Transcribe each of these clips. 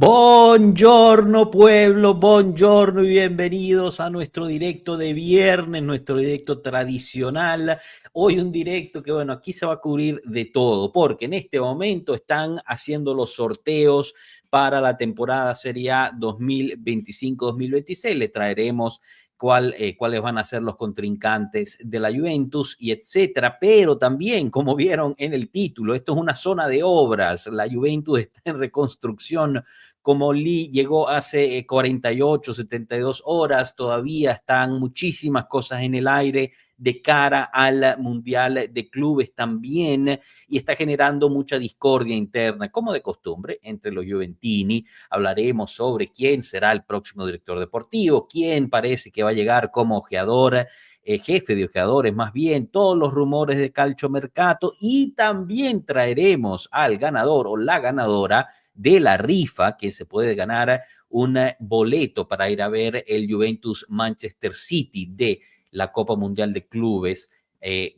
Buongiorno pueblo, buongiorno y bienvenidos a nuestro directo de viernes, nuestro directo tradicional. Hoy un directo que, bueno, aquí se va a cubrir de todo, porque en este momento están haciendo los sorteos para la temporada Serie A 2025-2026. Le traeremos cuáles van a ser los contrincantes de la Juventus y etcétera. Pero también, como vieron en el título, esto es una zona de obras. La Juventus está en reconstrucción. Como Lee llegó hace 48, 72 horas, todavía están muchísimas cosas en el aire de cara al Mundial de Clubes también, y está generando mucha discordia interna, como de costumbre, entre los juventini. Hablaremos sobre quién será el próximo director deportivo, quién parece que va a llegar como ojeador, jefe de ojeadores más bien, todos los rumores de calciomercato, y también traeremos al ganador o la ganadora de la rifa, que se puede ganar un boleto para ir a ver el Juventus Manchester City de la Copa Mundial de Clubes. Es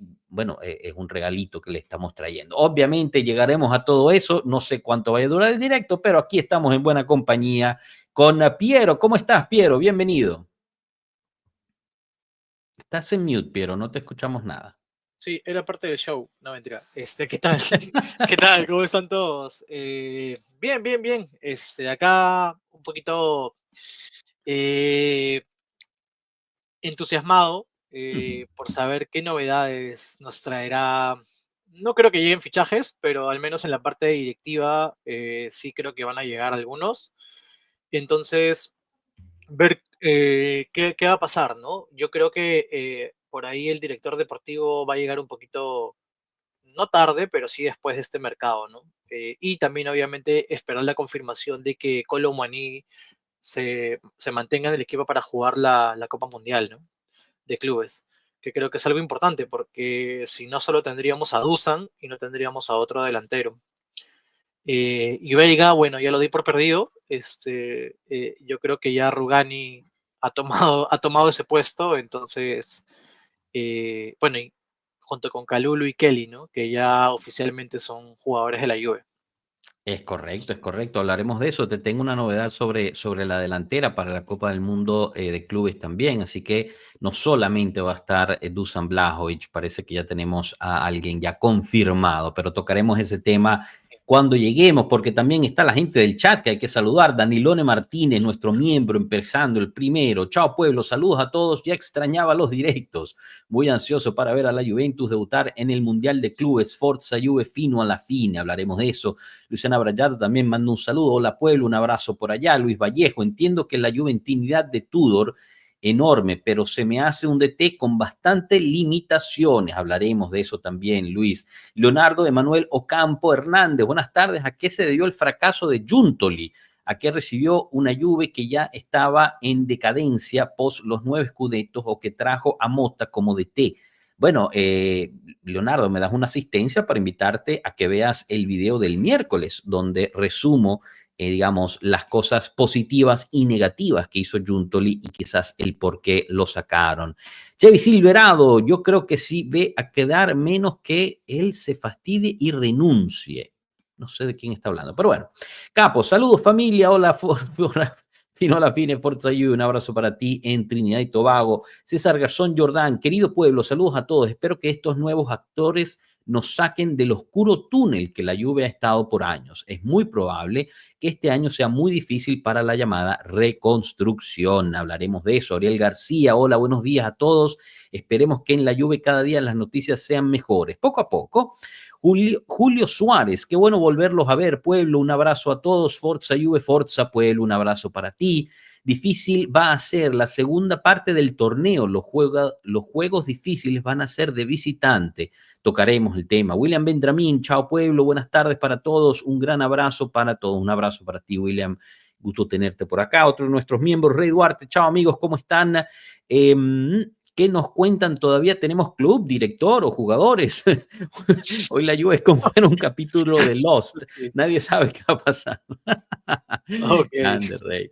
un regalito que le estamos trayendo. Obviamente llegaremos a todo eso, no sé cuánto vaya a durar el directo, pero aquí estamos en buena compañía con Piero. ¿Cómo estás, Piero? Bienvenido. Estás en mute, Piero, no te escuchamos nada. Sí, era parte del show. No, mentira. ¿Qué tal? ¿Qué tal? ¿Cómo están todos? Bien, bien, bien. Acá un poquito entusiasmado por saber qué novedades nos traerá. No creo que lleguen fichajes, pero al menos en la parte directiva sí creo que van a llegar algunos. Entonces, ver qué va a pasar, ¿no? Yo creo que por ahí el director deportivo va a llegar un poquito no tarde, pero sí después de este mercado, ¿no? Y también, obviamente, esperar la confirmación de que Kolo Muani se mantenga en el equipo para jugar la Copa Mundial, ¿no? De clubes, que creo que es algo importante, porque si no, solo tendríamos a Dusan y no tendríamos a otro delantero. Y Veiga, bueno, ya lo di por perdido. Yo creo que ya Rugani ha tomado ese puesto, entonces, bueno, y junto con Kalulu y Kelly, ¿no? Que ya oficialmente son jugadores de la Juve. Es correcto, es correcto. Hablaremos de eso. Te tengo una novedad sobre la delantera para la Copa del Mundo de clubes también. Así que no solamente va a estar Dusan Blajovic, parece que ya tenemos a alguien ya confirmado, pero tocaremos ese tema cuando lleguemos, porque también está la gente del chat que hay que saludar. Danilone Martínez, nuestro miembro, empezando el primero. Chao pueblo, saludos a todos. Ya extrañaba los directos. Muy ansioso para ver a la Juventus debutar en el Mundial de Clubes. Forza Juve fino a la fine. Hablaremos de eso. Luciana Brayato también manda un saludo. Hola pueblo, un abrazo por allá. Luis Vallejo, entiendo que la juventinidad de Tudor enorme, pero se me hace un DT con bastantes limitaciones. Hablaremos de eso también, Luis. Leonardo Emanuel Ocampo Hernández, buenas tardes. ¿A qué se debió el fracaso de Giuntoli? ¿A qué recibió una Juve que ya estaba en decadencia post los 9 Scudettos o que trajo a Motta como DT? Bueno, Leonardo, me das una asistencia para invitarte a que veas el video del miércoles, donde resumo, digamos, las cosas positivas y negativas que hizo Giuntoli y quizás el por qué lo sacaron. Chevy Silverado, yo creo que sí ve a quedar menos que él se fastidie y renuncie. No sé de quién está hablando, pero bueno. Capo, saludos familia, hola, Fino a la fine, Forza You, un abrazo para ti en Trinidad y Tobago. César Garzón Jordán, querido pueblo, saludos a todos. Espero que estos nuevos actores nos saquen del oscuro túnel que la lluvia ha estado por años. Es muy probable que este año sea muy difícil para la llamada reconstrucción. Hablaremos de eso. Ariel García, hola, buenos días a todos. Esperemos que en la lluvia cada día las noticias sean mejores. Poco a poco. Julio Suárez, qué bueno volverlos a ver, pueblo, un abrazo a todos, Forza Juve, Forza pueblo, un abrazo para ti. Difícil va a ser la segunda parte del torneo, los juegos difíciles van a ser de visitante, tocaremos el tema. William Bendramín, chao pueblo, buenas tardes para todos, un gran abrazo para todos, un abrazo para ti William, gusto tenerte por acá. Otro de nuestros miembros, Rey Duarte, chao amigos, ¿cómo están? ¿Qué nos cuentan? ¿Todavía tenemos club, director o jugadores? Hoy la Juve es como en un capítulo de Lost. Nadie sabe qué va a pasar. Okay. Grande, Rey.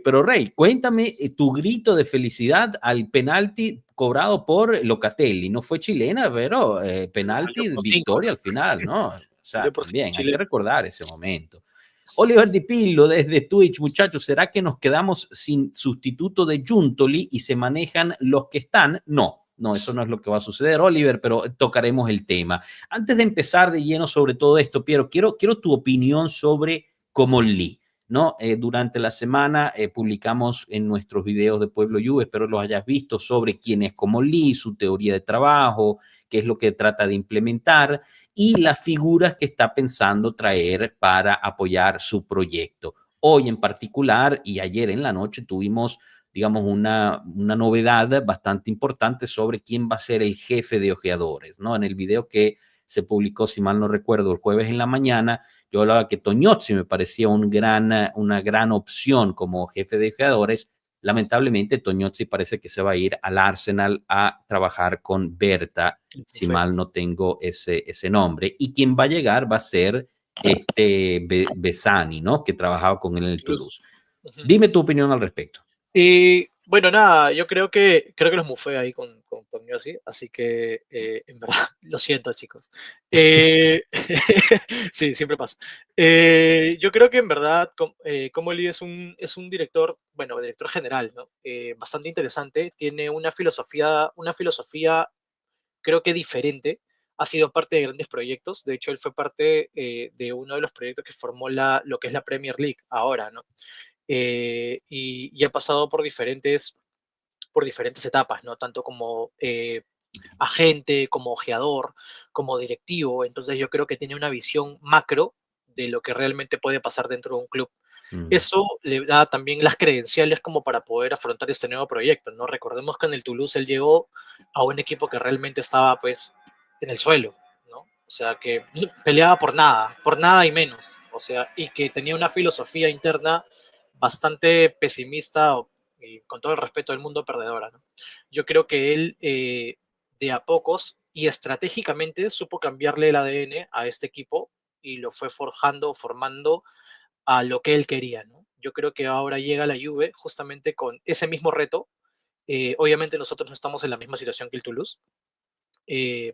Pero Rey, cuéntame tu grito de felicidad al penalti cobrado por Locatelli. No fue chilena, pero penalti de victoria al final, ¿no? O sea, también hay que recordar ese momento. Oliver Di Pillo desde Twitch, muchachos, ¿será que nos quedamos sin sustituto de Juntoli y se manejan los que están? No, no, eso no es lo que va a suceder, Oliver, pero tocaremos el tema. Antes de empezar de lleno sobre todo esto, Piero, quiero tu opinión sobre Comol Lee. ¿No? Durante la semana publicamos en nuestros videos de Pueblo Juve, espero los hayas visto, sobre quién es Comol Lee, su teoría de trabajo, qué es lo que trata de implementar y las figuras que está pensando traer para apoyar su proyecto. Hoy en particular y ayer en la noche tuvimos, digamos, una novedad bastante importante sobre quién va a ser el jefe de ojeadores, ¿no? En el video que se publicó, si mal no recuerdo, el jueves en la mañana, yo hablaba que Toñozzi me parecía una gran opción como jefe de ojeadores. Lamentablemente, Toñozzi parece que se va a ir al Arsenal a trabajar con Berta, si mal no tengo ese nombre. Y quien va a llegar va a ser Besani, ¿no? Que trabajaba con él en el Toulouse. Dime tu opinión al respecto. Y bueno, nada, yo creo que los mufé ahí con Togniosi, así que en verdad, lo siento, chicos. Sí, siempre pasa. Yo creo que en verdad, Comoli es un director, bueno, director general, ¿no? Bastante interesante, tiene una filosofía creo que diferente. Ha sido parte de grandes proyectos. De hecho, él fue parte de uno de los proyectos que formó lo que es la Premier League ahora, ¿no? Y ha pasado por diferentes etapas, ¿no? Tanto como agente, como ojeador, como directivo. Entonces yo creo que tiene una visión macro de lo que realmente puede pasar dentro de un club. Eso le da también las credenciales como para poder afrontar este nuevo proyecto, ¿no? Recordemos que en el Toulouse él llegó a un equipo que realmente estaba pues en el suelo, ¿no? O sea, que peleaba por nada y menos, o sea, y que tenía una filosofía interna bastante pesimista y con todo el respeto del mundo perdedora, ¿no? Yo creo que él de a pocos y estratégicamente supo cambiarle el ADN a este equipo y lo fue forjando, formando a lo que él quería, ¿no? Yo creo que ahora llega la Juve justamente con ese mismo reto. Obviamente nosotros no estamos en la misma situación que el Toulouse,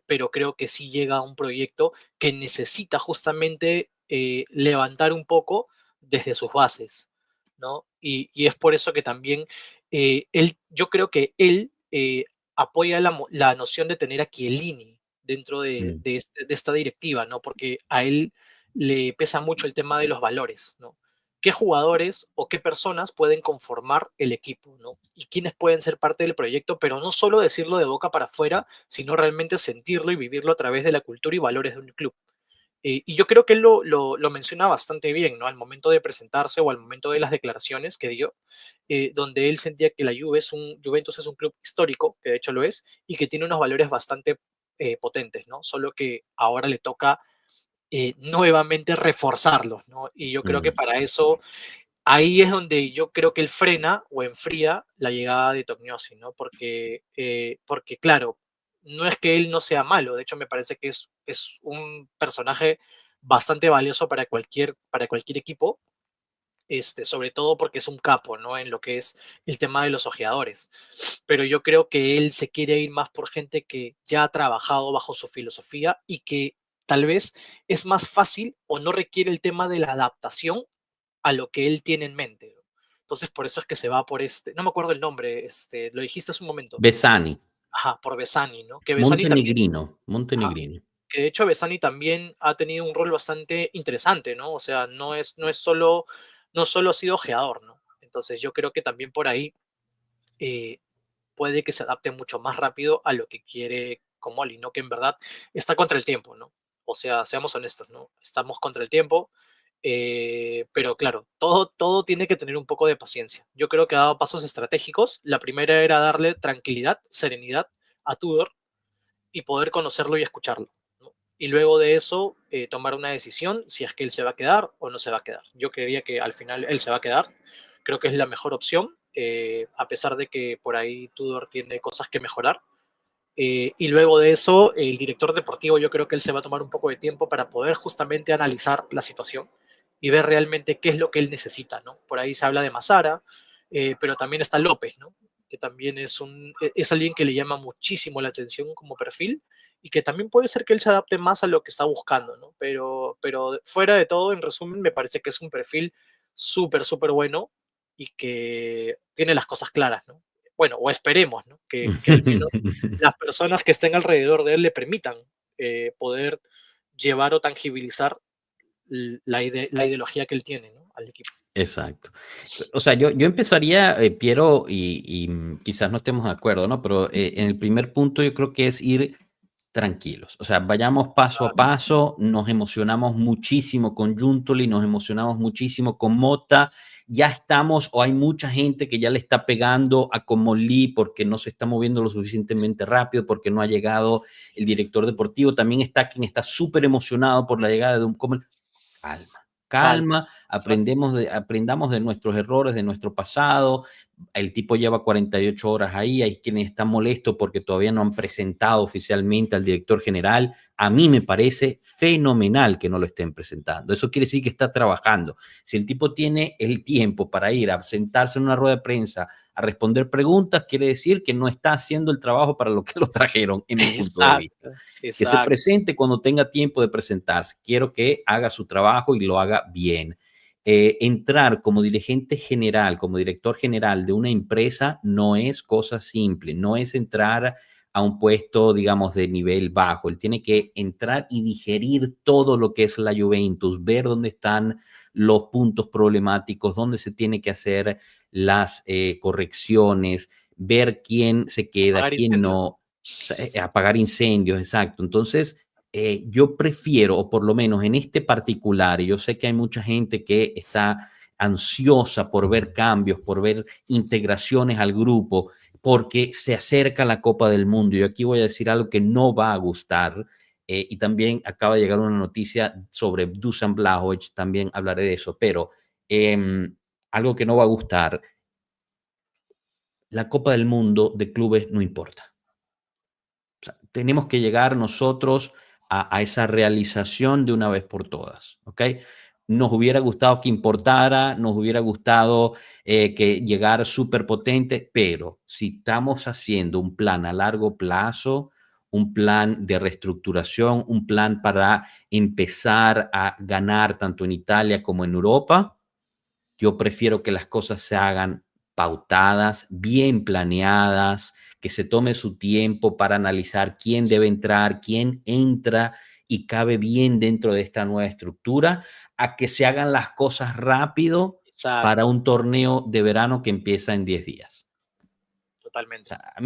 pero creo que sí llega a un proyecto que necesita justamente levantar un poco desde sus bases, ¿no? Y es por eso que también yo creo que él apoya la noción de tener a Chiellini dentro de esta directiva, ¿no? Porque a él le pesa mucho el tema de los valores, ¿no? ¿Qué jugadores o qué personas pueden conformar el equipo, ¿no? Y quiénes pueden ser parte del proyecto, pero no solo decirlo de boca para afuera, sino realmente sentirlo y vivirlo a través de la cultura y valores de un club. Y yo creo que él lo menciona bastante bien, ¿no? Al momento de presentarse o al momento de las declaraciones que dio, donde él sentía que la Juventus es un club histórico, que de hecho lo es, y que tiene unos valores bastante potentes, ¿no? Solo que ahora le toca nuevamente reforzarlos, ¿no? Y yo creo que para eso ahí es donde yo creo que él frena o enfría la llegada de Tognosi, ¿no? Porque claro, no es que él no sea malo, de hecho me parece que es un personaje bastante valioso para cualquier equipo, sobre todo porque es un capo, ¿no? En lo que es el tema de los ojeadores. Pero yo creo que él se quiere ir más por gente que ya ha trabajado bajo su filosofía y que tal vez es más fácil o no requiere el tema de la adaptación a lo que él tiene en mente, ¿no? Entonces, por eso es que se va por no me acuerdo el nombre, lo dijiste hace un momento. Besani. Ajá, por Besani, ¿no? Que Besani también, Montenegrino. ajá, Montenegrino. que de hecho Besani también ha tenido un rol bastante interesante, ¿no? O sea, no solo ha sido ojeador, ¿no? Entonces, yo creo que también por ahí eh, puede que se adapte mucho más rápido a lo que quiere Comoli, ¿no? Que en verdad está contra el tiempo, ¿no? O sea, seamos honestos, ¿no? Estamos contra el tiempo, pero claro, todo tiene que tener un poco de paciencia. Yo creo que ha dado pasos estratégicos. La primera era darle tranquilidad, serenidad a Tudor y poder conocerlo y escucharlo, ¿no? Y luego de eso, tomar una decisión si es que él se va a quedar o no se va a quedar. Yo creería que al final él se va a quedar. Creo que es la mejor opción, a pesar de que por ahí Tudor tiene cosas que mejorar. Y luego de eso, el director deportivo, yo creo que él se va a tomar un poco de tiempo para poder justamente analizar la situación y ver realmente qué es lo que él necesita, ¿no? Por ahí se habla de Mazara, pero también está López, ¿no? Que también es alguien que le llama muchísimo la atención como perfil y que también puede ser que él se adapte más a lo que está buscando, ¿no? Pero fuera de todo, en resumen, me parece que es un perfil súper, súper bueno y que tiene las cosas claras, ¿no? Bueno, o esperemos, ¿no? Que al menos las personas que estén alrededor de él le permitan poder llevar o tangibilizar la ideología que él tiene, ¿no? Al equipo. Exacto. O sea, yo empezaría, Piero, y quizás no estemos de acuerdo, ¿no? Pero en el primer punto yo creo que es ir tranquilos. O sea, vayamos paso a paso, nos emocionamos muchísimo con Giuntoli, nos emocionamos muchísimo con Mota, ya estamos, o hay mucha gente que ya le está pegando a Comolli porque no se está moviendo lo suficientemente rápido, porque no ha llegado el director deportivo. También está quien está súper emocionado por la llegada de un Comolli. Calma, Calma. calma, Exacto. aprendamos de nuestros errores, de nuestro pasado. El tipo lleva 48 horas ahí, hay quienes están molestos porque todavía no han presentado oficialmente al director general. A mí me parece fenomenal que no lo estén presentando. Eso quiere decir que está trabajando. Si el tipo tiene el tiempo para ir a sentarse en una rueda de prensa a responder preguntas, quiere decir que no está haciendo el trabajo para lo que lo trajeron, en mi punto de vista. Exacto, Que se exacto. presente cuando tenga tiempo de presentarse. Quiero que haga su trabajo y lo haga bien. Entrar como dirigente general, como director general de una empresa no es cosa simple, no es entrar a un puesto, digamos, de nivel bajo. Él tiene que entrar y digerir todo lo que es la Juventus, ver dónde están los puntos problemáticos, dónde se tiene que hacer las correcciones, ver quién se queda, Apagar quién incendios, ¿no? no, apagar incendios, exacto. Entonces, yo prefiero, o por lo menos en este particular, y yo sé que hay mucha gente que está ansiosa por ver cambios, por ver integraciones al grupo, porque se acerca la Copa del Mundo. Y aquí voy a decir algo que no va a gustar. Y también acaba de llegar una noticia sobre Dusan Blajovic, también hablaré de eso, pero algo que no va a gustar, la Copa del Mundo de clubes no importa. O sea, tenemos que llegar nosotros a esa realización de una vez por todas, ¿ok? Nos hubiera gustado que importara, nos hubiera gustado que llegara súper potente, pero si estamos haciendo un plan a largo plazo, un plan de reestructuración, un plan para empezar a ganar tanto en Italia como en Europa, yo prefiero que las cosas se hagan pautadas, bien planeadas, que se tome su tiempo para analizar quién debe entrar, quién entra y cabe bien dentro de esta nueva estructura, a que se hagan las cosas rápido para Exacto, un torneo de verano que empieza en 10 días. O totalmente. sea, a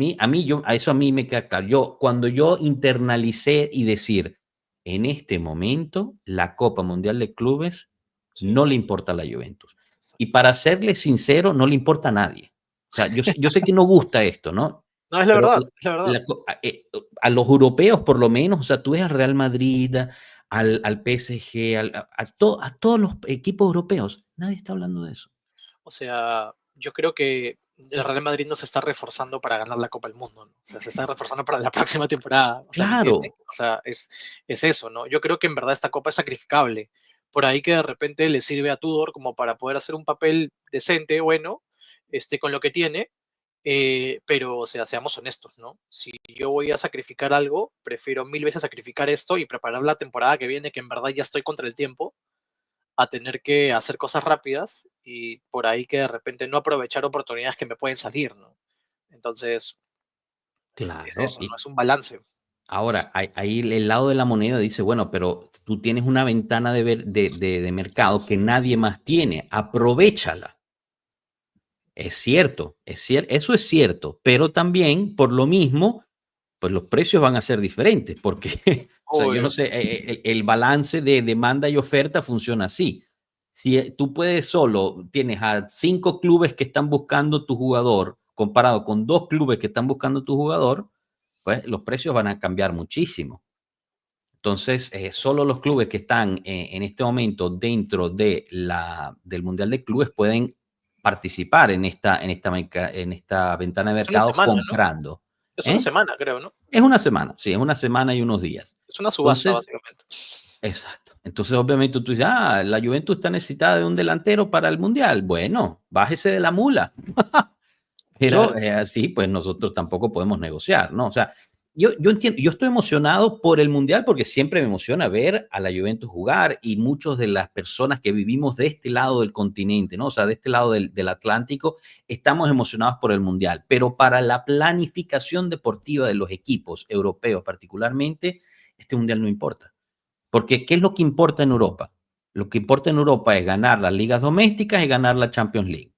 mí me queda claro. Cuando yo internalicé y decir, en este momento, la Copa Mundial de Clubes Sí, no le importa a la Juventus. Y exacto. para serle sincero, no le importa a nadie. O sea, yo sé que no gusta esto, ¿no? No, es la Pero verdad, es la verdad. a los europeos, por lo menos, o sea, tú ves al Real Madrid, al PSG, a todos los equipos europeos, nadie está hablando de eso. O sea, yo creo que el Real Madrid no se está reforzando para ganar la Copa del Mundo, ¿no? O sea, se está reforzando para la próxima temporada. O sea, ¿me entienden? Claro, O sea, es eso, ¿no? Yo creo que en verdad esta Copa es sacrificable. Por ahí que de repente le sirve a Tudor como para poder hacer un papel decente, bueno, con lo que tiene. Pero, o sea, seamos honestos, ¿no? Si yo voy a sacrificar algo, prefiero mil veces sacrificar esto y preparar la temporada que viene, que en verdad ya estoy contra el tiempo, a tener que hacer cosas rápidas y por ahí que de repente no aprovechar oportunidades que me pueden salir, ¿no? Entonces, es claro. eso, ¿no? Es un balance. Ahora, ahí el lado de la moneda dice, bueno, pero tú tienes una ventana de mercado que nadie más tiene, aprovéchala. Es cierto, eso es cierto, pero también por lo mismo, pues los precios van a ser diferentes, porque, o sea, yo no Obvio, sé, el balance de demanda y oferta funciona así. Si tú puedes solo, tienes a 5 clubes que están buscando tu jugador, comparado con 2 clubes que están buscando tu jugador, pues los precios van a cambiar muchísimo. Entonces, solo los clubes que están en este momento dentro del Mundial de Clubes pueden participar en esta ventana de es una mercado semana, ¿no? comprando. Es una ¿Eh? semana, creo, ¿no? Es una semana, sí, es una semana y unos días. Es una subasta, Entonces, básicamente. exacto. Entonces, obviamente tú dices, la Juventus está necesitada de un delantero para el Mundial. Bueno, bájese de la mula. Pero Claro, así, pues nosotros tampoco podemos negociar, ¿no? O sea, yo entiendo, yo estoy emocionado por el Mundial porque siempre me emociona ver a la Juventus jugar y muchos de las personas que vivimos de este lado del continente, ¿no? O sea, de este lado del Atlántico, estamos emocionados por el Mundial, pero para la planificación deportiva de los equipos europeos particularmente, este Mundial no importa. Porque ¿qué es lo que importa en Europa? Lo que importa en Europa es ganar las ligas domésticas y ganar la Champions League.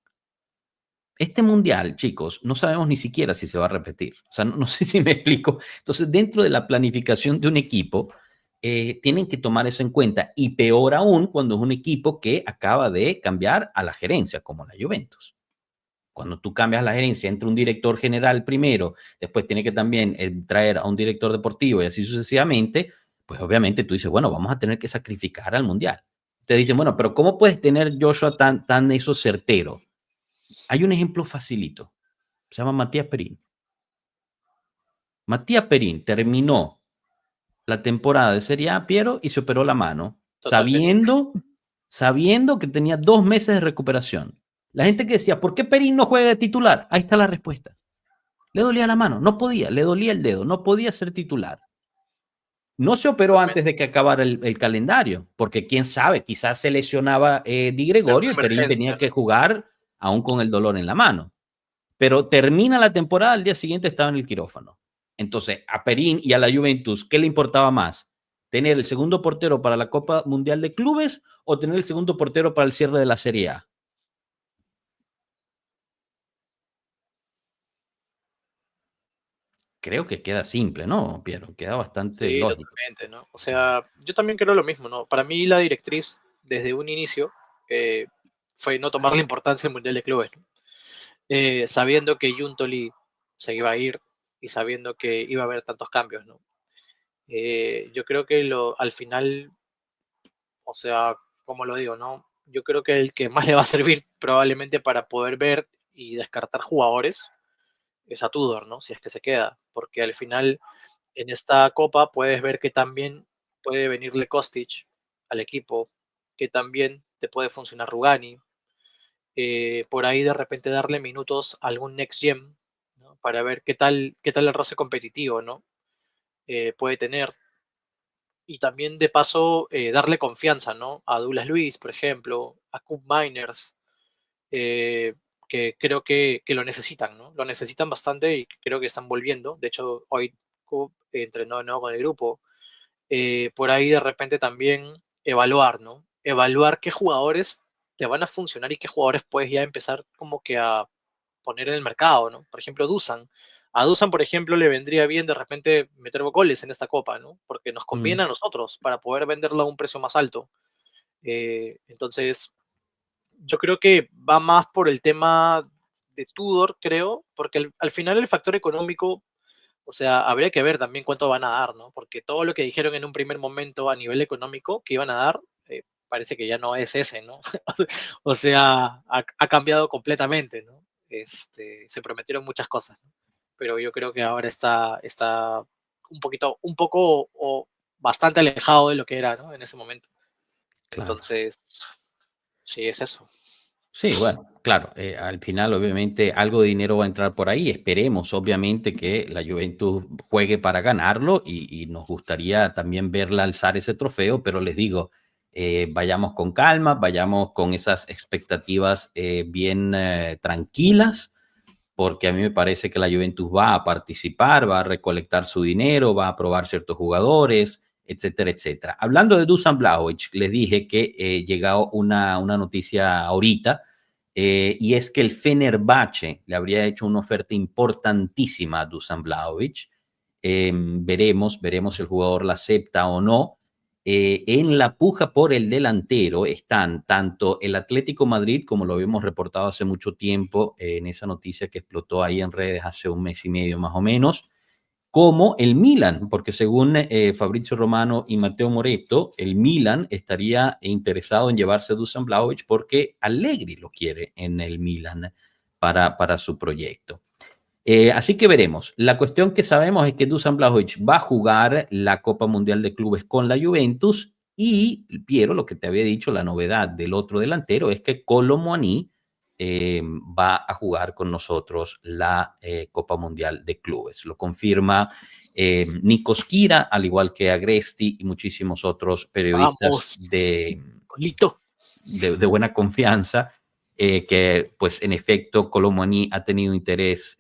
Este mundial, chicos, no sabemos ni siquiera si se va a repetir. O sea, no sé si me explico. Entonces, dentro de la planificación de un equipo, tienen que tomar eso en cuenta. Y peor aún cuando es un equipo que acaba de cambiar a la gerencia, como la Juventus. Cuando tú cambias la gerencia, entra un director general primero, después tiene que también traer a un director deportivo y así sucesivamente, pues obviamente tú dices, bueno, vamos a tener que sacrificar al mundial. Te dicen, bueno, pero ¿cómo puedes tener, Joshua, tan eso certero? Hay un ejemplo facilito. Se llama Matías Perín. Matías Perín terminó la temporada de Serie A, Piero, y se operó la mano, Totalmente. sabiendo que tenía 2 meses de recuperación. La gente que decía, ¿por qué Perín no juega de titular? Ahí está la respuesta. Le dolía la mano, no podía, le dolía el dedo, no podía ser titular. No se operó antes Totalmente. de que acabara el calendario, porque quién sabe, quizás se lesionaba Di Era Gregorio una y Perín emergencia, tenía ¿no? que jugar aún con el dolor en la mano. Pero termina la temporada, al día siguiente estaba en el quirófano. Entonces, a Perín y a la Juventus, ¿qué le importaba más? ¿Tener el segundo portero para la Copa Mundial de Clubes o tener el segundo portero para el cierre de la Serie A? Creo que queda simple, ¿no, Piero? Queda bastante Sí, lógico. totalmente, ¿no? O sea, yo también creo lo mismo, ¿no? Para mí la directriz desde un inicio eh, fue no tomar la importancia del Mundial de Clubes, ¿no? Sabiendo que Juntoli se iba a ir y sabiendo que iba a haber tantos cambios, ¿no? Yo creo que al final, o sea, como lo digo, ¿no? Yo creo que el que más le va a servir probablemente para poder ver y descartar jugadores es a Tudor, ¿no? Si es que se queda, porque al final en esta copa puedes ver que también puede venirle Kostic al equipo, que también te puede funcionar Rugani, por ahí de repente darle minutos a algún Next Gen, ¿no? Para ver qué tal el roce competitivo, ¿no? Puede tener. Y también de paso darle confianza, ¿no? A Douglas Luis, por ejemplo, a Coop Miners, eh, que creo que lo necesitan, ¿no? Lo necesitan bastante y creo que están volviendo. De hecho, hoy Coop entrenó de nuevo con el grupo. Por ahí de repente también evaluar, ¿no? Evaluar qué jugadores te van a funcionar y qué jugadores puedes ya empezar como que a poner en el mercado, ¿no? Por ejemplo, Dusan. A Dusan, por ejemplo, le vendría bien de repente meter goles en esta copa, ¿no? Porque nos conviene a Mm. nosotros para poder venderlo a un precio más alto. Entonces, yo creo que va más por el tema de Tudor, creo, porque al final el factor económico, o sea, habría que ver también cuánto van a dar, ¿no? Porque todo lo que dijeron en un primer momento a nivel económico que iban a dar, parece que ya no es ese, ¿no? O sea, ha cambiado completamente, ¿no? Se prometieron muchas cosas, ¿no? Pero yo creo que ahora está un poco o bastante alejado de lo que era, ¿no? En ese momento. Claro. Entonces, sí, es eso. Sí, bueno, claro, al final obviamente algo de dinero va a entrar por ahí. Esperemos obviamente que la Juventus juegue para ganarlo y nos gustaría también verla alzar ese trofeo, pero les digo, vayamos con calma, vayamos con esas expectativas bien tranquilas, porque a mí me parece que la Juventus va a participar, va a recolectar su dinero, va a probar ciertos jugadores, etcétera, etcétera. Hablando de Dusan Vlahovic, les dije que llegó una noticia ahorita, y es que el Fenerbahce le habría hecho una oferta importantísima a Dusan Vlahovic. Veremos si el jugador la acepta o no. En la puja por el delantero están tanto el Atlético Madrid, como lo habíamos reportado hace mucho tiempo en esa noticia que explotó ahí en redes hace un mes y medio más o menos, como el Milan, porque según Fabrizio Romano y Matteo Moretto, el Milan estaría interesado en llevarse a Dusan Vlahovic porque Allegri lo quiere en el Milan para su proyecto. Así que veremos. La cuestión que sabemos es que Dusan Vlahovic va a jugar la Copa Mundial de Clubes con la Juventus y, Piero, lo que te había dicho, la novedad del otro delantero es que Kolo Muani va a jugar con nosotros la Copa Mundial de Clubes. Lo confirma Nikos Kira, al igual que Agresti y muchísimos otros periodistas Vamos, Colito. de buena confianza, que pues en efecto Colomani ha tenido interés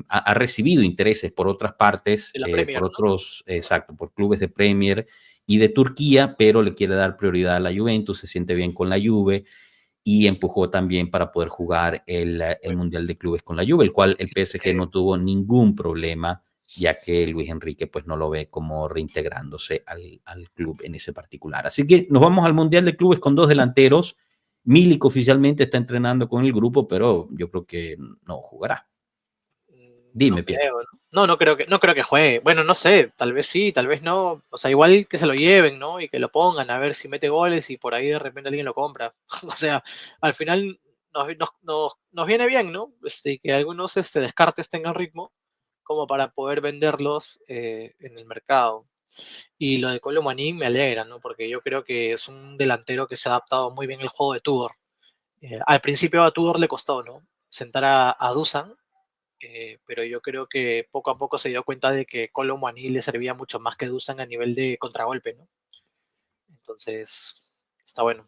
ha recibido intereses por otras partes, De la Premier, por ¿no? otros, exacto, por clubes de Premier y de Turquía, pero le quiere dar prioridad a la Juventus, se siente bien con la Juve y empujó también para poder jugar el Bueno, Mundial de Clubes con la Juve, el cual el PSG eh, no tuvo ningún problema, ya que Luis Enrique pues no lo ve como reintegrándose al club en ese particular. Así que nos vamos al Mundial de Clubes con dos delanteros. Milik oficialmente está entrenando con el grupo, pero yo creo que no jugará. no Dime, Piero. creo, ¿no? No creo que juegue. Bueno, no sé, tal vez sí, tal vez no. O sea, igual que se lo lleven, ¿no? Y que lo pongan a ver si mete goles y por ahí de repente alguien lo compra. O sea, al final nos viene bien, ¿no? Que algunos descartes tengan ritmo como para poder venderlos en el mercado. Y lo de Kolo Muani me alegra, ¿no? Porque yo creo que es un delantero que se ha adaptado muy bien al juego de Tudor. Al principio a Tudor le costó, ¿no? Sentar a Dusan, pero yo creo que poco a poco se dio cuenta de que Kolo Muani le servía mucho más que Dusan a nivel de contragolpe, ¿no? Entonces, está bueno.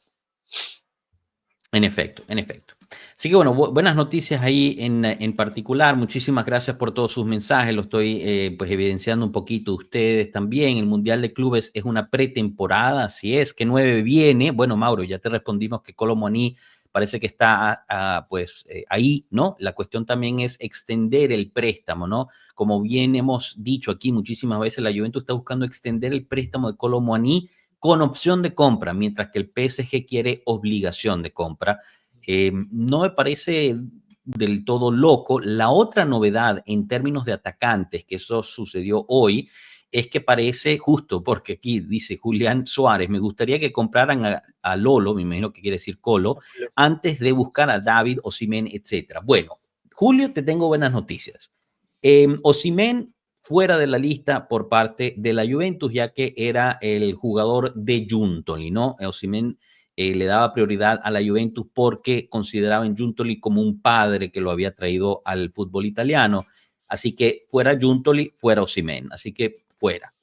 En efecto, en efecto. Así que bueno, buenas noticias ahí en particular. Muchísimas gracias por todos sus mensajes. Lo estoy pues evidenciando un poquito ustedes también. El Mundial de Clubes es una pretemporada, así es. Que 9 viene. Bueno, Mauro, ya te respondimos que Kolo Muani parece que está pues ahí, ¿no? La cuestión también es extender el préstamo, ¿no? Como bien hemos dicho aquí muchísimas veces, la Juventus está buscando extender el préstamo de Kolo Muani con opción de compra, mientras que el PSG quiere obligación de compra. No me parece del todo loco. La otra novedad en términos de atacantes, que eso sucedió hoy, es que parece justo, porque aquí dice Julián Suárez, me gustaría que compraran a Lolo, me imagino que quiere decir Colo, antes de buscar a David, Osimhen, etcétera. Bueno, Julio, te tengo buenas noticias. Osimhen fuera de la lista por parte de la Juventus, ya que era el jugador de Giuntoli, ¿no? Osimhen le daba prioridad a la Juventus porque consideraban Giuntoli como un padre que lo había traído al fútbol italiano. Así que fuera Giuntoli, fuera Osimhen. Así que fuera.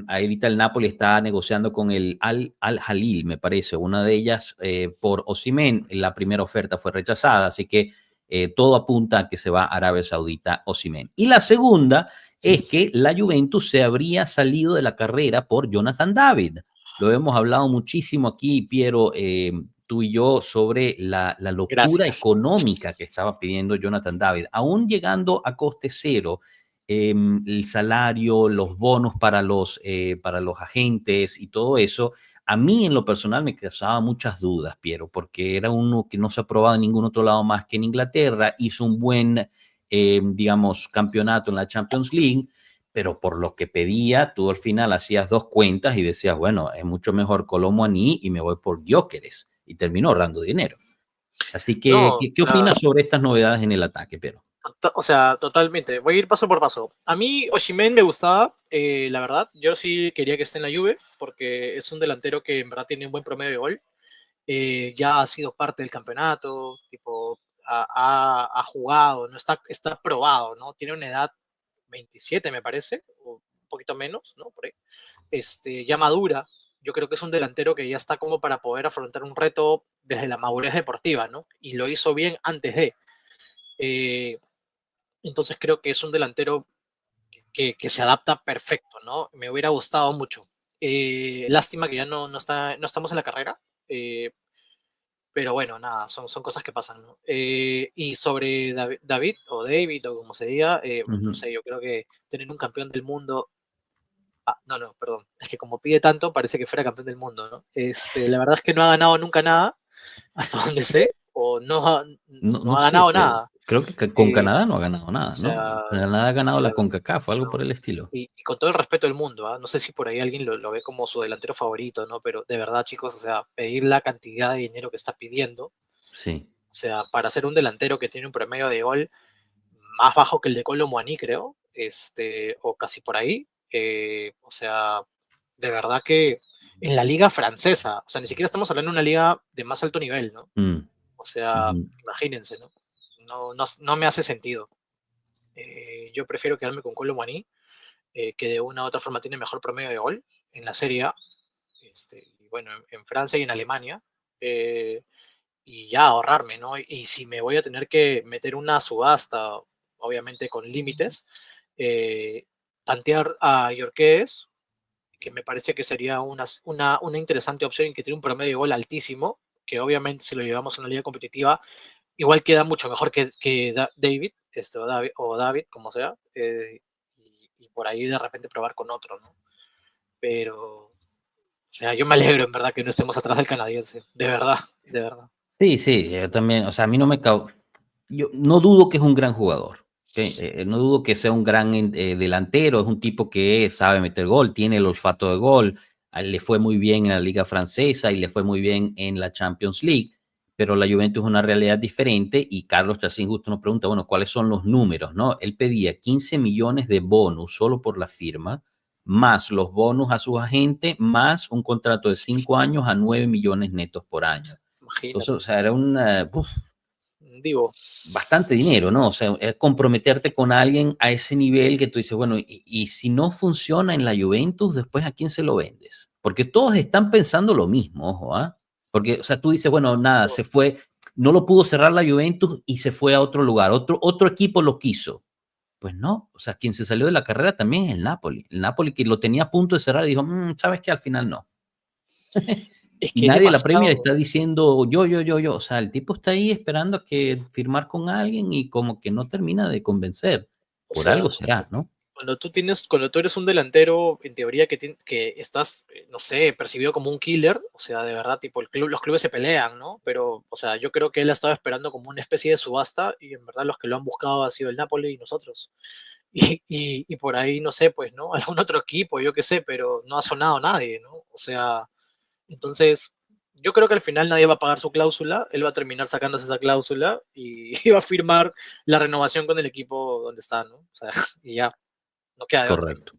Ahorita el Napoli está negociando con el Al-Halil, me parece, una de ellas por Osimhen. La primera oferta fue rechazada, así que todo apunta a que se va a Arabia Saudita Osimhen. Y la segunda es que la Juventus se habría salido de la carrera por Jonathan David. Lo hemos hablado muchísimo aquí, Piero, tú y yo, sobre la locura Gracias. económica que estaba pidiendo Jonathan David, aún llegando a coste cero. El salario, los bonos para los agentes y todo eso, a mí en lo personal me causaba muchas dudas, Piero, porque era uno que no se ha probado en ningún otro lado más que en Inglaterra, hizo un buen, digamos, campeonato en la Champions League, pero por lo que pedía, tú al final hacías dos cuentas y decías, bueno, es mucho mejor Colomboani y me voy por Gyökeres, y terminó ahorrando dinero. Así que, No, ¿qué opinas sobre estas novedades en el ataque, Piero? o sea, totalmente. Voy a ir paso por paso. A mí Osimhen me gustaba, la verdad. Yo sí quería que esté en la Juve porque es un delantero que en verdad tiene un buen promedio de gol. Ya ha sido parte del campeonato, tipo, ha jugado, no está probado, ¿no? Tiene una edad 27, me parece, o un poquito menos, ¿no? Por ahí. Ya madura. Yo creo que es un delantero que ya está como para poder afrontar un reto desde la madurez deportiva, ¿no? Y lo hizo bien antes de. Eh, entonces creo que es un delantero que se adapta perfecto, ¿no? Me hubiera gustado mucho. Lástima que ya no estamos en la carrera, pero bueno, nada, son cosas que pasan, ¿no? Y sobre David, o David, o como se diga, no Ujú. sé, yo creo que tener un campeón del mundo. Ah, no, perdón. Es que como pide tanto, parece que fuera campeón del mundo, ¿no? La verdad es que no ha ganado nunca nada, hasta donde sé, o No, no no ha sé, ganado pero nada. creo que con Eh, Canadá no ha ganado o nada, ¿no? sea, Canadá ha ganado sí, la CONCACAF o algo por no, el estilo. y con todo el respeto del mundo, ¿ah? No sé si por ahí alguien lo ve como su delantero favorito, ¿no? Pero de verdad, chicos, o sea, pedir la cantidad de dinero que está pidiendo, o Sí. sea, para ser un delantero que tiene un promedio de gol más bajo que el de Kolo Muani, creo, o casi por ahí, o sea, de verdad que en la liga francesa, o sea, ni siquiera estamos hablando de una liga de más alto nivel, ¿no? Mm. O sea, Ujú. imagínense, ¿no? No me hace sentido. Yo prefiero quedarme con Kolo Muani, que de una u otra forma tiene mejor promedio de gol en la Serie A, y bueno, en Francia y en Alemania, eh, y ya ahorrarme, ¿no? Y si me voy a tener que meter una subasta, obviamente con límites, eh, tantear a Yorkes, que me parece que sería una interesante opción y que tiene un promedio de gol altísimo, que obviamente si lo llevamos a una liga competitiva, igual queda mucho mejor que David, o David, como sea, y por ahí de repente probar con otro, ¿no? Pero, o sea, yo me alegro en verdad que no estemos atrás del canadiense, de verdad, de verdad. Sí, sí, yo también, o sea, a mí no me yo no dudo que es un gran jugador, ¿ok? No dudo que sea un gran delantero, es un tipo que sabe meter gol, tiene el olfato de gol, a él le fue muy bien en la liga francesa y le fue muy bien en la Champions League, pero la Juventus es una realidad diferente y Carlos Chacín justo nos pregunta, bueno, ¿cuáles son los números, no? Él pedía 15 millones de bonus solo por la firma, más los bonus a sus agentes, más un contrato de 5 años a 9 millones netos por año. Entonces, Imagínate, o sea, era digo, bastante dinero, ¿no? O sea, comprometerte con alguien a ese nivel que tú dices, bueno, y si no funciona en la Juventus, después ¿a quién se lo vendes? Porque todos están pensando lo mismo, ojo, ¿ah? Porque, o sea, tú dices, bueno, nada, se fue, no lo pudo cerrar la Juventus y se fue a otro lugar, otro equipo lo quiso. Pues no, o sea, quien se salió de la carrera también es el Napoli. El Napoli que lo tenía a punto de cerrar y dijo, ¿sabes qué? Al final no. es Y que es nadie de la Premier demasiado. está diciendo yo. O sea, el tipo está ahí esperando a que firmar con alguien y como que no termina de convencer. O Por sea, algo será, ¿no? cuando tú eres un delantero, en teoría que estás, no sé, percibido como un killer, o sea, de verdad, tipo, los clubes se pelean, ¿no? Pero, o sea, yo creo que él ha estado esperando como una especie de subasta y en verdad los que lo han buscado ha sido el Napoli y nosotros. Y por ahí, no sé, pues, ¿no? Algún otro equipo, yo qué sé, pero no ha sonado nadie, ¿no? O sea, entonces, yo creo que al final nadie va a pagar su cláusula, él va a terminar sacándose esa cláusula y, y va a firmar la renovación con el equipo donde está, ¿no? O sea, y ya, no queda de otra. Correcto.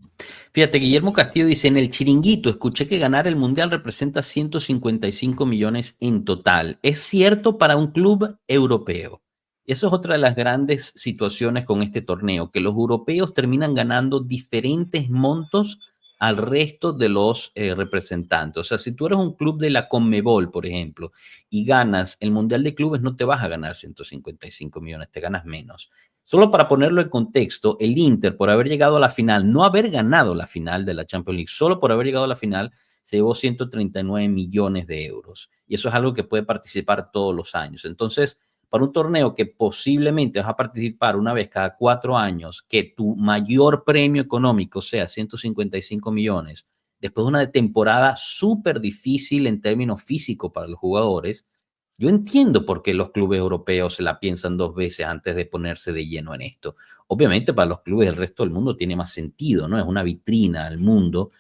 Fíjate, Guillermo Castillo dice, en el Chiringuito escuché que ganar el Mundial representa 155 millones en total. ¿Es cierto para un club europeo? Eso es otra de las grandes situaciones con este torneo, que los europeos terminan ganando diferentes montos al resto de los representantes. O sea, si tú eres un club de la Conmebol, por ejemplo, y ganas el Mundial de Clubes, no te vas a ganar 155 millones, te ganas menos. Solo para ponerlo en contexto, el Inter, por haber llegado a la final, no haber ganado la final de la Champions League, solo por haber llegado a la final, se llevó 139 millones de euros. Y eso es algo que puede participar todos los años. Entonces, para un torneo que posiblemente vas a participar una vez cada 4 años, que tu mayor premio económico sea 155 millones, después de una temporada súper difícil en términos físicos para los jugadores, yo entiendo por qué los clubes europeos se la piensan 2 veces antes de ponerse de lleno en esto. Obviamente para los clubes del resto del mundo tiene más sentido, ¿no? Es una vitrina al mundo,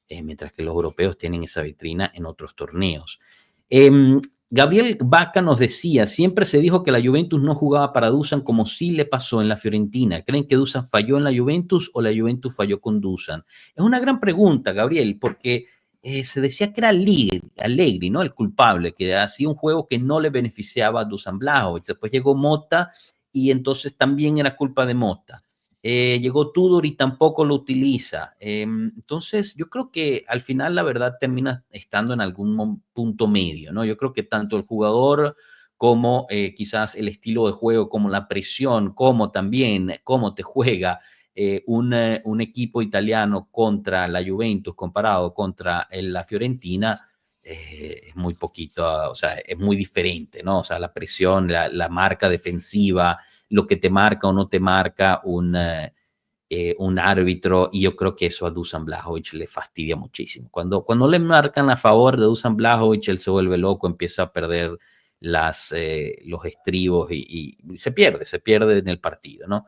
mientras que los europeos tienen esa vitrina en otros torneos. Eh, Gabriel Vaca nos decía, siempre se dijo que la Juventus no jugaba para Dusan como sí le pasó en la Fiorentina. ¿Creen que Dusan falló en la Juventus o la Juventus falló con Dusan? Es una gran pregunta, Gabriel, porque se decía que era Allegri, ¿no? El culpable, que hacía un juego que no le beneficiaba a Dusan Blajovic. Después llegó Mota y entonces también era culpa de Mota. Llegó Tudor y tampoco lo utiliza. Entonces, yo creo que al final la verdad termina estando en algún punto medio, ¿no? Yo creo que tanto el jugador como quizás el estilo de juego, como la presión, como también cómo te juega un equipo italiano contra la Juventus comparado contra la Fiorentina, es muy poquito, o sea, es muy diferente, ¿no? O sea, la presión, la marca defensiva, lo que te marca o no te marca un árbitro, y yo creo que eso a Dusan Blajovic le fastidia muchísimo. Cuando le marcan a favor de Dusan Blajovic, él se vuelve loco, empieza a perder los estribos y se pierde en el partido, ¿no?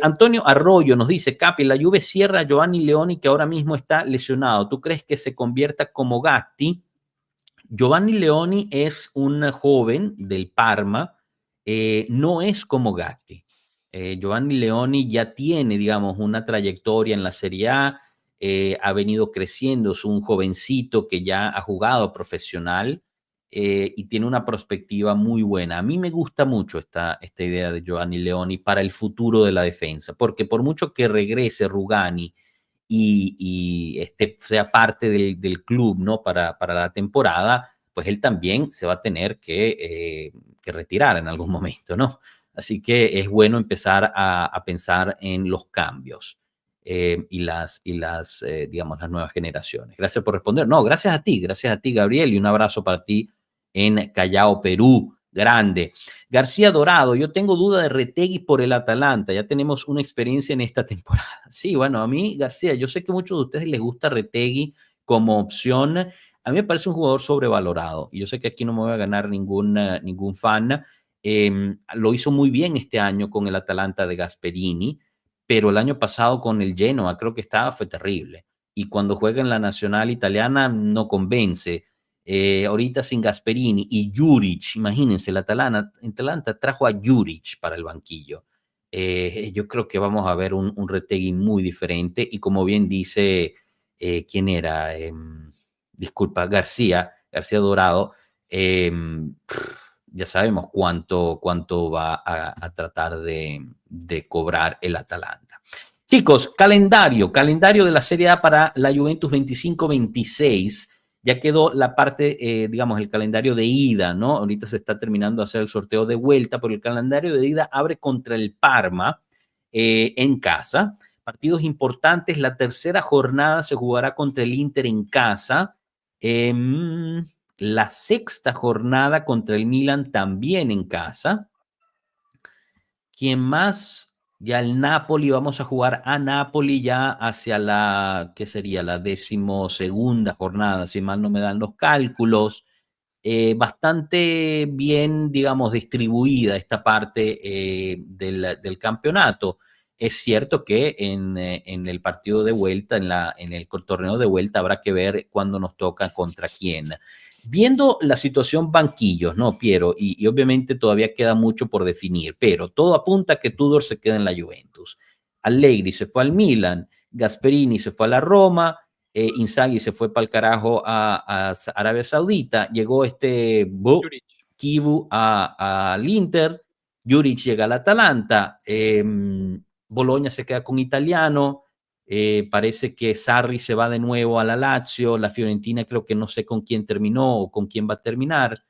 Antonio Arroyo nos dice, Capi, la Juve cierra a Giovanni Leoni, que ahora mismo está lesionado. ¿Tú crees que se convierta como Gatti? Giovanni Leoni es un joven del Parma, no es como Gatti. Giovanni Leoni ya tiene, digamos, una trayectoria en la Serie A, ha venido creciendo, es un jovencito que ya ha jugado profesional y tiene una perspectiva muy buena. A mí me gusta mucho esta idea de Giovanni Leoni para el futuro de la defensa, porque por mucho que regrese Rugani y sea parte del club, ¿no? Para la temporada, pues él también se va a tener que retirar en algún momento, ¿no? Así que es bueno empezar a pensar en los cambios digamos, las nuevas generaciones. Gracias por responder. No, gracias a ti, Gabriel, y un abrazo para ti en Callao, Perú. Grande. García Dorado, yo tengo duda de Retegui por el Atalanta, ya tenemos una experiencia en esta temporada. Sí, bueno, a mí, García, yo sé que a muchos de ustedes les gusta Retegui como opción. A mí me parece un jugador sobrevalorado y yo sé que aquí no me voy a ganar ningún fan. Lo hizo muy bien este año con el Atalanta de Gasperini, pero el año pasado con el Genoa creo que fue terrible. Y cuando juega en la Nacional Italiana no convence. Ahorita sin Gasperini y Juric, imagínense, el Atalanta trajo a Juric para el banquillo. Yo creo que vamos a ver un Retegui muy diferente y como bien dice, ¿quién era? Disculpa, García Dorado, ya sabemos cuánto va a tratar de cobrar el Atalanta. Chicos, calendario de la Serie A para la Juventus 25-26. Ya quedó la parte, digamos, el calendario de ida, ¿no? Ahorita se está terminando de hacer el sorteo de vuelta, pero el calendario de ida abre contra el Parma en casa. Partidos importantes, la tercera jornada se jugará contra el Inter en casa. La sexta jornada contra el Milan también en casa. ¿Quién más? Ya el Napoli, vamos a jugar a Napoli ya hacia ¿qué sería? La 12ª jornada, si mal no me dan los cálculos. Bastante bien, digamos, distribuida esta parte del campeonato. Es cierto que en el partido de vuelta, en el torneo de vuelta, habrá que ver cuándo nos toca contra quién. Viendo la situación banquillos, ¿no, Piero? Y obviamente todavía queda mucho por definir, pero todo apunta a que Tudor se queda en la Juventus. Allegri se fue al Milan, Gasperini se fue a la Roma, Inzaghi se fue para el carajo a Arabia Saudita, llegó Kivu al Inter, Juric llega al Atalanta, Bologna se queda con Italiano, parece que Sarri se va de nuevo a la Lazio, la Fiorentina creo que no sé con quién terminó o con quién va a terminar,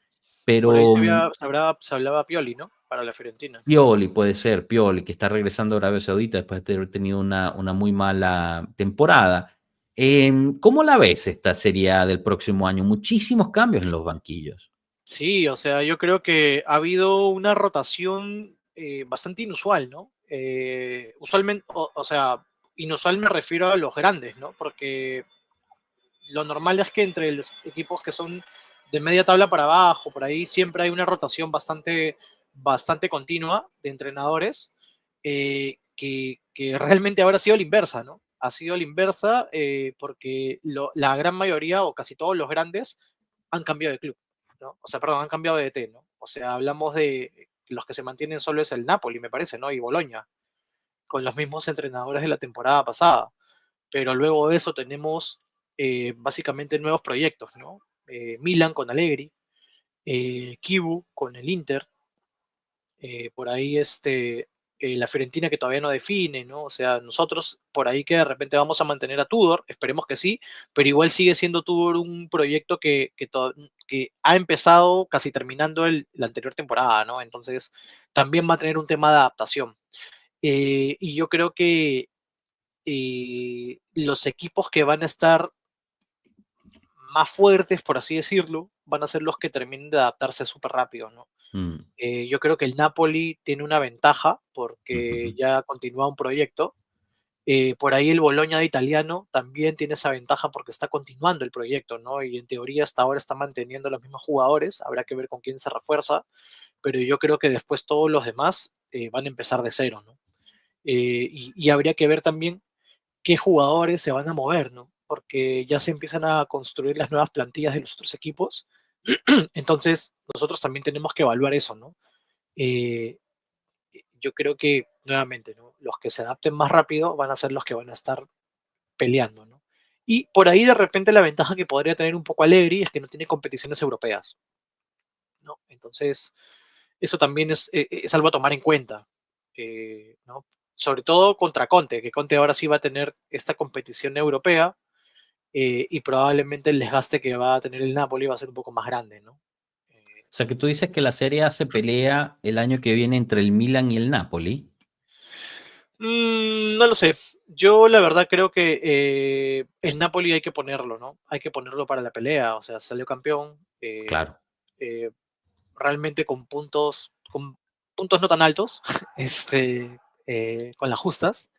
Por ahí pero se hablaba Pioli, ¿no? Para la Fiorentina. Pioli puede ser, Pioli, que está regresando a Arabia Saudita después de haber tenido una muy mala temporada. ¿Cómo la ves esta serie del próximo año? Muchísimos cambios en los banquillos. Sí, o sea, yo creo que ha habido una rotación bastante inusual, ¿no? Usualmente, o sea, inusual me refiero a los grandes, ¿no? Porque lo normal es que entre los equipos que son de media tabla para abajo, por ahí siempre hay una rotación bastante continua de entrenadores, que realmente ahora ha sido la inversa, ¿no? Ha sido la inversa porque la gran mayoría o casi todos los grandes han cambiado de club, ¿no? O sea, perdón, han cambiado de DT, ¿no? O sea, hablamos de los que se mantienen solo es el Napoli, me parece, ¿no? Y Bologna, con los mismos entrenadores de la temporada pasada. Pero luego de eso tenemos básicamente nuevos proyectos, ¿no? Milan con Allegri, Kivu con el Inter, por ahí la Fiorentina que todavía no define, ¿no? O sea, nosotros por ahí que de repente vamos a mantener a Tudor, esperemos que sí, pero igual sigue siendo Tudor un proyecto que ha empezado casi terminando la anterior temporada, ¿no? Entonces también va a tener un tema de adaptación. Y yo creo que los equipos que van a estar más fuertes, por así decirlo, van a ser los que terminen de adaptarse súper rápido, ¿no? Mm, Yo creo que el Napoli tiene una ventaja mm, porque mm. ya continúa un proyecto. Por ahí el Bologna de italiano también tiene esa ventaja porque está continuando el proyecto, ¿no? Y en teoría hasta ahora está manteniendo los mismos jugadores, habrá que ver con quién se refuerza, pero yo creo que después todos los demás van a empezar de cero, ¿no? Y habría que ver también qué jugadores se van a mover, ¿no? Porque ya se empiezan a construir las nuevas plantillas de los otros equipos. Entonces, nosotros también tenemos que evaluar eso, ¿no? Eh, yo creo que, nuevamente, ¿no? Los que se adapten más rápido van a ser los que van a estar peleando, ¿no? Y por ahí, de repente, la ventaja que podría tener un poco Allegri es que no tiene competiciones europeas. ¿no? Entonces, eso también es algo a tomar en cuenta, ¿no? Sobre todo contra Conte, que Conte ahora sí va a tener esta competición europea, y probablemente el desgaste que va a tener el Napoli va a ser un poco más grande, ¿no? O sea, que tú dices que la Serie A se pelea el año que viene entre el Milan y el Napoli. No lo sé. Yo la verdad creo que el Napoli hay que ponerlo, ¿no? Hay que ponerlo para la pelea. O sea, salió campeón, Claro. eh, realmente con puntos no tan altos, con las justas,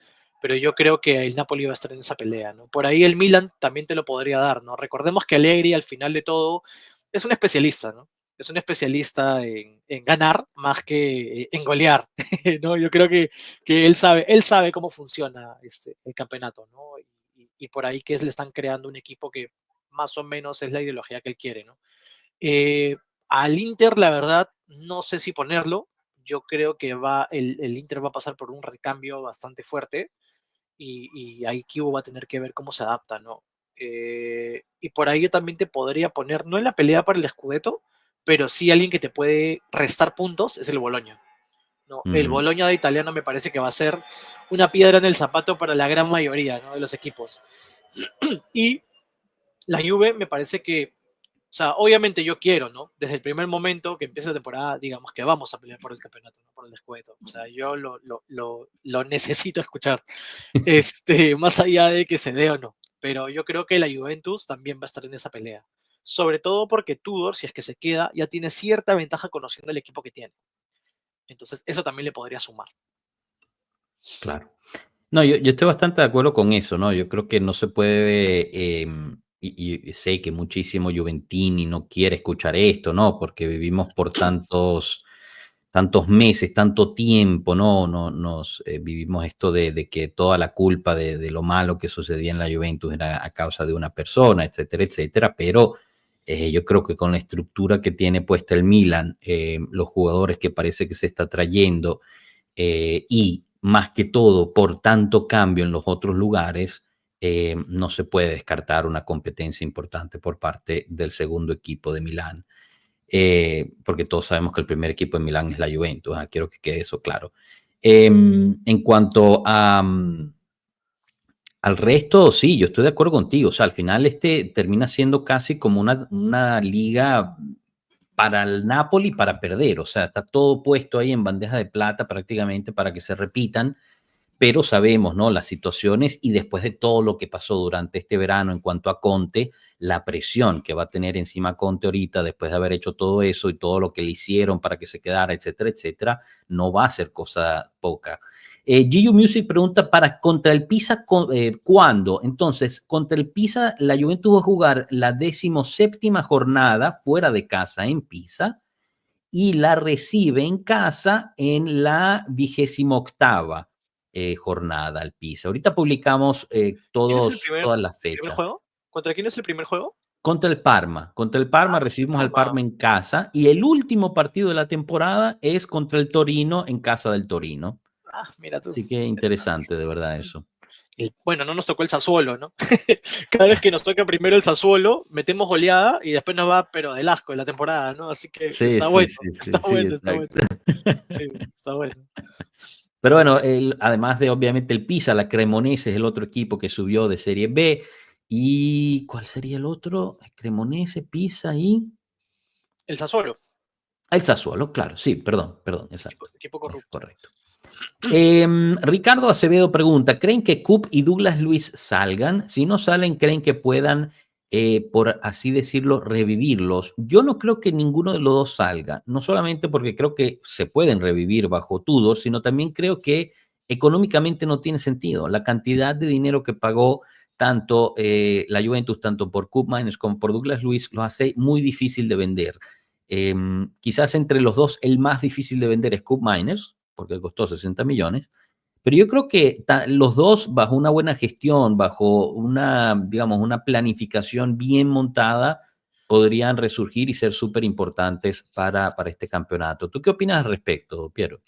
pero yo creo que el Napoli va a estar en esa pelea, ¿no? Por ahí el Milan también te lo podría dar, ¿no? Recordemos que Allegri al final de todo es un especialista, ¿no? Es un especialista en ganar más que en golear, ¿no? Yo creo que él sabe cómo funciona el campeonato, ¿no? Y por ahí que le están creando un equipo que más o menos es la ideología que él quiere, ¿no? Eh, Al Inter, la verdad, no sé si ponerlo. Yo creo que el Inter va a pasar por un recambio bastante fuerte y ahí Kibu va a tener que ver cómo se adapta, ¿no? Y por ahí yo también te podría poner, no en la pelea para el Scudetto, pero sí alguien que te puede restar puntos es el Bologna, ¿no? El Ujú. Bologna de italiano me parece que va a ser una piedra en el zapato para la gran mayoría, ¿no?, de los equipos. Y la Juve me parece que, o sea, obviamente yo quiero, ¿no? Desde el primer momento que empieza la temporada, digamos que vamos a pelear por el campeonato, ¿no? Por el descuento. O sea, yo lo necesito escuchar, más allá de que se dé o no. Pero yo creo que la Juventus también va a estar en esa pelea. Sobre todo porque Tudor, si es que se queda, ya tiene cierta ventaja conociendo el equipo que tiene. Entonces, eso también le podría sumar. Claro. No, yo estoy bastante de acuerdo con eso, ¿no? Yo creo que no se puede, y sé que muchísimo Juventini no quiere escuchar esto, ¿no? Porque vivimos por tantos meses, tanto tiempo, ¿no? Vivimos esto de que toda la culpa de lo malo que sucedía en la Juventus era a causa de una persona, etcétera, etcétera, pero yo creo que con la estructura que tiene puesta el Milan, los jugadores que parece que se está trayendo, y más que todo por tanto cambio en los otros lugares, no se puede descartar una competencia importante por parte del segundo equipo de Milán, porque todos sabemos que el primer equipo de Milán es la Juventus, quiero que quede eso claro. En cuanto al resto, sí, yo estoy de acuerdo contigo, o sea, al final termina siendo casi como una liga para el Napoli para perder, o sea, está todo puesto ahí en bandeja de plata prácticamente para que se repitan, pero sabemos, ¿no? Las situaciones y después de todo lo que pasó durante este verano en cuanto a Conte, la presión que va a tener encima Conte ahorita después de haber hecho todo eso y todo lo que le hicieron para que se quedara, etcétera, etcétera, no va a ser cosa poca. GU Music pregunta para contra el Pisa, ¿cuándo? Entonces, contra el Pisa, la Juventus va a jugar la 17ª jornada fuera de casa en Pisa y la recibe en casa en la 28ª jornada al Pisa. Ahorita publicamos ¿Quién es todas las primer fechas. juego? ¿Contra quién es el primer juego? Contra el Parma Ah, recibimos al Parma. Parma en casa y el último partido de la temporada es contra el Torino en casa del Torino. Ah, mira tú. Así que Interesante. interesante de verdad eso. Bueno, no nos tocó el Sassuolo, ¿no? Cada vez que nos toca primero el Sassuolo, metemos goleada y después nos va, pero del asco de la temporada, ¿no? Así que Sí, sí, sí, está sí, sí, bueno, está bueno. exacto. Sí, está bueno. Pero bueno, además de obviamente el Pisa, la Cremonese es el otro equipo que subió de Serie B. ¿Y cuál sería el otro? Cremonese, Pisa y El Sassuolo, el Sassuolo, claro, sí, perdón, exacto, equipo es corrupto. correcto. Ricardo Acevedo pregunta, ¿creen que Coop y Douglas Luis salgan? Si no salen, ¿creen que puedan, por así decirlo, revivirlos? Yo no creo que ninguno de los dos salga, no solamente porque creo que se pueden revivir bajo Tudor, sino también creo que económicamente no tiene sentido. La cantidad de dinero que pagó tanto la Juventus, tanto por Coop Miners como por Douglas Luis, lo hace muy difícil de vender. Quizás entre los dos el más difícil de vender es Coop Miners, porque costó 60 millones, pero yo creo que los dos bajo una buena gestión, bajo digamos, una planificación bien montada, podrían resurgir y ser súper importantes para este campeonato. ¿Tú qué opinas al respecto, Piero?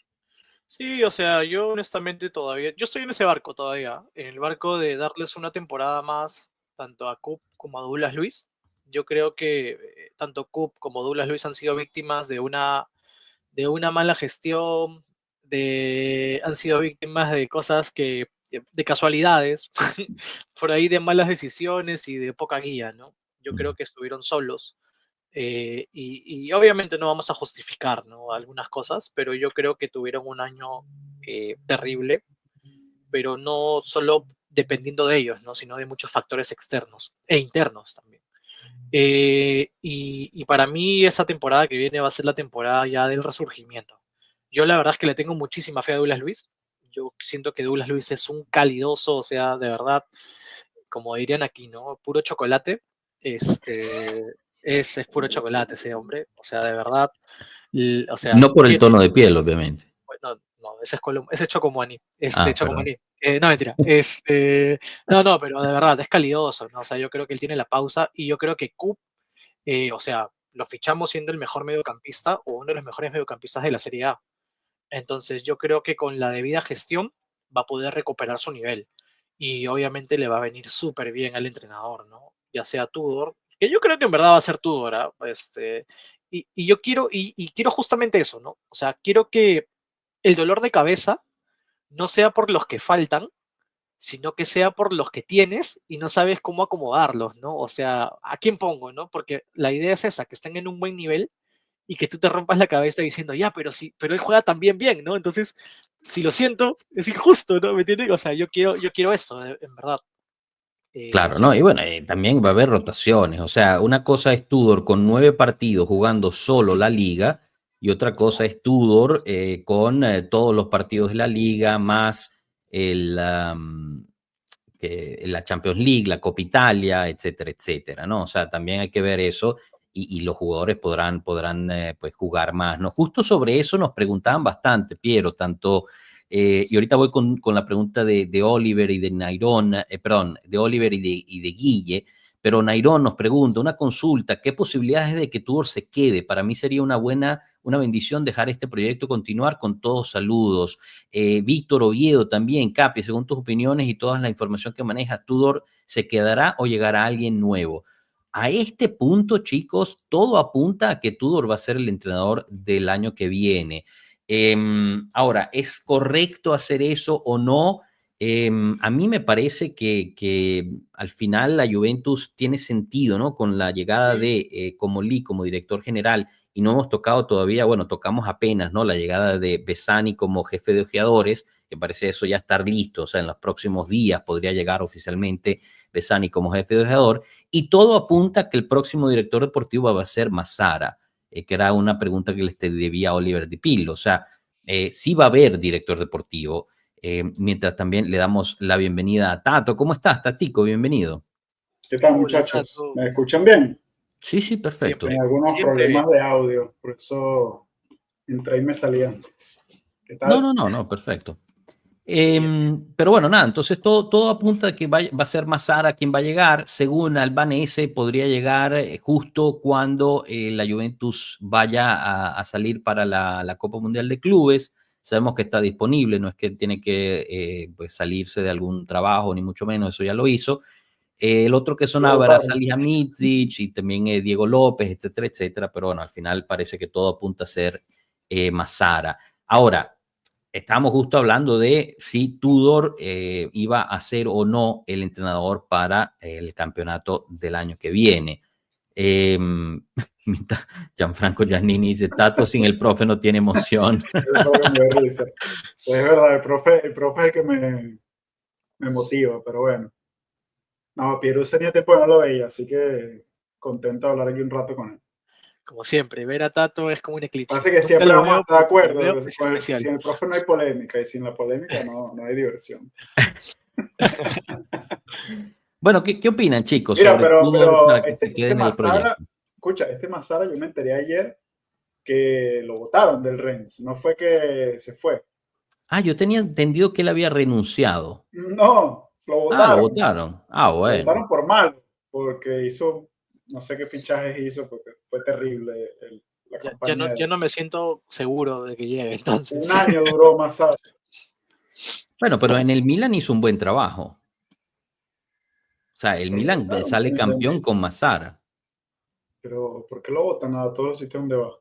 Sí, o sea, yo honestamente todavía, yo estoy en ese barco todavía, en el barco de darles una temporada más, tanto a Coop como a Douglas Luis, Yo creo que tanto Kup como Douglas Luiz han sido víctimas de una mala gestión, han sido víctimas de cosas de casualidades, por ahí de malas decisiones y de poca guía, ¿no? Yo creo que estuvieron solos. Y obviamente no vamos a justificar, ¿no?, algunas cosas, pero yo creo que tuvieron un año terrible, pero no solo dependiendo de ellos, ¿no?, sino de muchos factores externos e internos también. Y para mí esta temporada que viene va a ser la temporada ya del resurgimiento. Yo la verdad es que le tengo muchísima fe a Douglas Luiz. Yo siento que Douglas Luiz es un calidoso, o sea, de verdad, como dirían aquí, ¿no?, puro chocolate. Es puro chocolate ese hombre, o sea, de verdad, o sea, No por el tiene, tono de piel, obviamente. no, no, ese es Chocomuani, Ah, perdón. Chocomani, no, mentira, no, pero de verdad, es calidoso, ¿no? O sea, yo creo que él tiene la pausa y yo creo que Kup, o sea, lo fichamos siendo el mejor mediocampista o uno de los mejores mediocampistas de la Serie A. Entonces, yo creo que con la debida gestión va a poder recuperar su nivel y obviamente le va a venir súper bien al entrenador, ¿no? Ya sea Tudor, que yo creo que en verdad va a ser Tudor, ¿ah? Y yo quiero, y quiero justamente eso, ¿no? O sea, quiero que el dolor de cabeza no sea por los que faltan, sino que sea por los que tienes y no sabes cómo acomodarlos, ¿no? O sea, ¿a quién pongo, no? Porque la idea es esa, que estén en un buen nivel y que tú te rompas la cabeza diciendo, ya, pero sí, pero él juega también bien, ¿no? Entonces, si lo siento, es injusto, ¿no? ¿Me entiendes? O sea, yo quiero eso, en verdad. O Claro, sea, ¿no? Y bueno, también va a haber rotaciones. O sea, una cosa es Tudor con 9 partidos jugando solo la liga y otra cosa es Tudor con todos los partidos de la liga más el, la Champions League, la Copa Italia, etcétera, etcétera, ¿no? O sea, también hay que ver eso y los jugadores podrán pues jugar más, ¿no? Justo sobre eso nos preguntaban bastante, Piero, tanto, y ahorita voy con la pregunta de Oliver y de Nairón, perdón, de Oliver y de Guille, pero Nairón nos pregunta, una consulta, ¿qué posibilidades de que Tudor se quede? Para mí sería una bendición dejar este proyecto continuar con todos saludos. Víctor Oviedo también, Capi, según tus opiniones y toda la información que manejas, ¿Tudor se quedará o llegará alguien nuevo? A este punto, chicos, todo apunta a que Tudor va a ser el entrenador del año que viene. Ahora, ¿es correcto hacer eso o no? A mí me parece que al final la Juventus tiene sentido, ¿no? Con la llegada de Comolli como director general y no hemos tocado todavía, bueno, tocamos apenas, ¿no? La llegada de Besani como jefe de ojeadores, que parece eso ya estar listo, o sea, en los próximos días podría llegar oficialmente Besani como jefe de ojeador, y todo apunta a que el próximo director deportivo va a ser Massara, que era una pregunta que les debía a Oliver Di Pillo, o sea, sí va a haber director deportivo, mientras también le damos la bienvenida a Tato. ¿Cómo estás, Tatico? Bienvenido. ¿Qué tal, hola, muchachos? Tato. ¿Me escuchan bien? Sí, sí, perfecto. Siempre, Tenía algunos siempre bien. problemas de audio, por eso entré y me salí antes. ¿Qué tal? No, perfecto. Qué bien. Pero bueno, nada, entonces todo apunta a que va a ser Massara quien va a llegar. Según Albanese, podría llegar justo cuando la Juventus vaya a salir para la Copa Mundial de Clubes. Sabemos que está disponible, no es que tiene que pues salirse de algún trabajo, ni mucho menos, eso ya lo hizo. El otro que Lo sonaba era votaron. Salihamidzic y también Diego López, etcétera, etcétera. Pero bueno, al final parece que todo apunta a ser Massara. Ahora, estábamos justo hablando de si Tudor iba a ser o no el entrenador para el campeonato del año que viene. Gianfranco Giannini dice, Tato sin el profe no tiene emoción. Eso fue lo que me dio risa. Es verdad, el profe es el que me motiva, pero bueno. No, Piero tenía tiempo que no lo veía, así que contento de hablar aquí un rato con él. Como siempre, ver a Tato es como un eclipse. Parece que Nunca siempre lo vamos a veo, estar de pero cuando lo acuerdo. veo es especial. Sin el profe no hay polémica y sin la polémica no hay diversión. Bueno, ¿qué opinan, chicos, Mira, sobre pero, Tudor pero para que se quede este en el Massara, proyecto? escucha, este Massara yo me enteré ayer que lo votaron del Rennes, no fue que se fue. Yo tenía entendido que él había renunciado. No, lo Lo votaron. votaron. Lo Bueno. votaron por malo, porque hizo, no sé qué fichajes hizo, porque fue terrible la campaña de Ya él. no me siento seguro de que llegue, entonces. Un año duró Massara. Bueno, pero en el Milan hizo un buen trabajo. O sea, el Lo Milan votaron, sale tenía campeón entendido. con Massara. Pero, ¿por qué lo votan a todos los sitios donde va?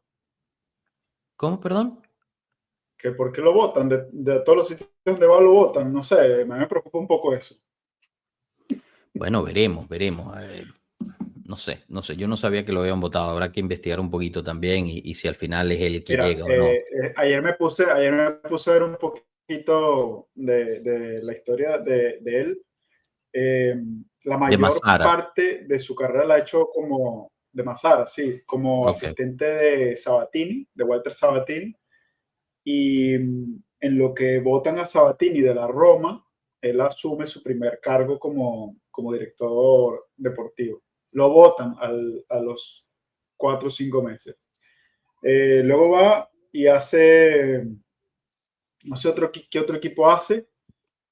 ¿Cómo, perdón? ¿Que por qué lo votan? De todos los sitios donde va lo votan. No sé, me preocupa un poco eso. Bueno, veremos, veremos. No sé, yo no sabía que lo habían votado. Habrá que investigar un poquito también y si al final es el que Mira, llega o no. ayer me puse a ver un poquito de la historia de él. Eh, la De mayor Mazara. parte de su carrera la ha hecho como de Massara, sí, como Ok. asistente de Sabatini, de Walter Sabatini. Y en lo que votan a Sabatini de la Roma, él asume su primer cargo como director deportivo. Lo votan a los 4 o 5 meses. Luego va y hace, no sé qué otro equipo hace,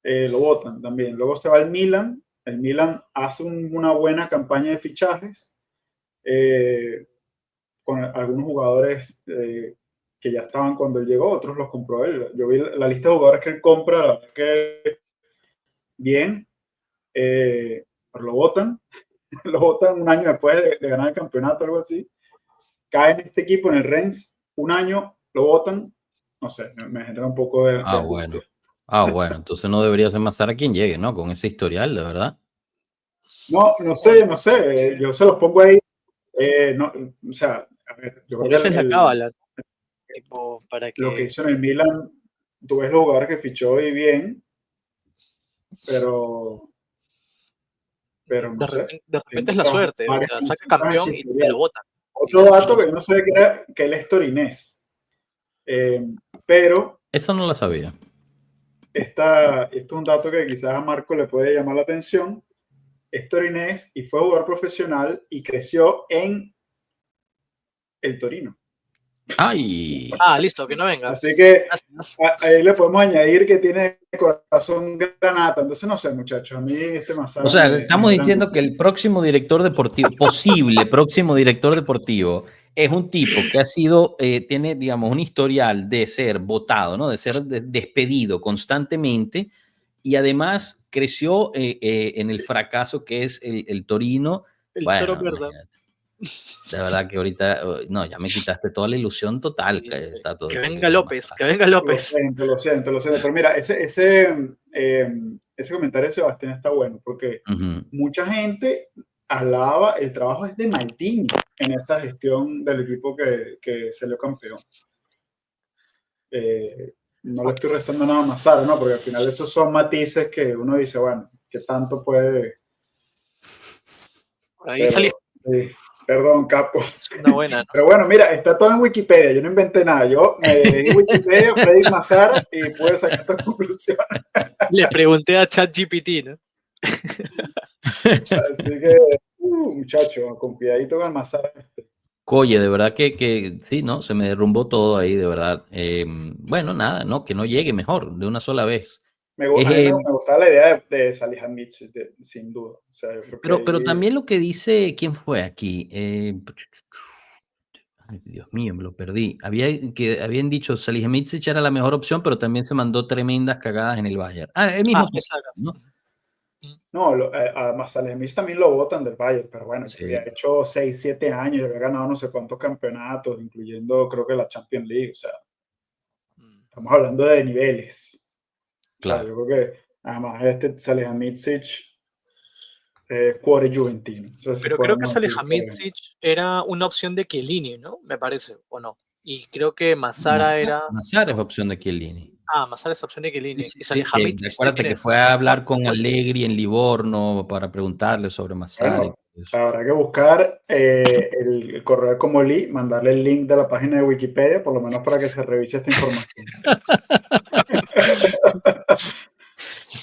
lo votan también. Luego se va al Milan, el Milan hace una buena campaña de fichajes con algunos jugadores que ya estaban cuando él llegó, otros los compró él. Yo vi la lista de jugadores que él compra, la verdad que bien, pero lo votan, lo votan un año después de ganar el campeonato, algo así. Cae en este equipo, en el Rennes, un año, lo votan, no sé, me genera un poco de Ah, angustia. bueno. Ah, bueno. Entonces no debería ser Mazara quien llegue, ¿no? Con ese historial, de verdad. No, no sé, yo se los pongo ahí. No, o sea, a ver, yo creo Pero esa es que la cábala, tipo, para lo que que hizo en el Milan, tú ves los jugadores que fichó y bien, pero, no sé, de tiene repente es la suerte, o varias sea, saca consultas en campeón su y te historial. lo botan. Y Otro le hacen dato lo que no sabía que era que él es torinés, pero Eso no lo sabía. esto es un dato que quizás a Marco le puede llamar la atención. Es torinés y fue jugador profesional y creció en el Torino. ¡Ay! Ah, listo, que no venga. Así que Gracias. ahí le podemos añadir que tiene corazón granata. Entonces, no sé, muchachos, a mí este O Massara sea, me estamos genera diciendo que angustia. el próximo director deportivo, posible próximo director deportivo, es un tipo que ha sido, tiene, digamos, un historial de ser votado, ¿no? De ser despedido constantemente y además creció en el fracaso que es el Torino. El toro Bueno, verde. imagínate. De verdad que ahorita, no, ya me quitaste toda la ilusión total, Sí, Tato, que de venga de López, Massara. que venga Lo López. siento, lo siento, lo siento. Pero mira, ese comentario de Sebastián está bueno porque Ujú. mucha gente alaba el trabajo es de Maldini en esa gestión del equipo que salió campeón. No le estoy restando nada más Sara, ¿no? Porque al final esos son matices que uno dice, bueno, ¿qué tanto puede? Por ahí salí Pero, perdón, capo. una buena, ¿no? Pero bueno, mira, está todo en Wikipedia. Yo no inventé nada. Yo me di Wikipedia, Freddy Mazara y pude sacar esta conclusión. Le pregunté a ChatGPT, ¿no? Así que, muchacho, con cuidadito con el Mazara. Oye, de verdad que sí, ¿no? Se me derrumbó todo ahí, de verdad. Bueno, nada, ¿no? Que no llegue mejor, de una sola vez. A mí Eh, me gustaba la idea de Salihamidzic, sin duda. O sea, yo creo que pero ahí también lo que dice, ¿quién fue aquí? Ay, Dios mío, me lo perdí. Habían dicho Salihamidzic era la mejor opción, pero también se mandó tremendas cagadas en el Bayern. Ah, el mismo, Ah, esa era. ¿no? no, además Salihamidzic también lo votan del Bayern, pero bueno, ya había Sí, hecho 6 7 años, ya había ganado no sé cuántos campeonatos, incluyendo creo que la Champions League. O sea, estamos hablando de niveles. O sea, claro. yo creo que además este Salihamidzic cuore juventino. O sea, si Pero creo que podemos decir que Salihamidzic era una opción de Chiellini, ¿no? Me parece, ¿o no? Y creo que Massara era. Massara es opción de Chiellini. Ah, Massara es opción de Sí, Chiellini. sí, ¿Y sí, que Salihamidzic de acuérdate quién que es? fue a hablar con Napoli. Allegri en Livorno para preguntarle sobre Massara y bueno, todo eso. habrá que buscar el correo de Comolí, mandarle el link de la página de Wikipedia, por lo menos para que se revise esta información.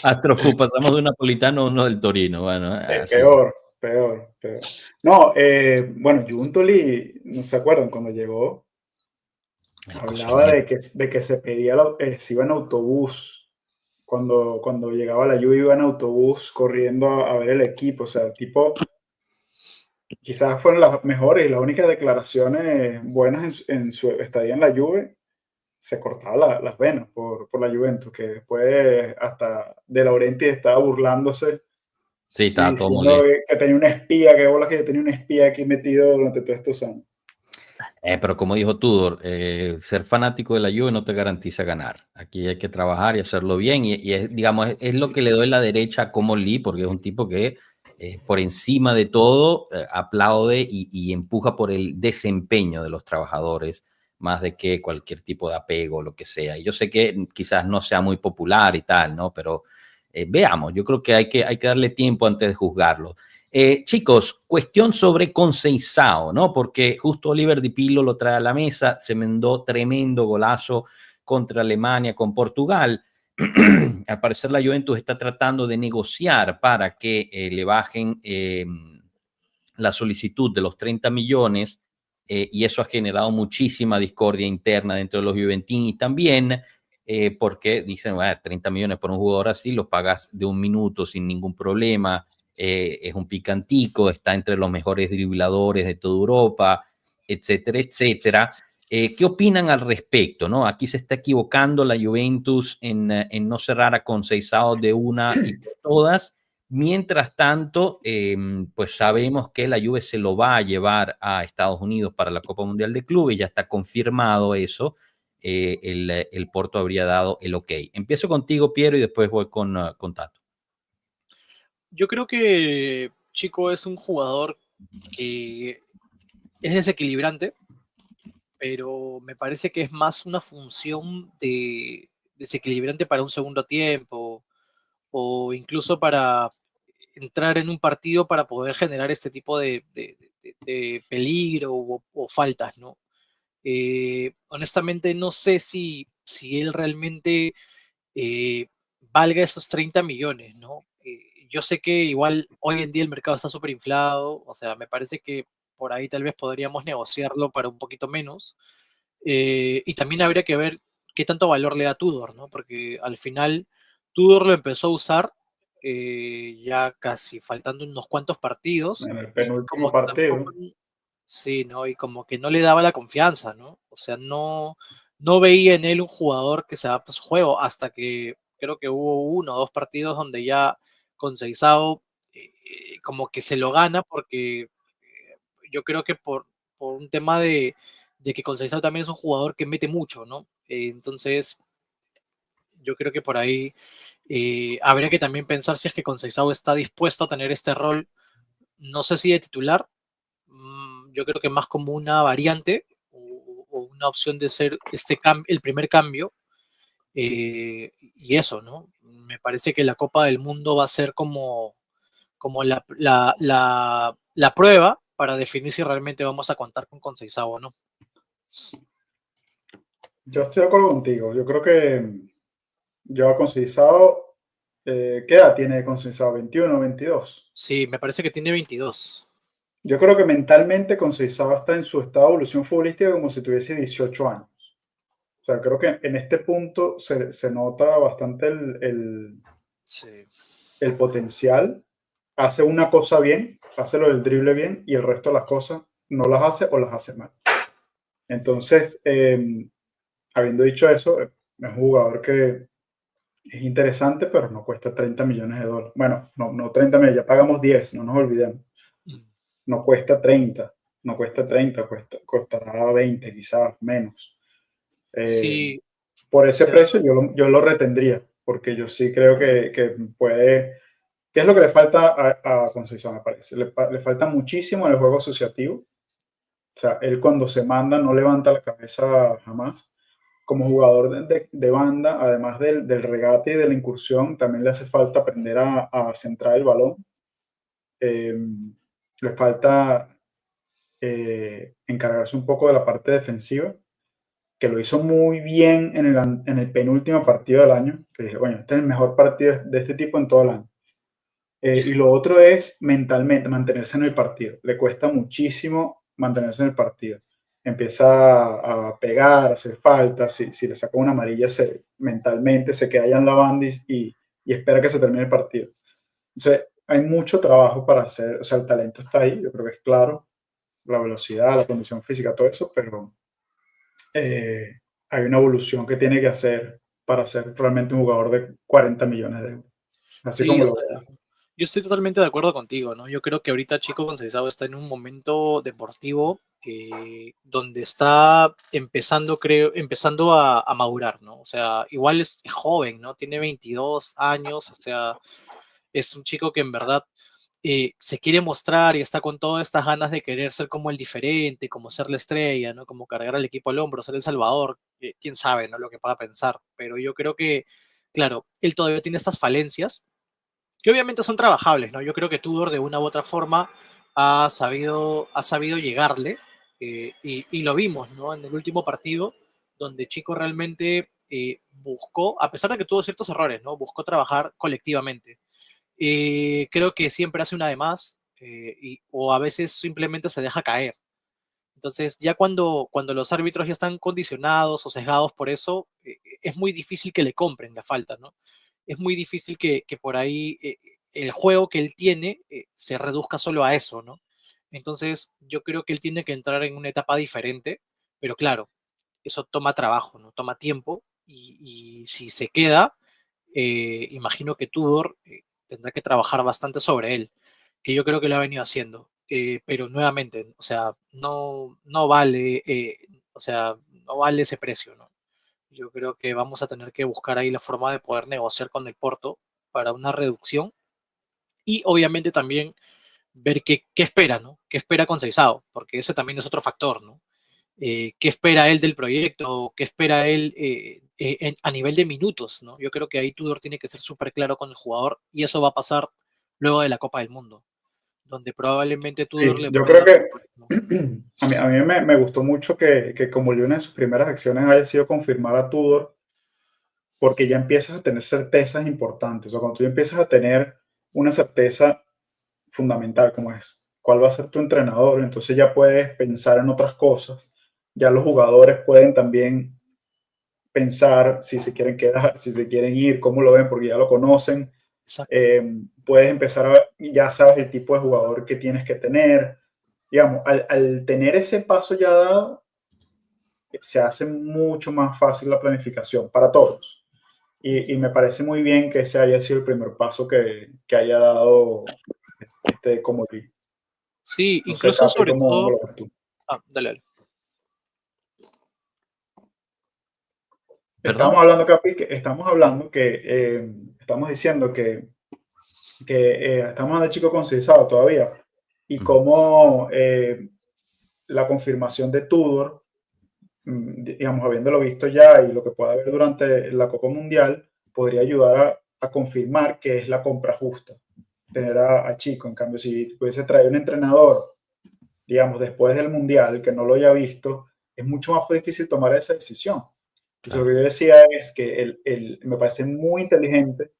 Astrofu, pasamos de un napolitano a uno del Torino, bueno, así. Peor, peor, peor. No, bueno, Giuntoli, ¿no se acuerdan? Cuando llegó, El hablaba cocinero. de que se pedía, se iba en autobús. Cuando llegaba la lluvia, iba en autobús corriendo a ver el equipo. O sea, el tipo, quizás fueron las mejores y las únicas declaraciones buenas en su estadía en la Juve. Se cortaba las venas por la Juventus, que después hasta De Laurentiis estaba burlándose Sí, estaba todo diciendo molesto. que tenía una espía, que bolas que tenía una espía aquí metido durante todos estos años. Pero como dijo Tudor, ser fanático de la Juve no te garantiza ganar. Aquí hay que trabajar y hacerlo bien. Y es, digamos, es lo que le doy la derecha a Como Lee, porque es un tipo que por encima de todo aplaude y empuja por el desempeño de los trabajadores, más de que cualquier tipo de apego o lo que sea. Y yo sé que quizás no sea muy popular y tal, ¿no? Pero veamos, yo creo que hay que darle tiempo antes de juzgarlo. Chicos, cuestión sobre Conceição, ¿no? Porque justo Oliver Di Pillo lo trae a la mesa, se mandó tremendo golazo contra Alemania con Portugal. Al parecer la Juventus está tratando de negociar para que le bajen la solicitud de los 30 millones y eso ha generado muchísima discordia interna dentro de los juventinos también, porque dicen, bueno, 30 millones por un jugador así, los pagas de un minuto sin ningún problema, es un picantico, está entre los mejores dribladores de toda Europa, etcétera, etcétera. ¿Qué opinan al respecto? ¿No? Aquí se está equivocando la Juventus en no cerrar a Conceição de una y por todas. Mientras tanto, pues sabemos que la Juve se lo va a llevar a Estados Unidos para la Copa Mundial de Clubes, ya está confirmado eso. El Porto habría dado el ok. Empiezo contigo, Piero, y después voy con Tato. Yo creo que Chico es un jugador que es desequilibrante, pero me parece que es más una función de desequilibrante para un segundo tiempo o incluso para entrar en un partido para poder generar este tipo de peligro o faltas, ¿no? Honestamente no sé si él realmente eh, valga esos 30 millones, ¿no? Yo sé que igual hoy en día el mercado está súper inflado, o sea, me parece que por ahí tal vez podríamos negociarlo para un poquito menos. Y también habría que ver qué tanto valor le da Tudor, ¿no? Porque al final Tudor lo empezó a usar ya casi faltando unos cuantos partidos En el y penúltimo como que tampoco, partido. sí, ¿no? Y como que no le daba la confianza, ¿no? O sea, no veía en él un jugador que se adapta a su juego hasta que creo que hubo uno o dos partidos donde ya con Seisao como que se lo gana porque yo creo que por un tema de que Conceição también es un jugador que mete mucho, ¿no? Entonces, yo creo que por ahí habría que también pensar si es que Conceição está dispuesto a tener este rol, no sé si de titular, yo creo que más como una variante o una opción de ser el primer cambio. Y eso, ¿no? Me parece que la Copa del Mundo va a ser como la prueba para definir si realmente vamos a contar con Conceição o no. Yo estoy de acuerdo contigo. Yo creo que yo a Conceição, ¿qué edad tiene Conceição? ¿21, 22? Sí, me parece que tiene 22. Yo creo que mentalmente Conceição está en su estado de evolución futbolística como si tuviese 18 años. O sea, creo que en este punto se nota bastante Sí. el potencial. Hace una cosa bien, hace lo del drible bien y el resto de las cosas no las hace o las hace mal. Entonces, habiendo dicho eso, es un jugador que es interesante, pero no cuesta 30 millones de dólares. Bueno, no 30 millones, ya pagamos 10, no nos olvidemos. No cuesta 30, no cuesta 30, costará 20, quizás menos. Sí, Por o ese sea, precio yo lo retendría, porque yo sí creo que puede. ¿Qué es lo que le falta a Conceição, me parece? Le falta muchísimo en el juego asociativo. O sea, él cuando se manda no levanta la cabeza jamás. Como jugador de banda, además del regate y de la incursión, también le hace falta aprender a centrar el balón. Le falta encargarse un poco de la parte defensiva, que lo hizo muy bien en el penúltimo partido del año, que dije, bueno, este es el mejor partido de este tipo en todo el año. Y lo otro es mentalmente, mantenerse en el partido. Le cuesta muchísimo mantenerse en el partido. Empieza a pegar, a hacer falta. Si le saca una amarilla, mentalmente se queda allá en la banda y espera que se termine el partido. Entonces, hay mucho trabajo para hacer. O sea, el talento está ahí, yo creo que es claro. La velocidad, la condición física, todo eso, pero hay una evolución que tiene que hacer para ser realmente un jugador de 40 millones de euros. Así sí, como o lo sea, veo. Yo estoy totalmente de acuerdo contigo, ¿no? Yo creo que ahorita Chico Conceição está en un momento deportivo donde está empezando, creo, empezando a madurar, ¿no? O sea, igual es joven, ¿no? Tiene 22 años, o sea, es un chico que en verdad se quiere mostrar y está con todas estas ganas de querer ser como el diferente, como ser la estrella, ¿no? Como cargar al equipo al hombro, ser el salvador, quién sabe, ¿no? Lo que pueda pensar, pero yo creo que, claro, él todavía tiene estas falencias que obviamente son trabajables, ¿no? Yo creo que Tudor de una u otra forma ha sabido llegarle y lo vimos, ¿no? En el último partido, donde Chico realmente buscó, a pesar de que tuvo ciertos errores, ¿no? Buscó trabajar colectivamente. Creo que siempre hace una de más o a veces simplemente se deja caer. Entonces, ya cuando los árbitros ya están condicionados o sesgados por eso, es muy difícil que le compren la falta, ¿no? Es muy difícil que por ahí el juego que él tiene se reduzca solo a eso, ¿no? Entonces, yo creo que él tiene que entrar en una etapa diferente, pero claro, eso toma trabajo, ¿no? Toma tiempo y si se queda, imagino que Tudor tendrá que trabajar bastante sobre él, que yo creo que lo ha venido haciendo. Pero nuevamente, o sea, no vale, o sea, no vale ese precio, ¿no? Yo creo que vamos a tener que buscar ahí la forma de poder negociar con el Porto para una reducción y obviamente también ver qué espera, ¿no? ¿Qué espera Conceição? Porque ese también es otro factor, ¿no? ¿Qué espera él del proyecto? ¿Qué espera él a nivel de minutos, ¿no? Yo creo que ahí Tudor tiene que ser súper claro con el jugador y eso va a pasar luego de la Copa del Mundo, donde probablemente Tudor Sí, le yo pueda creo dar, que ¿no? a mí me gustó mucho que como una de sus primeras acciones haya sido confirmar a Tudor, porque ya empiezas a tener certezas importantes. O cuando tú empiezas a tener una certeza fundamental, como es cuál va a ser tu entrenador, entonces ya puedes pensar en otras cosas. Ya los jugadores pueden también pensar si se quieren quedar, si se quieren ir, cómo lo ven, porque ya lo conocen. Exacto. Puedes empezar a ver, ya sabes el tipo de jugador que tienes que tener. Digamos, al tener ese paso ya dado, se hace mucho más fácil la planificación para todos. Y me parece muy bien que ese haya sido el primer paso que haya dado como vi. Sí, No sé, incluso Capi, sobre ¿cómo todo, lo ves tú? dale, dale. ¿Perdón? Estamos hablando, Capi, estamos diciendo que estamos hablando de Chico Conceição todavía y Ujú. cómo la confirmación de Tudor, digamos, habiéndolo visto ya y lo que pueda haber durante la Copa Mundial, podría ayudar a confirmar que es la compra justa, tener a Chico. En cambio, si pudiese traer un entrenador, digamos, después del Mundial, que no lo haya visto, es mucho más difícil tomar esa decisión. Entonces, lo Claro, que yo decía es que me parece muy inteligente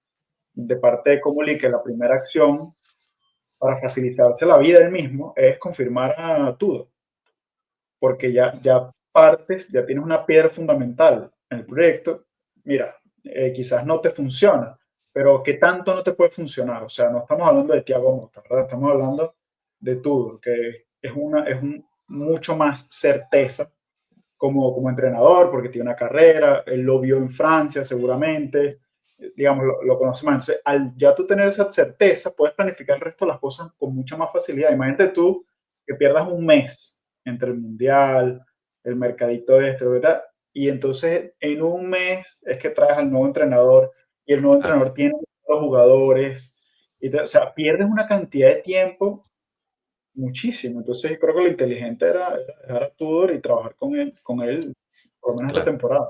de parte de Comuli que la primera acción para facilitarse la vida él mismo es confirmar a Tudor, porque ya partes, ya tienes una piedra fundamental en el proyecto. Mira, quizás no te funciona, pero ¿qué tanto no te puede funcionar? O sea, no estamos hablando de Thiago Motta, ¿verdad? Estamos hablando de Tudor, que mucho más certeza como entrenador, porque tiene una carrera, él lo vio en Francia seguramente, digamos, lo conoce más. Entonces, al ya tú tener esa certeza, puedes planificar el resto de las cosas con mucha más facilidad. Imagínate tú que pierdas un mes entre el mundial, el mercadito ¿verdad? Y entonces en un mes es que traes al nuevo entrenador y el nuevo claro. entrenador tiene los jugadores. O sea, pierdes una cantidad de tiempo muchísimo. Entonces creo que lo inteligente era dejar a Tudor y trabajar con él por lo menos esta Claro. temporada.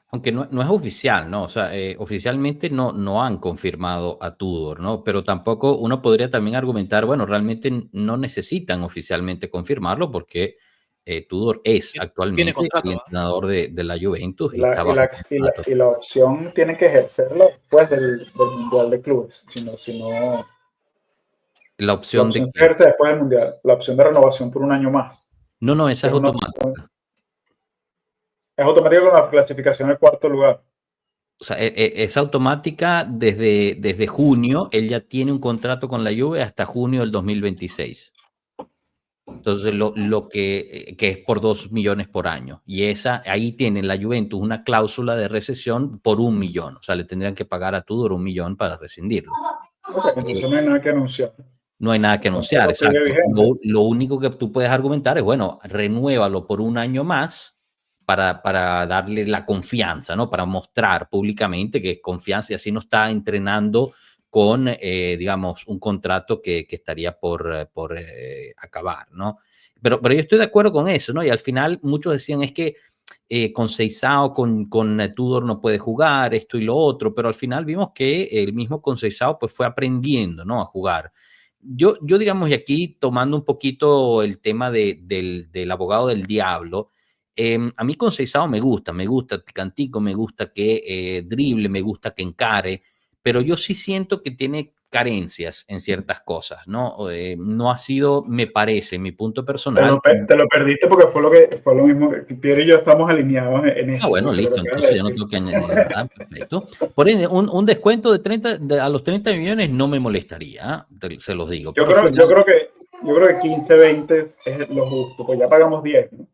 Aunque no es oficial, ¿no? O sea, oficialmente no han confirmado a Tudor, ¿no? Pero tampoco uno podría también argumentar, bueno, realmente no necesitan oficialmente confirmarlo porque Tudor es Tiene actualmente el contrato, ¿ah? entrenador de la Juventus Y y está la, y bajo la, y la, contrato. y la opción tiene que ejercerla después del Mundial de Clubes. Si no, La la opción de opción se que, ejerce después del Mundial. La opción de renovación por un año más, no, esa que es es una opción, automática. es automático con la clasificación al cuarto lugar. O sea, es automática desde junio. Él ya tiene un contrato con la Juve hasta junio del 2026. Entonces, lo que es por 2 millones por año. Y ahí tiene la Juventus una cláusula de rescisión por 1 millón. O sea, le tendrían que pagar a Tudor 1 millón para rescindirlo. Ok, entonces no hay nada que anunciar. No hay nada que anunciar, Entonces, sigue exacto. vigente. Lo único que tú puedes argumentar es, bueno, renuévalo por un año más para darle la confianza, ¿no? Para mostrar públicamente que es confianza y así no está entrenando con, digamos, un contrato que estaría por acabar, ¿no? Pero yo estoy de acuerdo con eso, ¿no? Y al final muchos decían es que con Seisao, con Tudor no puede jugar, esto y lo otro, pero al final vimos que el mismo con Seisao pues fue aprendiendo, ¿no? A jugar. Yo, digamos, y aquí tomando un poquito el tema del abogado del diablo, a mí con Seisao me gusta el picantico, me gusta que drible, me gusta que encare, pero yo sí siento que tiene carencias en ciertas cosas, ¿no? No ha sido, me parece, mi punto personal. Te lo perdiste porque fue lo mismo que Pierre y yo estamos alineados en Ah, eso. bueno, Justo lo que listo, acabas de entonces yo no decir. tengo que añadir nada, perfecto. Por ende, un descuento de 30, a los 30 millones no me molestaría, se los digo, Yo pero al creo, final, yo creo que 15, 20 es lo justo, pues ya pagamos 10, ¿no?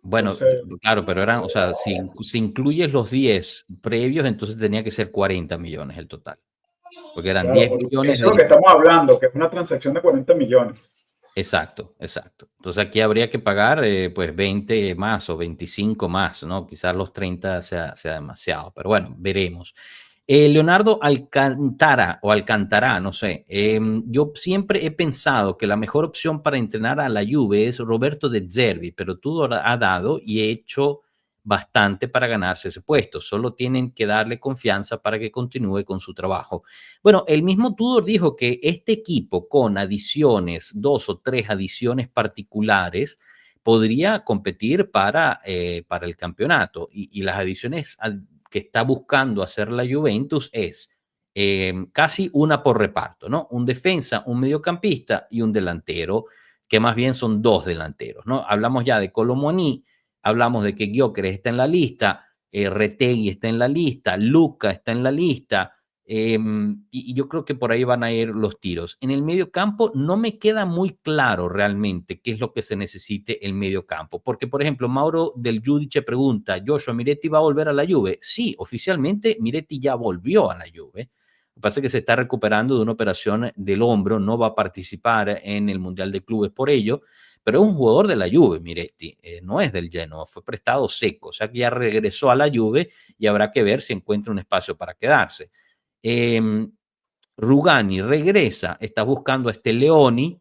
bueno, Entonces, claro, pero eran, o sea, si incluyes los 10 previos, entonces tenía que ser 40 millones el total, porque eran claro, 10 porque millones eso es de lo que diferencia. estamos hablando, que es una transacción de 40 millones. Exacto, exacto. Entonces aquí habría que pagar pues 20 más o 25 más, ¿no? Quizás los 30 sea demasiado, pero bueno, veremos. Leonardo Alcantara o Alcantará, no sé. Yo siempre he pensado que la mejor opción para entrenar a la Juve es Roberto De Zerbi, pero tú ha dado y he hecho bastante para ganarse ese puesto. Solo tienen que darle confianza para que continúe con su trabajo. Bueno, el mismo Tudor dijo que este equipo con adiciones, 2 o 3 adiciones particulares, podría competir para el campeonato. Y las adiciones que está buscando hacer la Juventus es casi una por reparto, ¿no? Un defensa, un mediocampista y un delantero, que más bien son 2 delanteros, ¿no? Hablamos ya de Colomoni, hablamos de que Gyökeres está en la lista, Retegui está en la lista, Luca está en la lista, y yo creo que por ahí van a ir los tiros. En el medio campo no me queda muy claro realmente qué es lo que se necesite el medio campo, porque por ejemplo Mauro del Giudice pregunta, Joshua, ¿Miretti va a volver a la Juve? Sí, oficialmente Miretti ya volvió a la Juve. Lo que pasa es que se está recuperando de una operación del hombro, no va a participar en el Mundial de Clubes por ello, pero es un jugador de la Juve, Miretti, no es del Genoa, fue prestado seco, o sea que ya regresó a la Juve y habrá que ver si encuentra un espacio para quedarse. Rugani regresa, está buscando a este Leoni,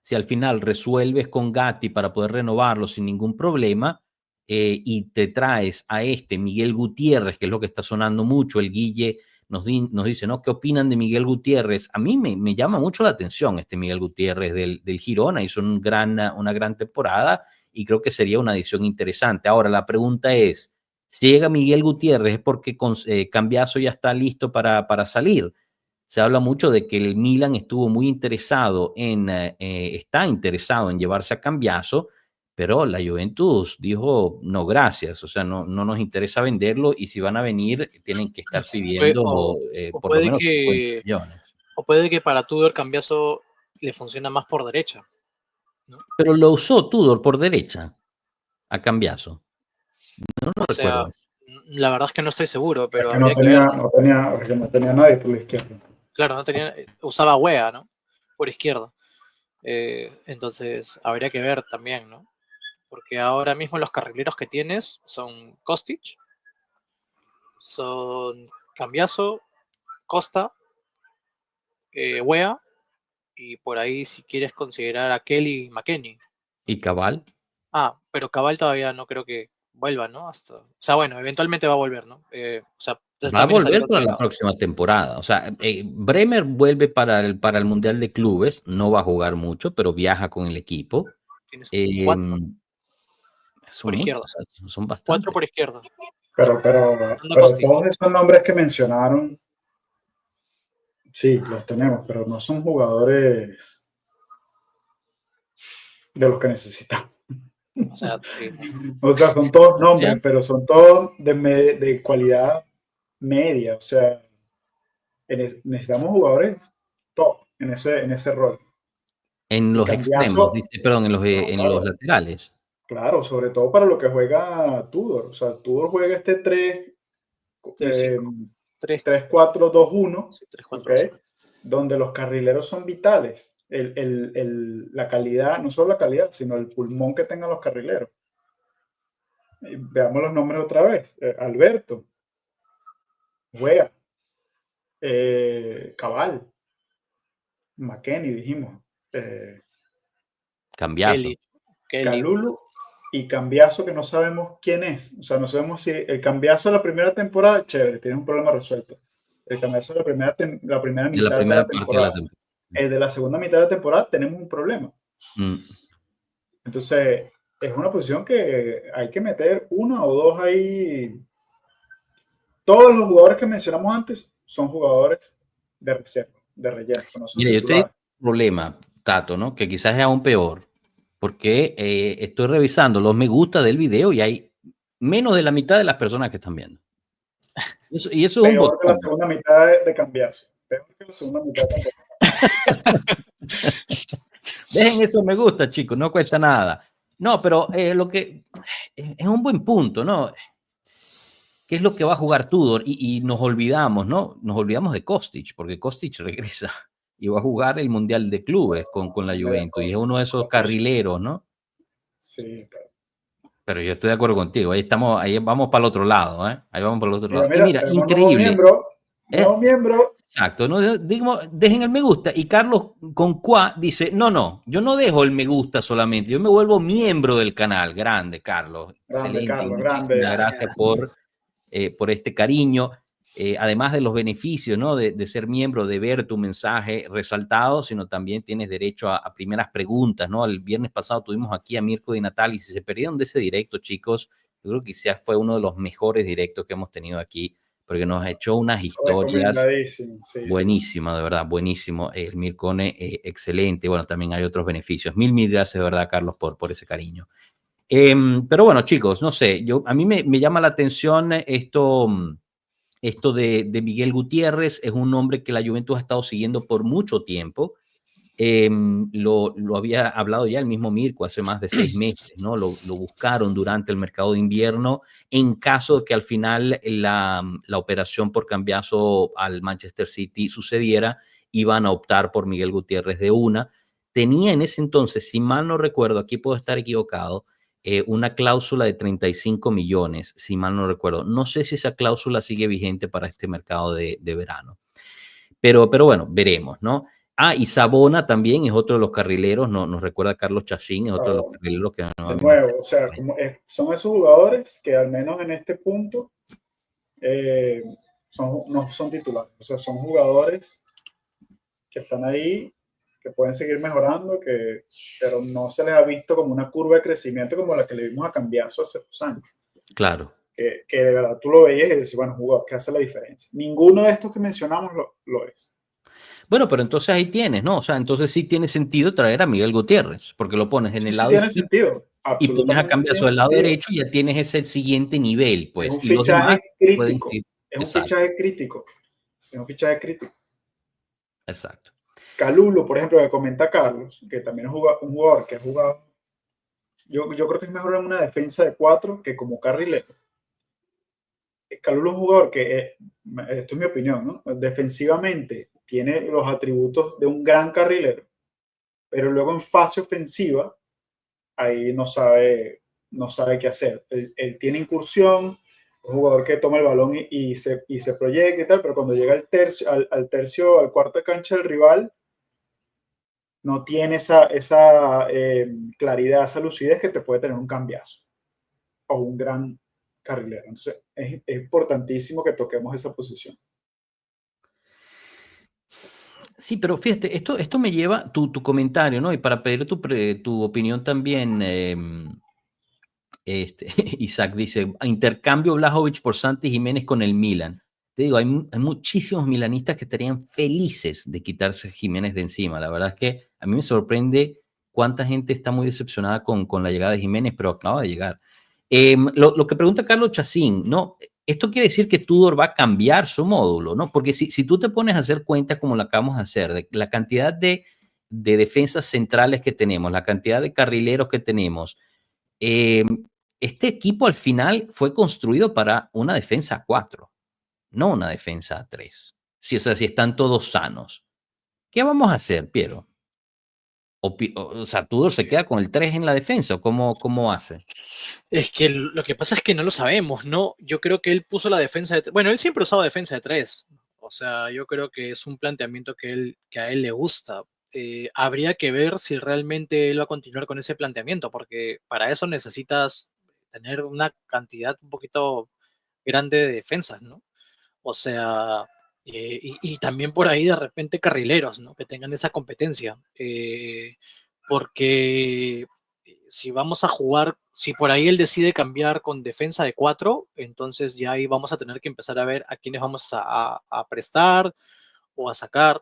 si al final resuelves con Gatti para poder renovarlo sin ningún problema y te traes a este Miguel Gutiérrez, que es lo que está sonando mucho, el Guille nos dice, ¿no? ¿Qué opinan de Miguel Gutiérrez? A mí me llama mucho la atención este Miguel Gutiérrez del Girona, hizo una gran temporada y creo que sería una adición interesante. Ahora, la pregunta es, si llega Miguel Gutiérrez es porque Cambiaso ya está listo para salir. Se habla mucho de que el Milan estuvo muy interesado está interesado en llevarse a Cambiaso, pero la Juventus dijo no gracias, o sea, no nos interesa venderlo y si van a venir tienen que estar pidiendo O por lo puede menos 50 que, millones. o puede que para Tudor Cambiaso le funciona más por derecha, ¿no? Pero lo usó Tudor por derecha a Cambiaso. No O sea, recuerdo eso. la verdad es que no estoy seguro, Es pero que habría que ver, ¿no? no tenía nadie por la izquierda. Claro, no tenía, usaba Wea, ¿no? Por izquierda. Entonces, habría que ver también, ¿no? Porque ahora mismo los carrileros que tienes son Kostic, son Cambiaso, Costa, Wea, y por ahí si quieres considerar a Kelly y McKennie. ¿Y Cabal? Ah, pero Cabal todavía no creo que vuelva, ¿no? Hasta, o sea, bueno, eventualmente va a volver, ¿no? O sea, Va a también está volver para la lesionado. próxima temporada. O sea, Bremer vuelve para el Mundial de Clubes, no va a jugar mucho, pero viaja con el equipo. Tienes Eh, 4 son por izquierda. muchos, son 4 bastantes. por izquierda. Pero Kostic. todos esos nombres que mencionaron, sí, los tenemos, pero no son jugadores de los que necesitamos. O sea, O sea, son todos Ya. nombres, pero son todos de cualidad media. O sea, necesitamos jugadores top en ese rol. En Y los extremos, Cambiaso, dice, perdón, no, en los claro, laterales. claro, sobre todo para lo que juega Tudor. O sea, Tudor juega tres eh, cinco 3 3-4-2-1, sí, 3 ¿ok? 4 2 1 donde los carrileros son vitales. La calidad, no solo la calidad, sino el pulmón que tengan los carrileros. Y veamos los nombres otra vez. Alberto, Wea, Cabal, McKenny, dijimos. Cambiazo. Kelly. Calulu y Cambiaso, que no sabemos quién es. O sea, no sabemos si el Cambiaso de la primera temporada, chévere, tiene un problema resuelto. El Cambiaso de la primera mitad de la temporada. El de la segunda mitad de la temporada tenemos un problema. Entonces, es una posición que hay que meter uno o dos ahí. Todos los jugadores que mencionamos antes son jugadores de reserva, de relleno. No Mira, yo tengo un problema, Tato, ¿no? Que quizás es aún peor, porque estoy revisando los me gusta del video y hay menos de la mitad de las personas que están viendo. Y eso es un botón. Peor que la segunda mitad de Cambiaso. Peor que la segunda mitad de Cambiaso. Dejen eso me gusta, chicos, no cuesta nada. No, pero lo que es un buen punto, ¿no? ¿Qué es lo que va a jugar Tudor? Y nos olvidamos, ¿no? Nos olvidamos de Kostic, porque Kostic regresa y va a jugar el Mundial de Clubes con la Juventus, y es uno de esos carrileros, ¿no? Sí, claro. Pero yo estoy de acuerdo contigo, ahí vamos para el otro lado, ¿eh? Ahí vamos para el otro lado. Mira, y mira, increíble. Nuevo miembro. Exacto, ¿no? Dejen el me gusta. Y Carlos con Cuá dice, no, yo no dejo el me gusta solamente, yo me vuelvo miembro del canal. Grande, Carlos. Grande, Excelente. Carlos, Muchísimas grande. Gracias por este cariño. Además de los beneficios, ¿no? de ser miembro, de ver tu mensaje resaltado, sino también tienes derecho a primeras preguntas, ¿no? El viernes pasado tuvimos aquí a Mirko Di Natale, y si se perdieron de ese directo, chicos, yo creo que quizás fue uno de los mejores directos que hemos tenido aquí, porque nos ha hecho unas historias buenísimas, de verdad, buenísimo. El Mircone, excelente. Bueno, también hay otros beneficios. Mil gracias, de verdad, Carlos, por ese cariño. Pero bueno, chicos, no sé, a mí me llama la atención esto de Miguel Gutiérrez. Es un hombre que la Juventus ha estado siguiendo por mucho tiempo. Lo había hablado ya el mismo Mirko hace más de 6 meses, ¿no? Lo buscaron durante el mercado de invierno en caso de que al final la operación por Cambiaso al Manchester City sucediera, iban a optar por Miguel Gutiérrez de una. Tenía en ese entonces, si mal no recuerdo, aquí puedo estar equivocado, una cláusula de 35 millones, si mal no recuerdo. No sé si esa cláusula sigue vigente para este mercado de verano. Pero bueno, veremos, ¿no? Y Sabona también es otro de los carrileros, nos recuerda Carlos Chacín, es otro de los carrileros que no. De nuevo, o sea, son esos jugadores que al menos en este punto no son titulares, o sea, son jugadores que están ahí, que pueden seguir mejorando, pero no se les ha visto como una curva de crecimiento como la que le vimos a Cambiaso hace 2 años. Claro. Que de verdad tú lo veías y decías, bueno, jugador, ¿qué hace la diferencia? Ninguno de estos que mencionamos lo es. Bueno, pero entonces ahí tienes, ¿no? O sea, entonces sí tiene sentido traer a Miguel Gutiérrez, porque lo pones en el lado tiene sentido. Y pones a Cambiaso del lado derecho y ya tienes ese siguiente nivel, pues. Es un fichaje crítico. Es un fichaje crítico. Exacto. Calulu, por ejemplo, que comenta Carlos, que también es un jugador que ha jugado. Yo creo que es mejor en una defensa de 4 que como carrilero. Calulu es un jugador que, esto es mi opinión, ¿no? Defensivamente tiene los atributos de un gran carrilero, pero luego en fase ofensiva, ahí no sabe qué hacer. Él tiene incursión, un jugador que toma el balón y se proyecta y tal, pero cuando llega al cuarto de cancha del rival, no tiene esa claridad, esa lucidez que te puede tener un Cambiaso o un gran carrilero. Entonces, es importantísimo que toquemos esa posición. Sí, pero fíjate, esto me lleva tu comentario, ¿no? Y para pedir tu opinión también, Isaac dice, intercambio Blajovic por Santi Jiménez con el Milan. Te digo, hay muchísimos milanistas que estarían felices de quitarse Jiménez de encima. La verdad es que a mí me sorprende cuánta gente está muy decepcionada con la llegada de Jiménez, pero acaba de llegar. Lo que pregunta Carlos Chacín, ¿no? Esto quiere decir que Tudor va a cambiar su módulo, ¿no? Porque si tú te pones a hacer cuenta como lo acabamos de hacer, de la cantidad de defensas centrales que tenemos, la cantidad de carrileros que tenemos, este equipo al final fue construido para una defensa 4, no una defensa 3. Sí, o sea, si están todos sanos. ¿Qué vamos a hacer, Piero? O sea, Tudor se queda con el 3 en la defensa, ¿o cómo hace? Es que lo que pasa es que no lo sabemos, ¿no? Yo creo que él puso la defensa de... Bueno, él siempre ha usado defensa de 3. O sea, yo creo que es un planteamiento que a él le gusta. Habría que ver si realmente él va a continuar con ese planteamiento, porque para eso necesitas tener una cantidad un poquito grande de defensas, ¿no? O sea, y también por ahí de repente carrileros, ¿no? Que tengan esa competencia. Porque si vamos a jugar, si por ahí él decide cambiar con defensa de 4, entonces ya ahí vamos a tener que empezar a ver a quiénes vamos a prestar o a sacar.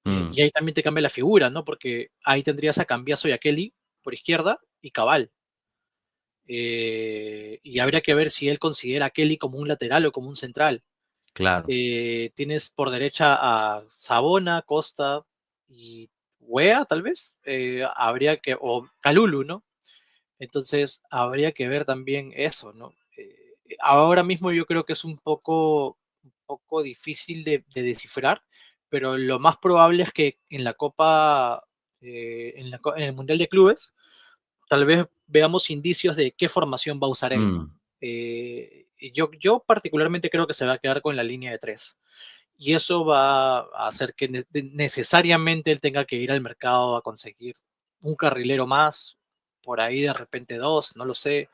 Y ahí también te cambia la figura, ¿no? Porque ahí tendrías a Cambiaso y a Kelly por izquierda y Cabal. Y habría que ver si él considera a Kelly como un lateral o como un central. Claro. Tienes por derecha a Sabona, Costa y Wea, tal vez. Habría que, o Kalulu, ¿no? Entonces, habría que ver también eso, ¿no? Ahora mismo yo creo que es un poco difícil de descifrar, pero lo más probable es que en la Copa, en el Mundial de Clubes, tal vez veamos indicios de qué formación va a usar él, ¿no? Yo particularmente creo que se va a quedar con la línea de 3. Y eso va a hacer que necesariamente él tenga que ir al mercado a conseguir un carrilero más, por ahí de repente 2, no lo sé,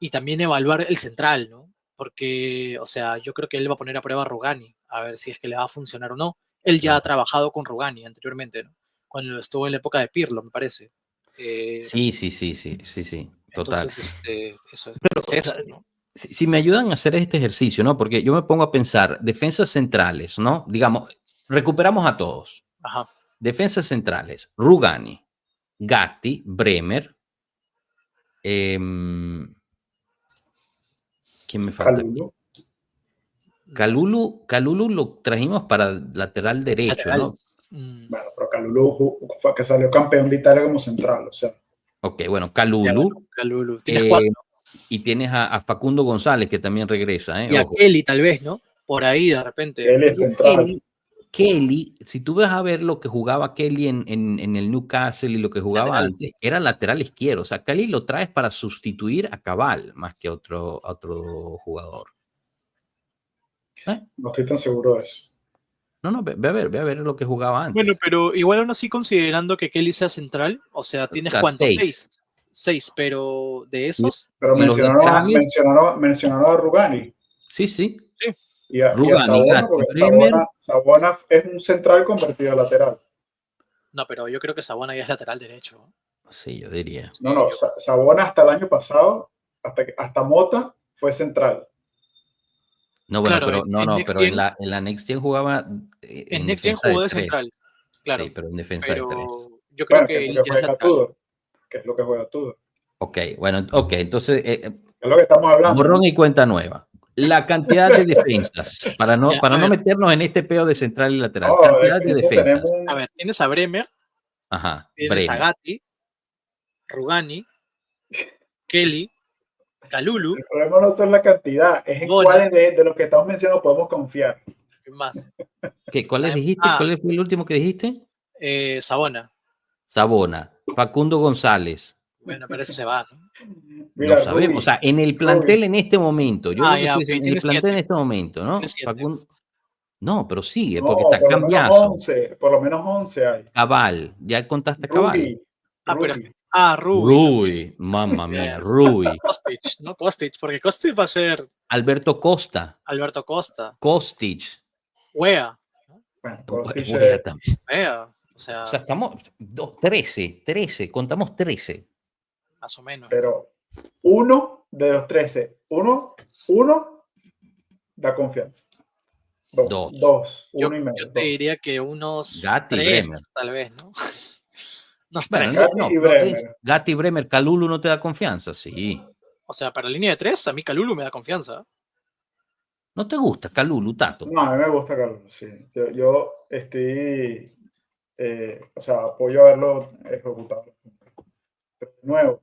y también evaluar el central, ¿no? Porque, o sea, yo creo que él va a poner a prueba a Rugani, a ver si es que le va a funcionar o no. Él ya ha Claro. trabajado con Rugani anteriormente, ¿no? Cuando estuvo en la época de Pirlo, me parece. Sí, total. Entonces, eso es Pero, o eso, sea, ¿no? si me ayudan a hacer este ejercicio, ¿no? Porque yo me pongo a pensar, defensas centrales, ¿no? Digamos, recuperamos a todos. Ajá. Defensas centrales, Rugani, Gatti, Bremer, ¿quién me falta aquí? Kalulu lo trajimos para lateral derecho, Lateral. ¿no? Bueno, pero Kalulu fue que salió campeón de Italia como central, o sea. Ok, bueno, Ya, Kalulu. bueno, Kalulu. Tienes 4. Y tienes a Facundo González, que también regresa, Y a ojo. Kelly, tal vez, ¿no? Por ahí, de repente. Él es central. Kelly, si tú vas a ver lo que jugaba Kelly en el Newcastle y lo que jugaba Lateral. antes, era lateral izquierdo. O sea, Kelly lo traes para sustituir a Cabal más que a otro jugador. No estoy tan seguro de eso. No, ve a ver lo que jugaba antes. Bueno, pero igual aún así considerando que Kelly sea central, o sea, ¿tienes cuántos? 6. 6, pero de esos... Pero Y los mencionaron a Rugani. Sí. Sí. Y a Rugani, Sabona, Gatti, porque Bremer. Sabona es un central convertido a lateral. No, pero yo creo que Sabona ya es lateral derecho. Sí, yo diría. No, Sabona hasta el año pasado, hasta Mota, fue central. No, bueno, Claro, pero en la Next Gen jugaba en en Next Gen defensa de jugó de 3. central, claro. Sí, pero en defensa de 3. Pero yo creo Bueno, que que es él lo que ya es juega lateral. Tudor. Que es lo que juega Tudor. Ok, bueno, ok, entonces Es lo que estamos hablando. borrón ¿no? y cuenta nueva. La cantidad de defensas, para no meternos en este peo de central y lateral. Cantidad de defensas. A ver, tienes a Bremer, Ajá, tienes a Bremer. Gatti, Rugani, Kelly, Kalulu, El problema no son la cantidad, es en Bona. cuáles de los que estamos mencionando podemos confiar. ¿Qué más? ¿Cuáles dijiste? ¿Cuál fue el último que dijiste? Sabona. Sabona, Facundo González. Bueno, pero ese se va, ¿no? Mira, No sabemos. O sea, en el plantel en este momento, yo lo que ya, estoy ok, diciendo, en el tienes plantel 7. en este momento, ¿no? Tienes 7. No, pero sigue, No, porque está por lo menos Cambiaso. 11, por lo menos 11 hay. Cabal, ya contaste a Cabal. Rui. Rui, mamma mía, Rui. Kostic, ¿no? Kostic, porque Kostic va a ser Alberto Costa. Alberto Costa. Kostic. Wea. Bueno, Wea también. Wea. O O sea, sea, estamos 13, contamos 13. más o menos. Pero uno de los 13, uno da confianza. Dos, uno y medio. Yo te diría que unos Gatti, 3, Bremer. tal vez, ¿no? Unos Bueno, 3. Gatti y Bremer. Gatti, Bremer, Kalulu no te da confianza, sí. O sea, para la línea de 3, a mí Kalulu me da confianza. ¿No te gusta Kalulu, Tato? No, a mí me gusta Carlos, sí. Yo estoy, o sea, apoyo a verlo ejecutado. Pero de nuevo,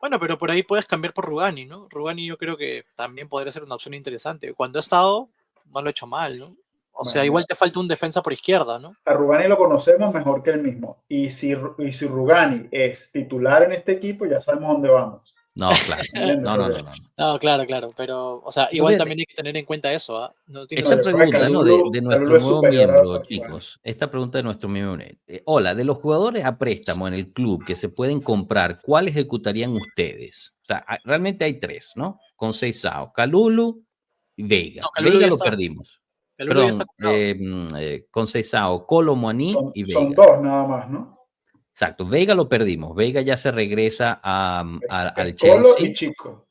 Bueno, pero por ahí puedes cambiar por Rugani, ¿no? Rugani yo creo que también podría ser una opción interesante. Cuando ha estado, no lo ha hecho mal, ¿no? O sea, igual te falta un defensa por izquierda, ¿no? A Rugani lo conocemos mejor que él mismo. Y si Rugani es titular en este equipo, ya sabemos dónde vamos. No, claro. No. No, claro. Pero, o sea, igual también hay que tener en cuenta eso, ¿ah? No tiene Esta yo creo que pregunta, ¿no? Kalulu- De nuestro Kalulu es nuevo superior a miembro, Pascual. chicos. Esta pregunta de nuestro miembro. Hola, de los jugadores a préstamo en el club que se pueden comprar, ¿cuál ejecutarían ustedes? O sea, realmente hay 3, ¿no? Conceição, Kalulu y Veiga. No, Kalulu Veiga ya lo está. perdimos. Kalulu ya está Perdón, comprado. Conceição, Kolo Muani y Son Veiga. 2 nada más, ¿no? Exacto, Veiga lo perdimos. Veiga ya se regresa al Es Colo Chelsea. y Chico.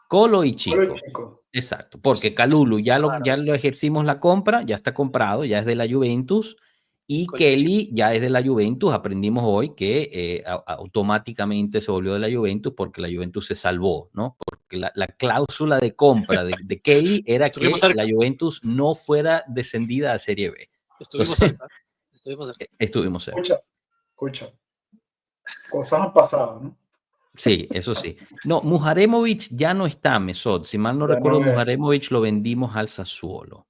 Colo y Chico. Colo y Chico. Exacto, porque Kalulu ya lo ejercimos la compra, ya está comprado, ya es de la Juventus. Y Kelly ya es de la Juventus. Aprendimos hoy que automáticamente se volvió de la Juventus porque la Juventus se salvó, ¿no? Porque la cláusula de compra de Kelly era que la Juventus no fuera descendida a Serie B. Estuvimos cerca. Estuvimos cerca. Escucha. Cosas han pasado, ¿no? Sí, eso sí. No, Muharemovic ya no está, Mesot. Si mal no recuerdo, Muharemovic lo vendimos al Sassuolo.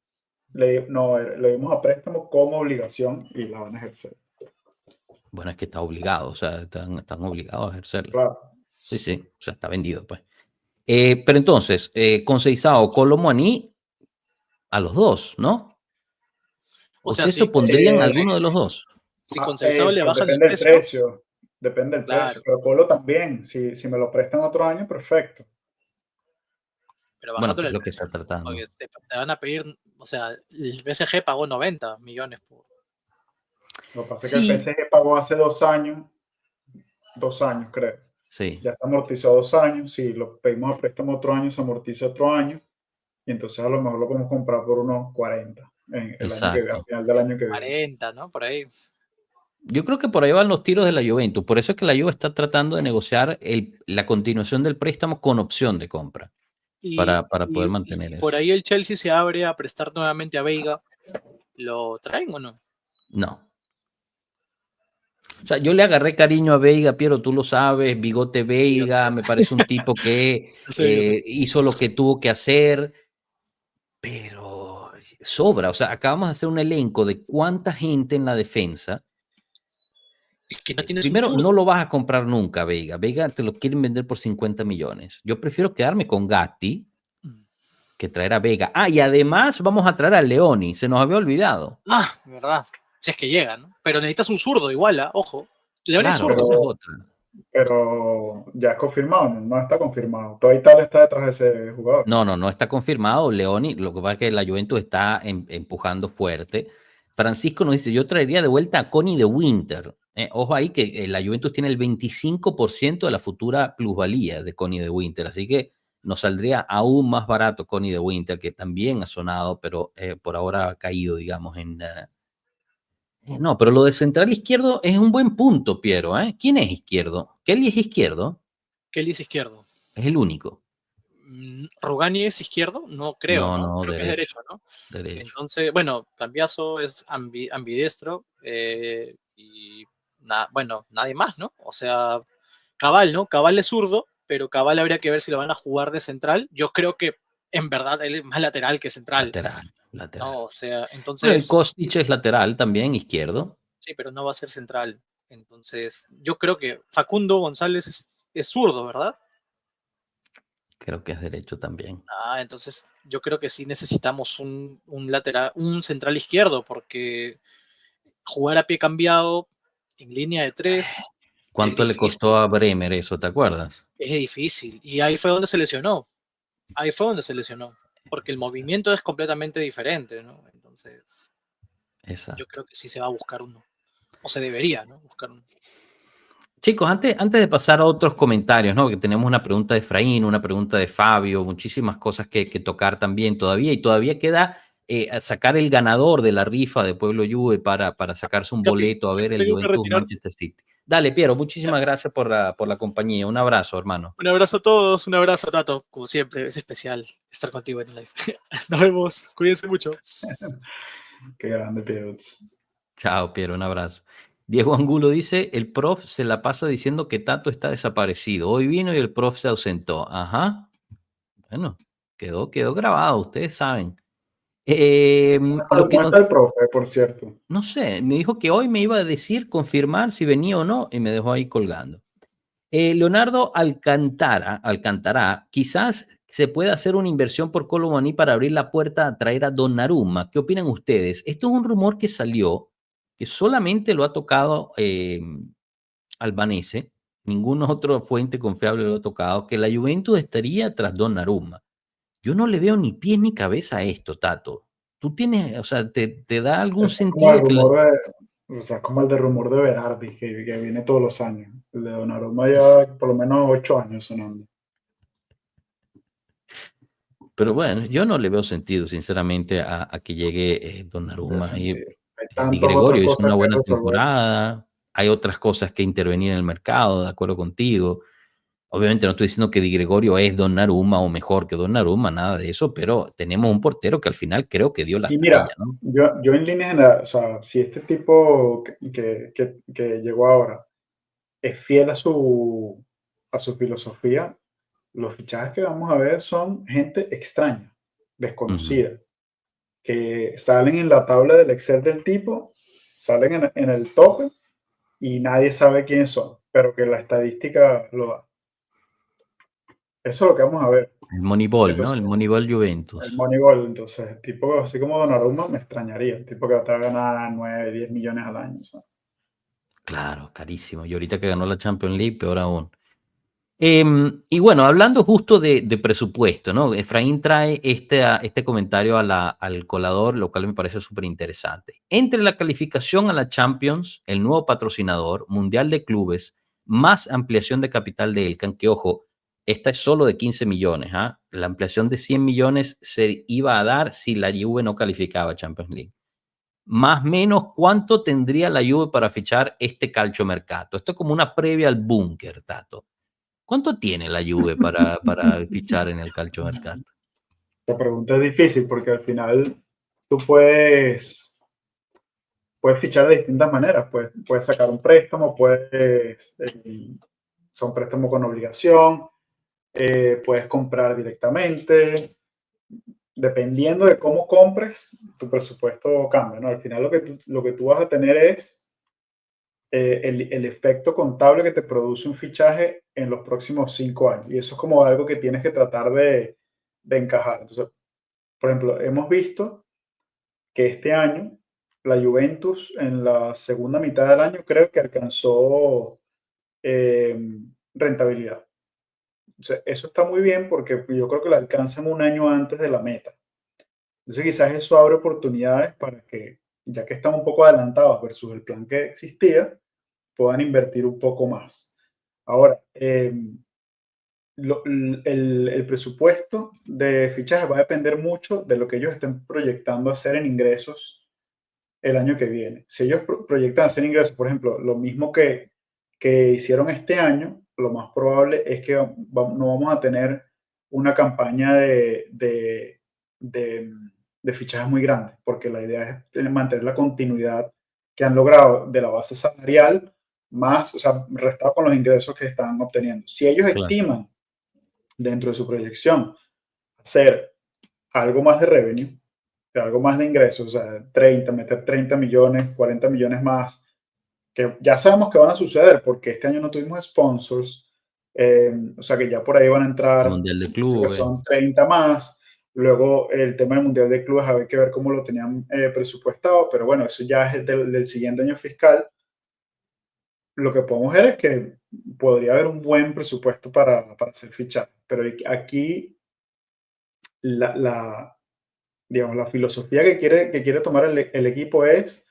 Le dimos a préstamo como obligación y la van a ejercer. Bueno, es que está obligado, o sea, están obligados a ejercerlo. Claro. Sí, o sea, está vendido, pues. Pero entonces, Conceição, Kolo Muani, a los 2, ¿no? O sea, ¿Ustedes se opondrían a alguno de los 2? Si Conceição le bajan el precio. Depende del precio, pero Colo también. Si me lo prestan otro año, perfecto. Pero bueno, pues es lo que está tratando. Te van a pedir, o sea, el PSG pagó 90 millones por... Lo que pasa es que el PSG pagó hace 2 años, creo. Sí. Ya se amortizó 2 años. Si lo pedimos a préstamo otro año, se amortiza otro año. Y entonces a lo mejor lo podemos comprar por unos 40 al final del año que viene. 40, ¿no? Por ahí. Yo creo que por ahí van los tiros de la Juventus. Por eso es que la Juve está tratando de negociar la continuación del préstamo con opción de compra. Para poder mantener eso. Por ahí el Chelsea se abre a prestar nuevamente a Veiga. ¿Lo traen o no? No. O sea, yo le agarré cariño a Veiga, Piero, tú lo sabes, Bigote Veiga, me parece un tipo que hizo lo que tuvo que hacer, pero sobra. O sea, acabamos de hacer un elenco de cuánta gente en la defensa. Es que no tienes primero, no lo vas a comprar nunca, Veiga. Veiga te lo quieren vender por 50 millones. Yo prefiero quedarme con Gatti que traer a Veiga. Y además vamos a traer a Leoni. Se nos había olvidado. Verdad. Si es que llega, ¿no? Pero necesitas un zurdo igual, ojo. Leoni es zurdo. Esa es otra. Pero ya es confirmado, no está confirmado. Todo Italia está detrás de ese jugador. No está confirmado. Leoni, lo que pasa es que la Juventus está empujando fuerte. Francisco nos dice, yo traería de vuelta a Connie de Winter. Ojo ahí que la Juventus tiene el 25% de la futura plusvalía de Connie de Winter, así que nos saldría aún más barato Connie de Winter, que también ha sonado, pero por ahora ha caído, digamos, en... No, pero lo de central izquierdo es un buen punto, Piero. ¿Quién es izquierdo? ¿Kelly es izquierdo? Kelly es izquierdo. Es el único. ¿Rugani es izquierdo? No creo, ¿no? Creo derecho. Que es derecho, ¿no? Derecho. Entonces, bueno, Cambiaso es ambidestro y nadie más, ¿no? O sea, Cabal, ¿no? Cabal es zurdo, pero Cabal habría que ver si lo van a jugar de central. Yo creo que en verdad él es más lateral que central. Lateral. No, o sea, entonces... el Kostic es lateral también, izquierdo. Sí, pero no va a ser central. Entonces, yo creo que Facundo González es zurdo, ¿verdad? Creo que es derecho también. Entonces yo creo que sí necesitamos un lateral, un central izquierdo, porque jugar a pie cambiado en línea de 3. ¿Cuánto le costó a Bremer eso, te acuerdas? Es difícil. Y ahí fue donde se lesionó. Porque el movimiento es completamente diferente, ¿no? Entonces, yo creo que sí se va a buscar uno. O se debería, ¿no? Buscar uno. Chicos, antes de pasar a otros comentarios, ¿no? Que tenemos una pregunta de Efraín, una pregunta de Fabio, muchísimas cosas que tocar también todavía, y todavía queda sacar el ganador de la rifa de Pueblo Juve para sacarse un boleto a ver el Juventus Manchester City. Dale, Piero, muchísimas gracias por la compañía. Un abrazo, hermano. Un abrazo a todos, un abrazo, Tato. Como siempre, es especial estar contigo en el live. Nos vemos, cuídense mucho. Qué grande, Piero. Chao, Piero, un abrazo. Diego Angulo dice, el prof se la pasa diciendo que Tato está desaparecido. Hoy vino y el prof se ausentó. Ajá. Bueno, quedó grabado, ustedes saben. Lo que ¿Cómo está el profe, por cierto? no sé, me dijo que hoy me iba a decir, confirmar si venía o no, y me dejó ahí colgando. Leonardo Alcantará, quizás se pueda hacer una inversión por Kolo Muani para abrir la puerta a traer a Donnarumma. ¿Qué opinan ustedes? Esto es un rumor que salió, que solamente lo ha tocado Albanese, ninguna otra fuente confiable lo ha tocado, que la Juventus estaría tras Donnarumma. Yo no le veo ni pies ni cabeza a esto, Tato. Tú tienes, o sea, ¿te da algún Eso es como el sentido que la... rumor de, o sea, como el de rumor de Berardi, que viene todos los años. El de Donnarumma lleva por lo menos 8 años sonando. Pero bueno, yo no le veo sentido, sinceramente, a que llegue De Donnarumma. sentido. Hay Di tantas otras Gregorio hizo cosas una que buena resolver. temporada. Hay otras cosas que intervenir en el mercado, de acuerdo contigo. Obviamente no estoy diciendo que Di Gregorio es Donnarumma o mejor que Donnarumma, nada de eso, pero tenemos un portero que al final creo que dio la Y talla, mira, ¿no? yo en línea general, o sea, si este tipo que llegó ahora es fiel a su filosofía, los fichajes que vamos a ver son gente extraña, Ujú. desconocida, que salen en la tabla del Excel del tipo, salen en el tope y nadie sabe quiénes son, pero que la estadística lo da. Eso es lo que vamos a ver. El Moneyball, ¿no? Entonces, El Moneyball el Juventus. Moneyball, entonces, tipo así como Donnarumma me extrañaría, el tipo que va a ganar 9 10 millones al año. O sea. Claro, carísimo. Y ahorita que ganó la Champions League, peor aún. Y bueno, hablando justo de presupuesto, ¿no? Efraín trae este comentario al colador, lo cual me parece súper interesante. Entre la calificación a la Champions, el nuevo patrocinador, Mundial de Clubes, más ampliación de capital de Elcan, que ojo, esta es solo de 15 millones, ¿ah? La ampliación de 100 millones se iba a dar si la Juve no calificaba a Champions League. Más o menos, ¿cuánto tendría la Juve para fichar este calciomercato? Esto es como una previa al búnker, Tato. ¿Cuánto tiene la Juve para fichar en el calciomercato? La pregunta es difícil porque al final tú puedes fichar de distintas maneras. Puedes sacar un préstamo, son préstamos con obligación, puedes comprar directamente. Dependiendo de cómo compres, tu presupuesto cambia, ¿no? Al final lo que tú vas a tener es el efecto contable que te produce un fichaje en los próximos 5 años. Y eso es como algo que tienes que tratar de encajar. Entonces, por ejemplo, hemos visto que este año la Juventus en la segunda mitad del año creo que alcanzó eh, rentabilidad. Entonces, eso está muy bien porque yo creo que la alcanzan un año antes de la meta. Entonces, quizás eso abre oportunidades para que, ya que están un poco adelantados versus el plan que existía, puedan invertir un poco más. Ahora, el presupuesto de fichaje va a depender mucho de lo que ellos estén proyectando hacer en ingresos el año que viene. Si ellos proyectan hacer ingresos, por ejemplo, lo mismo que hicieron este año, lo más probable es que no vamos a tener una campaña de, de fichajes muy grande, porque la idea es mantener la continuidad que han logrado de la base salarial, más, o sea, restado con los ingresos que están obteniendo. Si ellos Claro. estiman dentro de su proyección hacer algo más de revenue, algo más de ingresos, o sea, meter 30 millones, 40 millones más, que ya sabemos que van a suceder porque este año no tuvimos sponsors, o sea que ya por ahí van a El entrar, Mundial de que Clubes. son 30 más. Luego el tema del Mundial de Clubes, hay que ver cómo lo tenían presupuestado, pero bueno, eso ya es del siguiente año fiscal. Lo que podemos ver es que podría haber un buen presupuesto para hacer fichajes, pero aquí la, digamos, la filosofía que quiere tomar el equipo es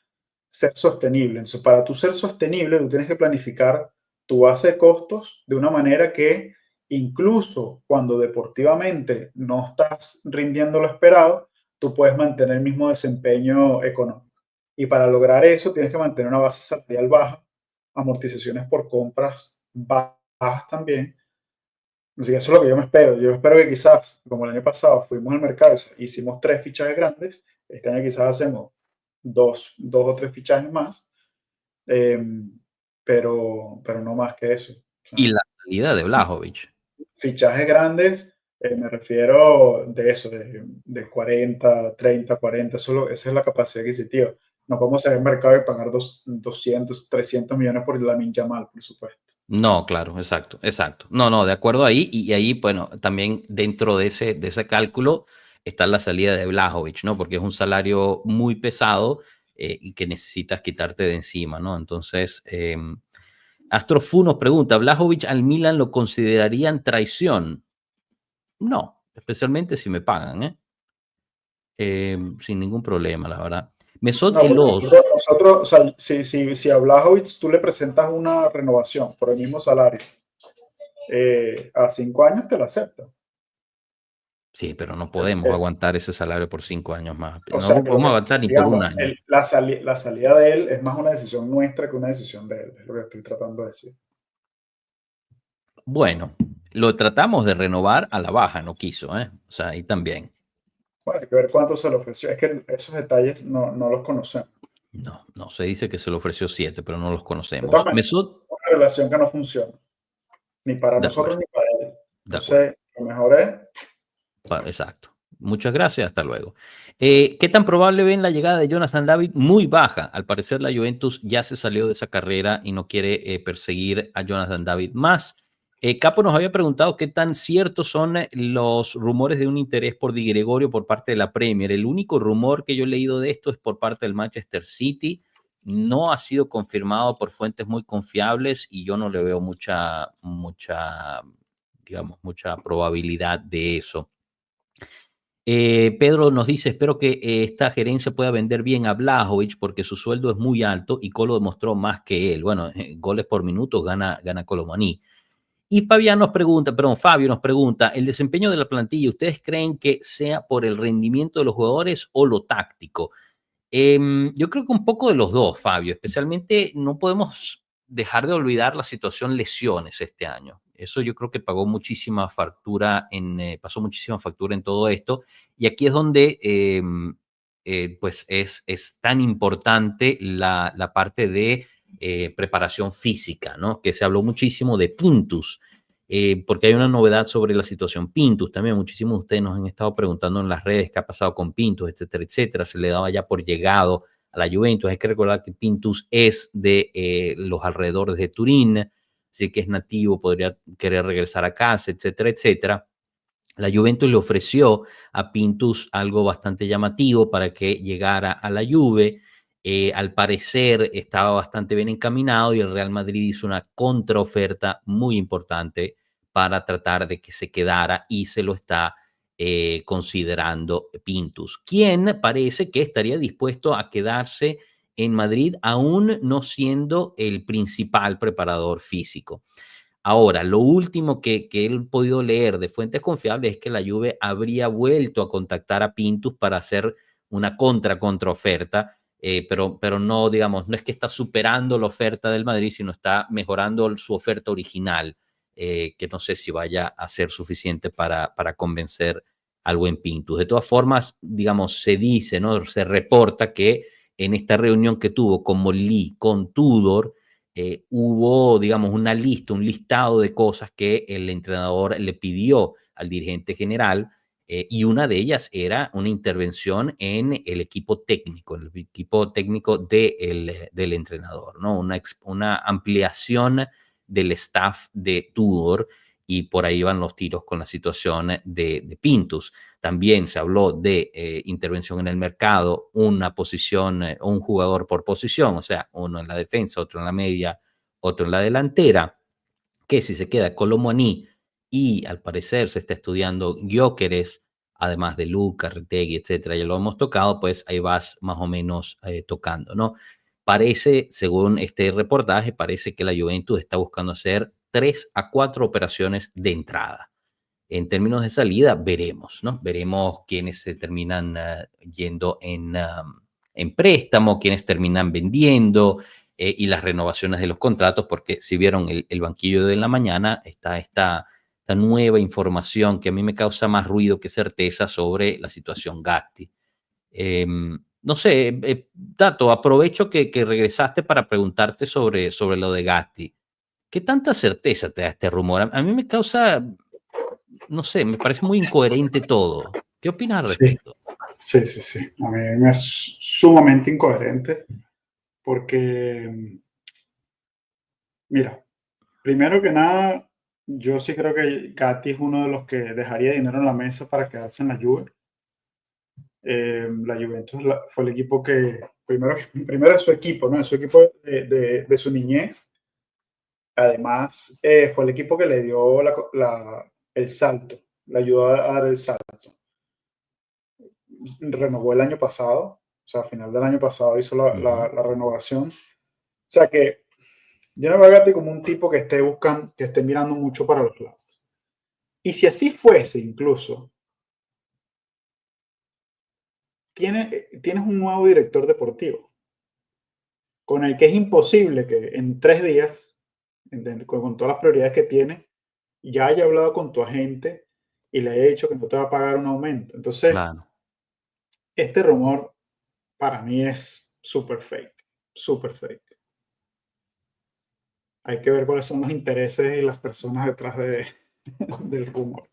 ser sostenible. Entonces, para tú ser sostenible, tú tienes que planificar tu base de costos de una manera que incluso cuando deportivamente no estás rindiendo lo esperado, tú puedes mantener el mismo desempeño económico. Y para lograr eso, tienes que mantener una base salarial baja, amortizaciones por compras bajas también. Así que eso es lo que yo me espero. Yo espero que quizás, como el año pasado, fuimos al mercado, hicimos 3 fichajes grandes, este año quizás hacemos dos o tres fichajes más, eh, pero no más que eso. O sea, Y la salida de Blajovic. fichajes grandes Me refiero de eso, de 40, 30, 40, esa es la capacidad adquisitiva. No podemos salir al mercado y pagar 200, 300 millones por Lamine Yamal, por supuesto. No, claro, exacto, exacto. No, no, de acuerdo ahí. Y ahí, bueno, también dentro de ese cálculo está la salida de Blajovic, ¿no? Porque es un salario muy pesado y que necesitas quitarte de encima, ¿no? Entonces, Astrofu nos pregunta, ¿Blajovic al Milan lo considerarían traición? No, especialmente si me pagan, ¿eh? Sin ningún problema, la verdad. Mesut No, porque Elos, nosotros, o sea, si a Blajovic tú le presentas una renovación por el mismo salario, a 5 años te la acepta. sí, pero no Eh, podemos eh, aguantar ese salario por 5 años más. o No sea, lo que lo podemos que, aguantar ni por un digamos, año. la salida de él es más una decisión nuestra que una decisión de él, es lo que estoy tratando de decir. Bueno, lo tratamos de renovar a la baja, no quiso, ¿eh? O sea, ahí también. Bueno, hay que ver cuánto se le ofreció. Es que esos detalles no los conocemos. No, no, se dice que se le ofreció 7, pero no los De todas conocemos. maneras, Mesut, una relación que no funciona, ni para de nosotros acuerdo, ni para él. de acuerdo. Entonces, lo mejor es, Exacto. Muchas gracias, hasta luego. ¿Qué tan probable ven la llegada de Jonathan David? Muy baja. Al parecer la Juventus ya se salió de esa carrera y no quiere perseguir a Jonathan David más. Capo nos había preguntado qué tan ciertos son los rumores de un interés por Di Gregorio por parte de la Premier. El único rumor que yo he leído de esto es por parte del Manchester City. No ha sido confirmado por fuentes muy confiables y yo no le veo digamos, mucha probabilidad de eso. Pedro nos dice, espero que esta gerencia pueda vender bien a Blajovic porque su sueldo es muy alto y Colo demostró más que él. Bueno, goles por minuto gana Colomani. Y Fabio nos pregunta, el desempeño de la plantilla, ¿ustedes creen que sea por el rendimiento de los jugadores o lo táctico? Yo creo que un poco de los dos, Fabio. Especialmente no podemos dejar de olvidar la situación lesiones este año. Eso yo creo que pasó muchísima factura en todo esto. Y aquí es donde pues es tan importante la parte de preparación física, ¿no? Que se habló muchísimo de Pintus, porque hay una novedad sobre la situación Pintus también. Muchísimos de ustedes nos han estado preguntando en las redes qué ha pasado con Pintus, etcétera, etcétera. Se le daba ya por llegado a la Juventus. Hay que recordar que Pintus es de los alrededores de Turín, así que es nativo, podría querer regresar a casa, etcétera, etcétera. La Juventus le ofreció a Pintus algo bastante llamativo para que llegara a la Juve. Al parecer estaba bastante bien encaminado y el Real Madrid hizo una contraoferta muy importante para tratar de que se quedara y se lo está considerando Pintus, quien parece que estaría dispuesto a quedarse en Madrid aún no siendo el principal preparador físico. Ahora, lo último que he podido leer de fuentes confiables es que la Juve habría vuelto a contactar a Pintus para hacer una contraoferta, pero no, digamos, no es que está superando la oferta del Madrid, sino está mejorando su oferta original, que no sé si vaya a ser suficiente para convencer al buen Pintus. De todas formas, digamos, se dice, ¿no? Se reporta que en esta reunión que tuvo con Molí, con Tudor, hubo, digamos, una lista, un listado de cosas que el entrenador le pidió al dirigente general y una de ellas era una intervención en el equipo técnico del entrenador, ¿no? Una ampliación del staff de Tudor y por ahí van los tiros con la situación de Pintus. También se habló de intervención en el mercado, una posición, un jugador por posición, o sea, uno en la defensa, otro en la media, otro en la delantera, que si se queda Colomboani y al parecer se está estudiando Gyökeres, además de Luca, Retegui, etcétera, ya lo hemos tocado, pues ahí vas más o menos tocando, ¿no? Parece, según este reportaje, parece que la Juventus está buscando hacer 3 a 4 operaciones de entrada. En términos de salida, veremos, ¿no? Veremos quiénes se terminan yendo en préstamo, quiénes terminan vendiendo y las renovaciones de los contratos, porque si vieron el banquillo de la mañana, está esta nueva información que a mí me causa más ruido que certeza sobre la situación Gatti. No sé, Tato, aprovecho que regresaste para preguntarte sobre lo de Gatti. ¿Qué tanta certeza te da este rumor? A mí me causa no sé, me parece muy incoherente todo. ¿Qué opinas al Sí, respecto? sí, sí, sí. A mí me es sumamente incoherente porque, mira, primero que nada, yo sí creo que Gatti es uno de los que dejaría dinero en la mesa para quedarse en la Juve. La Juventus fue el equipo que, primero es su equipo, ¿no? Es su equipo de su niñez. Además, fue el equipo que le dio el salto, le ayudó a dar el salto. Renovó el año pasado, o sea, a final del año pasado hizo la renovación. O sea que yo no veo a Gatti como un tipo que esté buscando, que esté mirando mucho para los lados. Y si así fuese, incluso, tienes un nuevo director deportivo con el que es imposible que en 3 días, con todas las prioridades que tiene, ya haya hablado con tu agente y le haya dicho que no te va a pagar un aumento. Entonces, Claro. este rumor para mí es súper fake, súper fake. Hay que ver cuáles son los intereses y las personas detrás del rumor,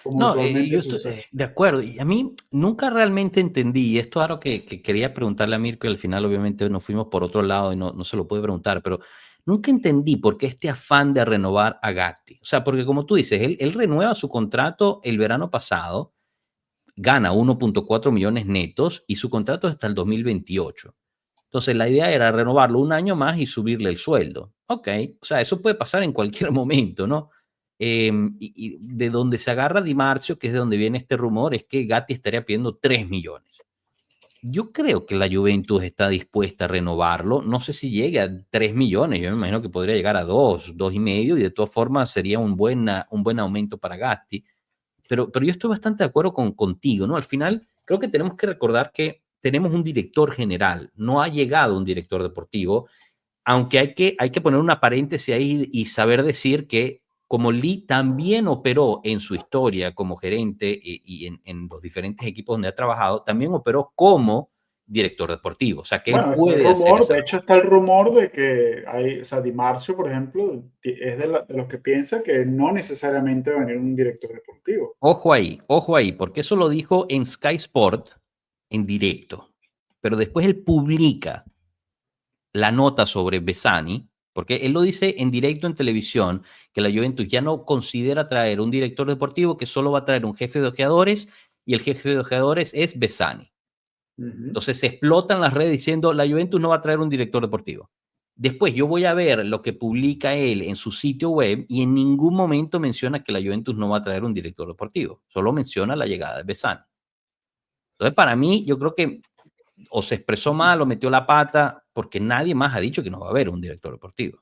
como No, usualmente yo estoy sucede. de acuerdo. Y a mí nunca realmente entendí, y esto es algo que quería preguntarle a Mirko, y al final obviamente nos fuimos por otro lado y no se lo pude preguntar, pero nunca entendí por qué este afán de renovar a Gatti. O sea, porque como tú dices, él renueva su contrato el verano pasado, gana 1.4 millones netos y su contrato es hasta el 2028. Entonces la idea era renovarlo un año más y subirle el sueldo. Ok, o sea, eso puede pasar en cualquier momento, ¿no? Y de donde se agarra Di Marzio, que es de donde viene este rumor, es que Gatti estaría pidiendo 3 millones. Yo creo que la Juventus está dispuesta a renovarlo. No sé si llegue a 3 millones. Yo me imagino que podría llegar a 2, 2,5, y de todas formas sería un buen aumento para Gatti. Pero yo estoy bastante de acuerdo contigo, ¿no? Al final, creo que tenemos que recordar que tenemos un director general, no ha llegado un director deportivo, aunque hay que poner una paréntesis ahí y saber decir que como Lee también operó en su historia como gerente y en los diferentes equipos donde ha trabajado, también operó como director deportivo, o sea que él Bueno, está el puede hacer rumor, esa de labor. hecho está el rumor de que hay, o sea, Di Marzio, por ejemplo, es de los que piensa que no necesariamente va a venir un director deportivo. Ojo ahí, porque eso lo dijo en Sky Sport en directo, pero después él publica la nota sobre Besani, porque él lo dice en directo en televisión, que la Juventus ya no considera traer un director deportivo, que solo va a traer un jefe de ojeadores, y el jefe de ojeadores es Besani. Ujú. Entonces se explotan las redes diciendo, la Juventus no va a traer un director deportivo. Después yo voy a ver lo que publica él en su sitio web y en ningún momento menciona que la Juventus no va a traer un director deportivo, solo menciona la llegada de Besani. Entonces para mí yo creo que o se expresó mal o metió la pata, porque nadie más ha dicho que no va a haber un director deportivo.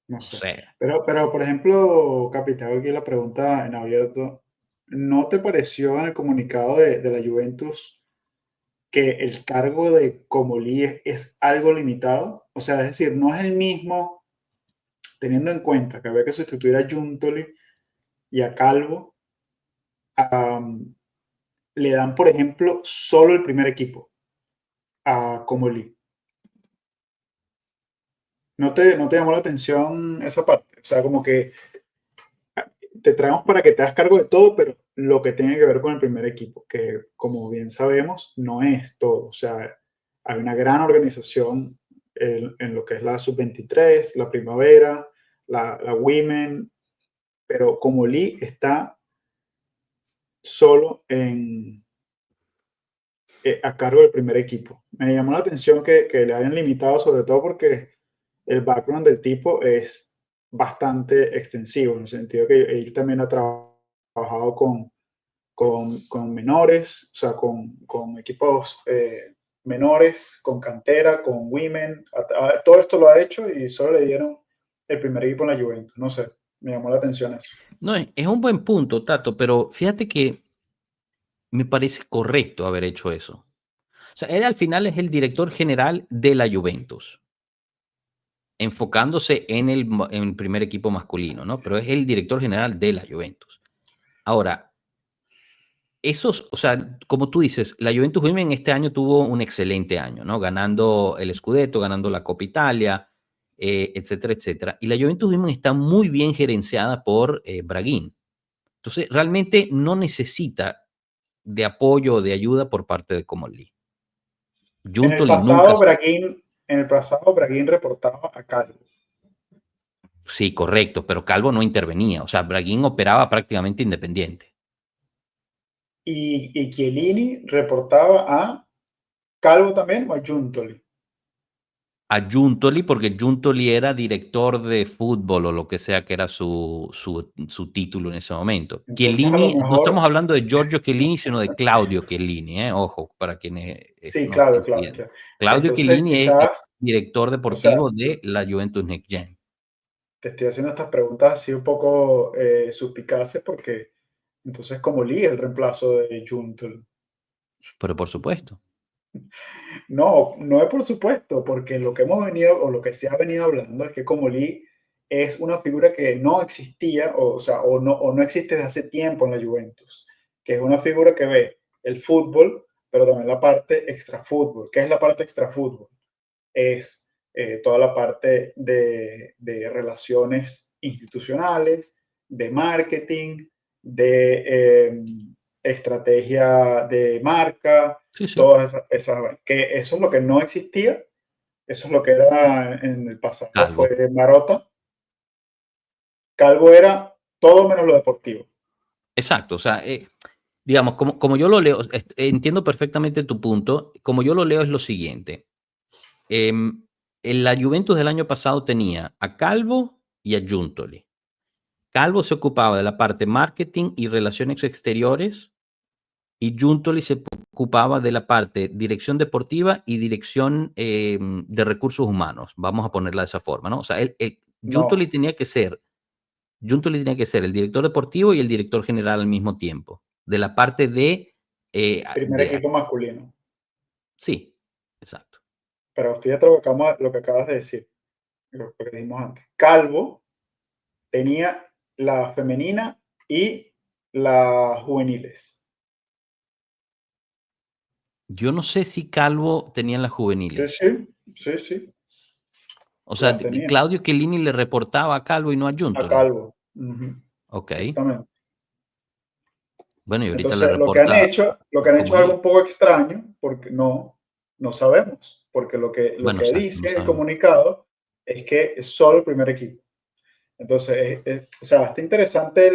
No O sé. sea, Pero, por ejemplo, Capitán, aquí la pregunta en abierto, ¿no te pareció en el comunicado de la Juventus que el cargo de Comolli es algo limitado? O sea, es decir, no es el mismo, teniendo en cuenta que había que sustituir a Giuntoli y a Calvo, am, le dan, por ejemplo, solo el primer equipo a Comolli. ¿No te llamó la atención esa parte? O sea, como que te traemos para que te hagas cargo de todo, pero lo que tiene que ver con el primer equipo, que como bien sabemos, no es todo. O sea, hay una gran organización en lo que es la sub-23, la primavera, la women, pero como Lee está solo a cargo del primer equipo. Me llamó la atención que le hayan limitado, sobre todo porque el background del tipo es bastante extensivo, en el sentido que él también ha trabajado con menores, o sea, con equipos menores, con cantera, con women. Todo esto lo ha hecho y solo le dieron el primer equipo en la Juventus. No sé, me llamó la atención eso. no, es un buen punto, Tato, pero fíjate que me parece correcto haber hecho eso. O sea, él al final es el director general de la Juventus, enfocándose en el primer equipo masculino, ¿no? Pero es el director general de la Juventus. Ahora, o sea, como tú dices, la Juventus Women este año tuvo un excelente año, ¿no? Ganando el Scudetto, ganando la Copa Italia, etcétera, etcétera. Y la Juventus Women está muy bien gerenciada por Braguin. Entonces, realmente no necesita de apoyo o de ayuda por parte de Comolli. En el Giuntoli nunca... pasado, Braguín reportaba a Calvo. Sí, correcto, pero Calvo no intervenía. O sea, Braguín operaba prácticamente independiente. Y Chiellini reportaba a Calvo también o a Giuntoli. A Giuntoli, porque Giuntoli era director de fútbol o lo que sea que era su título en ese momento. Entonces, a lo Chiellini, no estamos mejor, hablando de Giorgio Chiellini, sino de Claudio Chiellini, ojo, para quienes sí, no claro, estén claro, siguiendo. claro. Claudio Entonces, Chiellini es quizás, director o sea, deportivo de la Juventus Next Gen. te estoy haciendo estas preguntas así un poco suspicaces porque entonces como Lee el reemplazo de Giuntoli. Pero por supuesto. No, no es por supuesto, porque lo que hemos venido o lo que se ha venido hablando es que como Lee es una figura que no existía, o sea, o no existe desde hace tiempo en la Juventus, que es una figura que ve el fútbol, pero también la parte extra fútbol. ¿Qué es la parte extra fútbol? Es toda la parte de relaciones institucionales, de marketing, de estrategia de marca, Sí, sí. todas que eso es lo que no existía, eso es lo que era en el pasado, Calvo. fue Marota. Calvo era todo menos lo deportivo. Exacto. O sea, digamos, como yo lo leo, entiendo perfectamente tu punto. Como yo lo leo es lo siguiente. En la Juventus del año pasado tenía a Calvo y a Giuntoli. Calvo se ocupaba de la parte marketing y relaciones exteriores y Giuntoli se ocupaba de la parte dirección deportiva y dirección de recursos humanos, vamos a ponerla de esa forma, ¿no? O sea, Giuntoli No, tenía que ser el director deportivo y el director general al mismo tiempo, de la parte primer equipo masculino. sí, exacto. Pero fíjate lo que acabas de decir, lo que dijimos antes. Calvo tenía la femenina y las juveniles. Yo no sé si Calvo tenía las Sí, juveniles. sí, sí, sí, O sea, las tenía. Claudio Chiellini le reportaba a Calvo y no a A Giuntoli. Calvo. Ujú, Ok. exactamente. Bueno, y ahorita le Entonces, reporta lo que han como hecho es algo Lee. un poco extraño, porque no sabemos, porque lo Bueno, que exacto, no dice el sabemos. comunicado es que es solo el primer equipo. Entonces, o sea, está interesante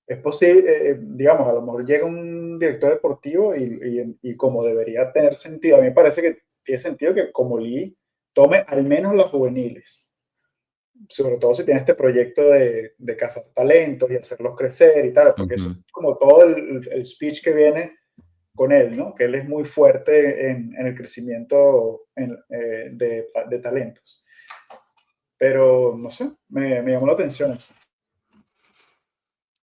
es posible, digamos, a lo mejor llega un director deportivo y como debería tener sentido, a mí me parece que tiene sentido que como Lee tome al menos las juveniles, sobre todo si tiene este proyecto de cazar talentos y hacerlos crecer y tal, porque eso es Ujú. como todo el speech que viene con él, ¿no? Que él es muy fuerte en el crecimiento de talentos. Pero, no sé, me llamó la atención eso.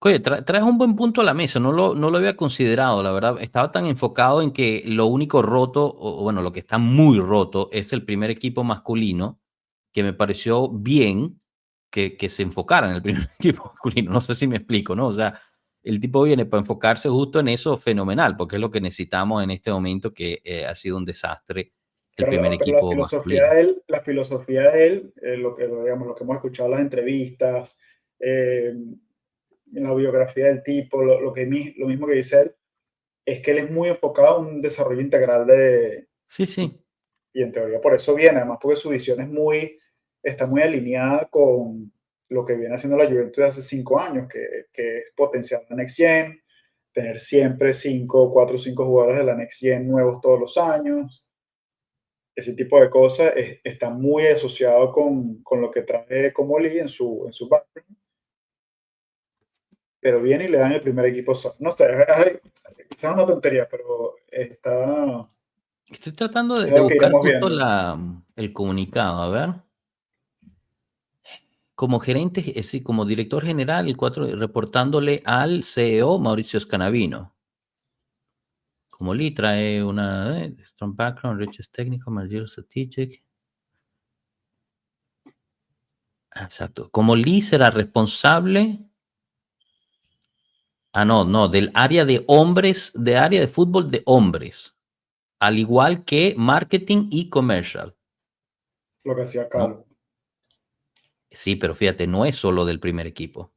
Oye, traes un buen punto a la mesa, no lo había considerado, la verdad. Estaba tan enfocado en que lo único roto, o bueno, lo que está muy roto es el primer equipo masculino, que me pareció bien que se enfocara en el primer equipo masculino. No sé si me explico, ¿no? O sea, el tipo viene para enfocarse justo en eso, fenomenal, porque es lo que necesitamos en este momento, que ha sido un desastre el primer Pero la equipo filosofía masculino. de él, digamos, lo que hemos escuchado en las entrevistas, en la biografía del tipo, lo mismo que dice él, es que él es muy enfocado en un desarrollo integral Sí, sí. y en teoría por eso viene, además porque su visión está muy alineada con lo que viene haciendo la Juventus de hace 5 años, que es potenciar la Next Gen, tener siempre 4 o 5 jugadores de la Next Gen nuevos todos los años. Ese tipo de cosas está muy asociado con lo que trae como Lee en su background, pero viene y le dan el primer equipo. No sé, quizás es una tontería, pero Estoy tratando es de lo que buscar iremos justo viendo. el comunicado, a ver. Como gerente, sí, como director general, el 4, reportándole al CEO Mauricio Scanavino. Como Lee trae una strong background, riches technical, managerial strategic. Exacto. Como Lee será responsable. No, del área de hombres, de área de fútbol de hombres, al igual que marketing y commercial, Lo que hacía ¿no? Calvo. Sí, pero fíjate, no es solo del primer equipo.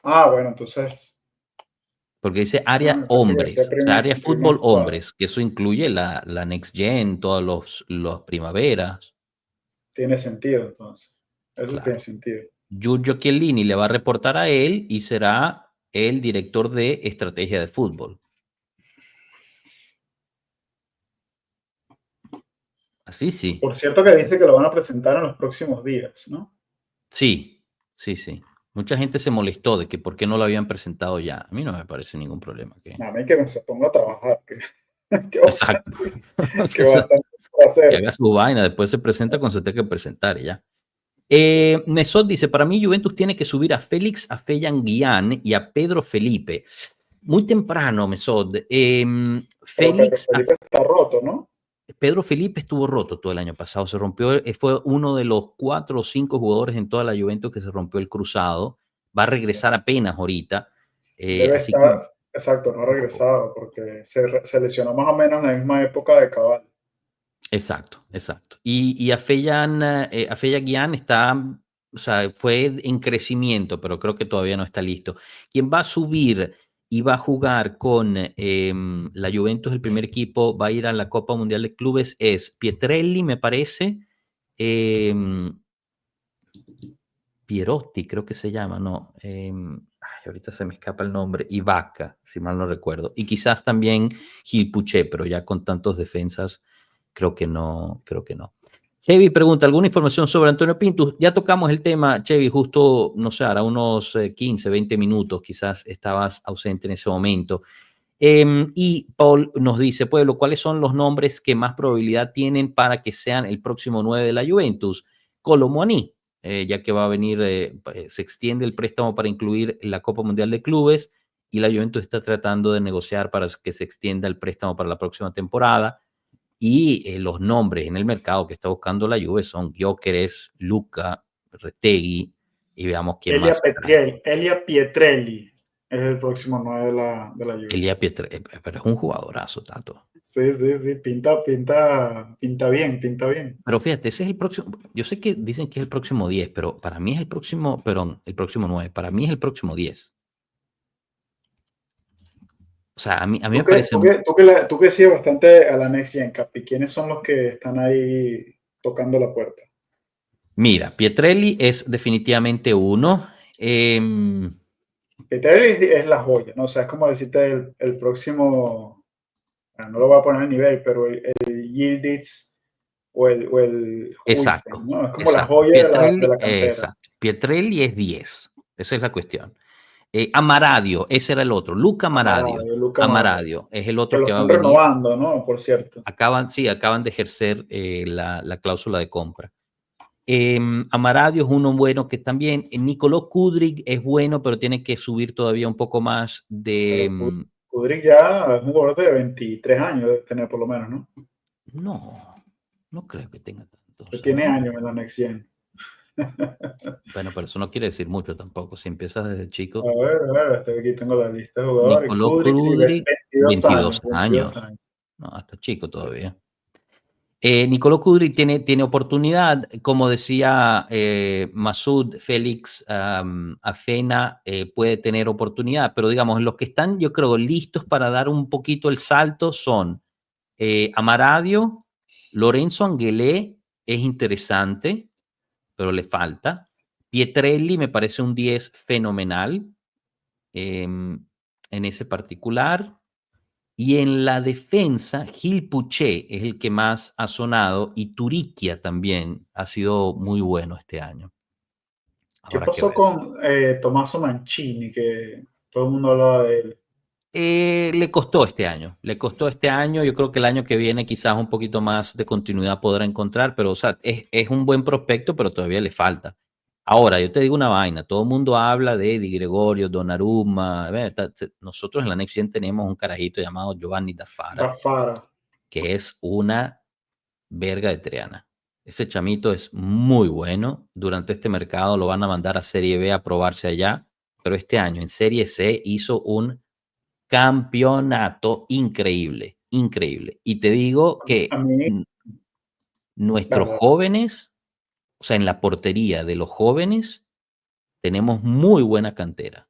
Bueno, entonces, Porque dice área me parece que decía hombres, o sea, área prima fútbol squad. hombres, que eso incluye la Next Gen, todos los primaveras. Tiene sentido, entonces. Eso tiene Claro. sentido. Giorgio Chiellini le va a reportar a él y será el director de estrategia de fútbol. Así sí. Por cierto que dice que lo van a presentar en los próximos días, ¿no? Sí, sí, sí. Mucha gente se molestó de que por qué no lo habían presentado ya. A mí no me parece ningún problema. A mí que se ponga a trabajar, Exacto. que bastante va a Que hacer. haga su vaina, después se presenta cuando se tenga que presentar y ya. Sí. Mesot dice, para mí Juventus tiene que subir a Félix, a Feyan Guián y a Pedro Felipe. Muy temprano, Mesot. Pero Pedro Félix, Felipe está roto, ¿no? Pedro Felipe estuvo roto todo el año pasado, se rompió, fue uno de los 4 o 5 jugadores en toda la Juventus que se rompió el cruzado, va a Sí. regresar apenas ahorita, Debe así que estar, exacto, no ha regresado porque se lesionó más o menos en la misma época de Cabal. exacto, exacto. Y a Feyan Guián está, o sea, fue en crecimiento, pero creo que todavía no está listo. Quien va a subir y va a jugar con la Juventus, el primer equipo, va a ir a la Copa Mundial de Clubes, es Pietrelli, me parece, em, Pierotti, creo que se llama, no. Ahorita se me escapa el nombre. Ibaka, si mal no recuerdo. Y quizás también Gil Puché, pero ya con tantos defensas, creo que no, creo que no. Chevy pregunta, ¿alguna información sobre Antonio Pintus? Ya tocamos el tema, Chevy, justo, no sé, hará unos 15, 20 minutos, quizás estabas ausente en ese momento. Y Paul nos dice, Pueblo, ¿cuáles son los nombres que más probabilidad tienen para que sean el próximo 9 de la Juventus? Colomoni, ya que va a venir, se extiende el préstamo para incluir la Copa Mundial de Clubes y la Juventus está tratando de negociar para que se extienda el préstamo para la próxima temporada. Y los nombres en el mercado que está buscando la Juve son Gyökeres, Luca, Retegui y veamos quién más trae. Elia Pietrelli es el próximo 9 de la Juve. Elia Pietre, pero es un jugadorazo, Tato. Sí, sí, sí, pinta bien, pinta bien. Pero fíjate, ese es el próximo. Yo sé que dicen que es el próximo 10, pero para mí es el próximo, perdón, el próximo 9. Para mí es el próximo 10. O sea, a mí me parece. Tú que sigues bastante a la Next Gen, Capi, ¿quiénes son los que están ahí tocando la puerta? Mira, Pietrelli es definitivamente uno. Pietrelli es la joya, ¿no? O sea, es como decirte el próximo, no lo voy a poner a nivel, pero el Yildiz o el Huijsen, Exacto, ¿no? Es como la exacto. joya de la cantera. Exacto. Pietrelli es 10. Esa es la cuestión. Amaradio, ese era el otro. Luca Amaradio. Amaradio, Luca Amaradio, Amaradio es el que otro lo que va a están venir. renovando, ¿no? Por cierto. Sí, acaban de ejercer la cláusula de compra. Amaradio es uno bueno que también. Nicolò Kudryk es bueno, pero tiene que subir todavía un poco más de. Pero Kudryk ya es un jugador de 23 años, debe tener por lo menos, ¿no? No, no creo que tenga Que tantos, tiene ¿no? años en la Next Gen. Bueno, pero eso no quiere decir mucho tampoco. Si empiezas desde A chico. ver, aquí tengo la lista de jugadores. Nicolò Kudryk, sí, Kudryk, 22 22 años, 22 años. años. No, hasta chico Sí. todavía. Nicolò Kudryk tiene oportunidad, como decía Masud, Félix Afena puede tener oportunidad, pero digamos, los que están, yo creo, listos para dar un poquito el salto son Amaradio, Lorenzo Anguelé es interesante, pero le falta. Pietrelli me parece un 10 fenomenal en ese particular. Y en la defensa, Gil Puché es el que más ha sonado y Turiquia también ha sido muy bueno este año. ¿Qué Habrá que pasó ver. con Tommaso Mancini? Que todo el mundo hablaba de él. Le costó este año, le costó este año. Yo creo que el año que viene quizás un poquito más de continuidad podrá encontrar, pero o sea, es un buen prospecto, pero todavía le falta. Ahora, yo te digo una vaina, todo el mundo habla de Di Gregorio, Donnarumma. Nosotros en la Next Gen tenemos un carajito llamado Giovanni Daffara, Rafara. que es una verga de Triana. Ese chamito es muy bueno. Durante este mercado lo van a mandar a Serie B a probarse allá, pero este año en Serie C hizo un campeonato increíble, increíble. Y te digo A que mí, nuestros dale, jóvenes, o sea, en la portería de los jóvenes, tenemos muy buena cantera.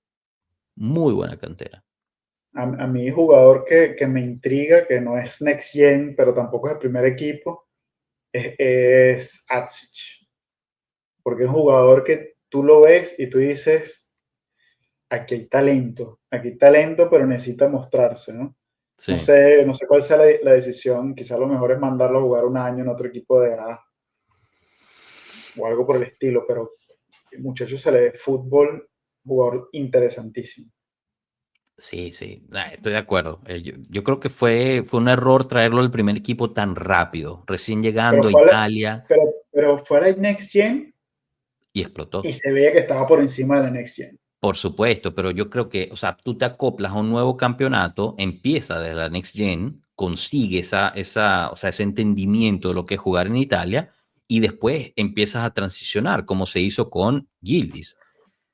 Muy buena cantera. A mí, jugador que me intriga, que no es Next Gen, pero tampoco es el primer equipo, es Atsic. Porque es un jugador que tú lo ves y tú dices, aquí hay talento, pero necesita mostrarse, ¿no? Sí. No sé cuál sea la decisión, quizás lo mejor es mandarlo a jugar un año en otro equipo de A o algo por el estilo, pero el muchacho se le ve fútbol, jugador interesantísimo. Sí, sí, estoy de acuerdo. Yo creo que fue un error traerlo al primer equipo tan rápido, recién Pero llegando a fue, Italia pero fue a la Next Gen y y explotó. se veía que estaba por encima de la Next Gen. Por supuesto, pero yo creo que, o sea, tú te acoplas a un nuevo campeonato, empieza desde la Next Gen, consigue o sea, ese entendimiento de lo que es jugar en Italia y después empiezas a transicionar, como se hizo con Gildis,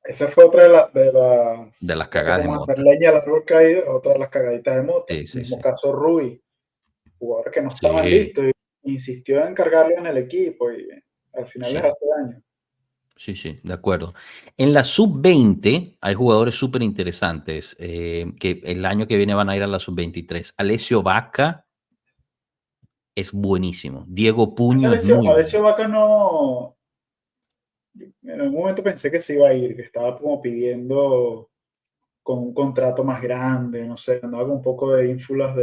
Esa fue otra de las ya que cagadas de vamos a hacer Mota. leña al árbol caído, otra de las cagaditas de Mota. Sí, sí, Mismo sí. caso Rui, jugadores que no estaban Sí, listos y insistió en cargarlo en el equipo y al final les sí. hace daño. Sí, sí, de acuerdo. En la sub-20 hay jugadores súper interesantes que el año que viene van a ir a la sub-23. Alessio Vaca es buenísimo. Diego Ese Puño es muy bueno. Alessio Vaca no, en algún momento pensé que se iba a ir, que estaba como pidiendo con un contrato más grande, no sé, andaba con un poco de ínfulas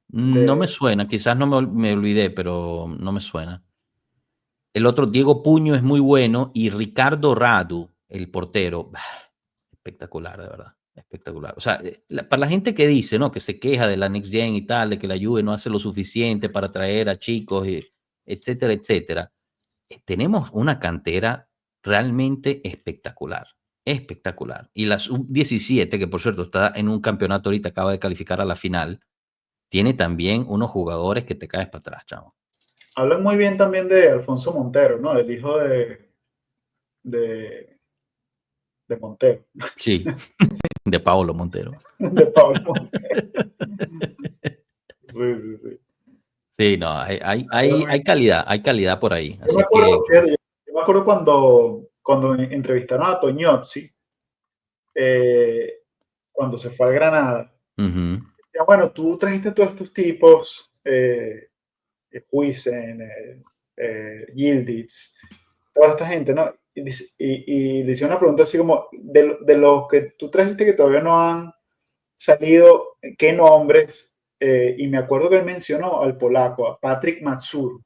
No me de suena, quizás no me olvidé, pero no me suena. El otro, Diego Puño, es muy bueno y Ricardo Radu, el portero, espectacular, de verdad. Espectacular. O sea, para la gente que dice, ¿no? Que se queja de la Next Gen y tal, de que la Juve no hace lo suficiente para traer a chicos, etcétera, etcétera. Tenemos una cantera realmente espectacular, espectacular. Y la sub-17, que por cierto está en un campeonato ahorita, acaba de calificar a la final, tiene también unos jugadores que te caes para atrás, chavo. Hablan muy bien también de Alfonso Montero, ¿no? El hijo de, de Montero, Sí, de Paolo Montero. de Pablo Montero. Sí, sí, sí. Sí, no, Hablan muy bien. hay calidad por ahí. Yo me Así que, acuerdo, fíjate, yo me acuerdo cuando entrevistaron a Toñozzi, eh, cuando se fue al Granada. ujú. Ya, bueno, tú trajiste todos estos tipos, Huijsen, Yildiz, toda esta gente, ¿no? Y le hicieron una pregunta así como, de los que tú trajiste que todavía no han salido, ¿qué nombres? Y me acuerdo que él mencionó al polaco, a Patrick Matsur,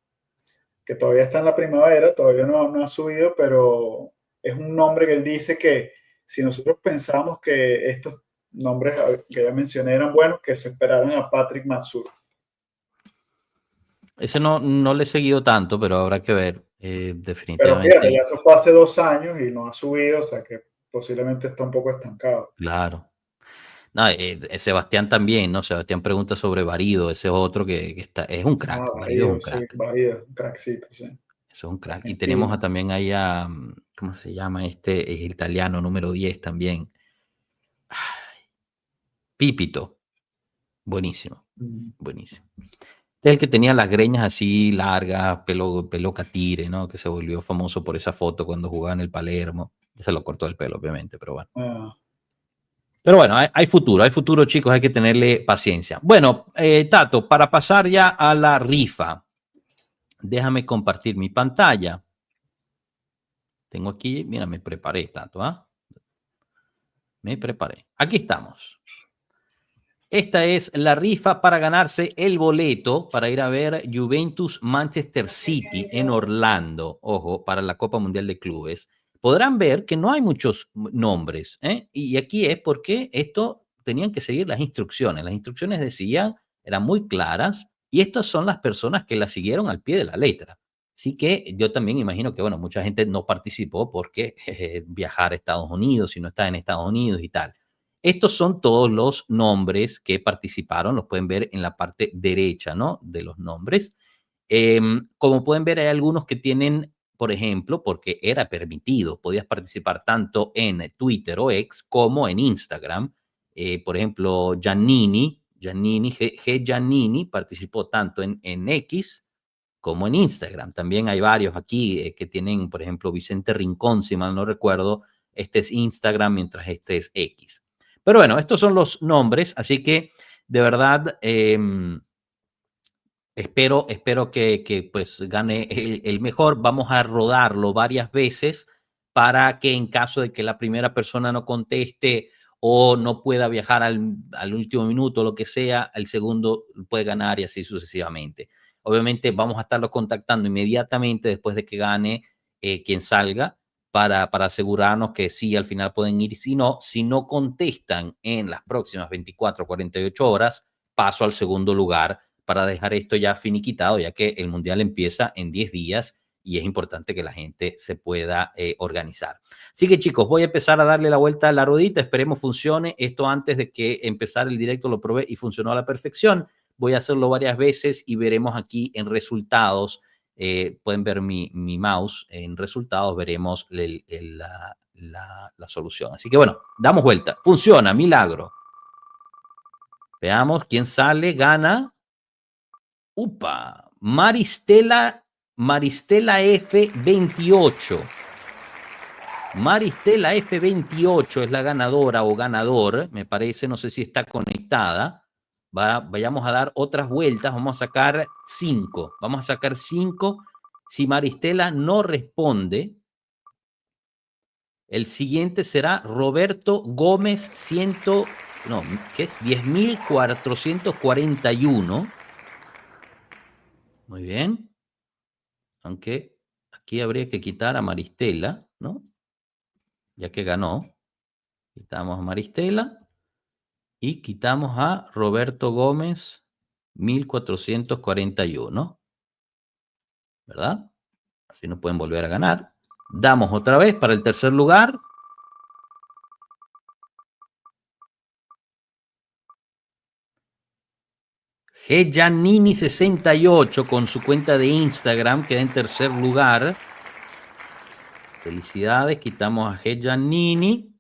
que todavía está en la primavera, todavía no ha subido, pero es un nombre que él dice que si nosotros pensamos que estos nombres que ya mencioné eran buenos, que se esperaran a Patrick Matsur. Ese no le he seguido tanto, pero habrá que ver. Pero fíjate, ya Definitivamente, eso fue hace 2 años y no ha subido, o sea que posiblemente está un poco estancado. claro. No, Sebastián también, ¿no? Sebastián pregunta sobre Varido, ese es otro que está, es un Ah, crack, Varido es un Barrido, sí, crack, Barrido, un crackcito, sí. eso es un crack. Y tenemos Argentino. también ahí a, ¿cómo se llama este? Es el italiano número 10 también. Pípito, buenísimo, Mm. buenísimo. Este es el que tenía las greñas así largas, pelo catire, ¿no? Que se volvió famoso por esa foto cuando jugaba en el Palermo. Se lo cortó el pelo, obviamente, pero bueno. Ah, Pero bueno, hay futuro, chicos, hay que tenerle paciencia. Bueno, Tato, para pasar ya a la rifa, déjame compartir mi pantalla. Tengo aquí, mira, me preparé, Tato, ¿ah? Me preparé. Aquí estamos. Esta es la rifa para ganarse el boleto para ir a ver Juventus Manchester City en Orlando, ojo, para la Copa Mundial de Clubes. Podrán ver que no hay muchos nombres, ¿eh? Y aquí es porque esto tenían que seguir las instrucciones. Las instrucciones decían, eran muy claras, y estas son las personas que las siguieron al pie de la letra. Así que yo también imagino que, bueno, mucha gente no participó porque viajar a Estados Unidos, si no está en Estados Unidos y tal. Estos son todos los nombres que participaron, los pueden ver en la parte derecha, ¿no? De los nombres. Como pueden ver, hay algunos que tienen, por ejemplo, porque era permitido, podías participar tanto en Twitter o X como en Instagram. Por ejemplo, G. Giannini participó tanto en X como en Instagram. También hay varios aquí que tienen, por ejemplo, Vicente Rincón, si mal no recuerdo, este es Instagram, mientras este es X. Pero bueno, estos son los nombres, así que de verdad espero que pues gane el mejor. Vamos a rodarlo varias veces para que en caso de que la primera persona no conteste o no pueda viajar al último minuto, lo que sea, el segundo puede ganar y así sucesivamente. Obviamente vamos a estarlo contactando inmediatamente después de que gane quien salga para asegurarnos que sí, al final pueden ir. Si no contestan en las próximas 24 o 48 horas, paso al segundo lugar para dejar esto ya finiquitado, ya que el Mundial empieza en 10 días y es importante que la gente se pueda organizar. Así que chicos, voy a empezar a darle la vuelta a la ruedita, esperemos funcione. Esto antes de que empezar el directo lo probé y funcionó a la perfección. Voy a hacerlo varias veces y veremos aquí en resultados, pueden ver mi mouse, en resultados veremos la solución. Así que bueno, damos vuelta, funciona, milagro. Veamos quién sale, gana. Upa, Maristela F28. Maristela F28 es la ganadora o ganador, me parece, no sé si está conectada. Vayamos a dar otras vueltas, vamos a sacar 5. Vamos a sacar 5. Si Maristela no responde, el siguiente será Roberto Gómez 10.441. Muy bien. Aunque aquí habría que quitar a Maristela, ¿no? Ya que ganó. Quitamos a Maristela y quitamos a Roberto Gómez 1441. ¿Verdad? Así no pueden volver a ganar. Damos otra vez para el tercer lugar. Giannini68 con su cuenta de Instagram queda en tercer lugar. Felicidades, quitamos a Giannini.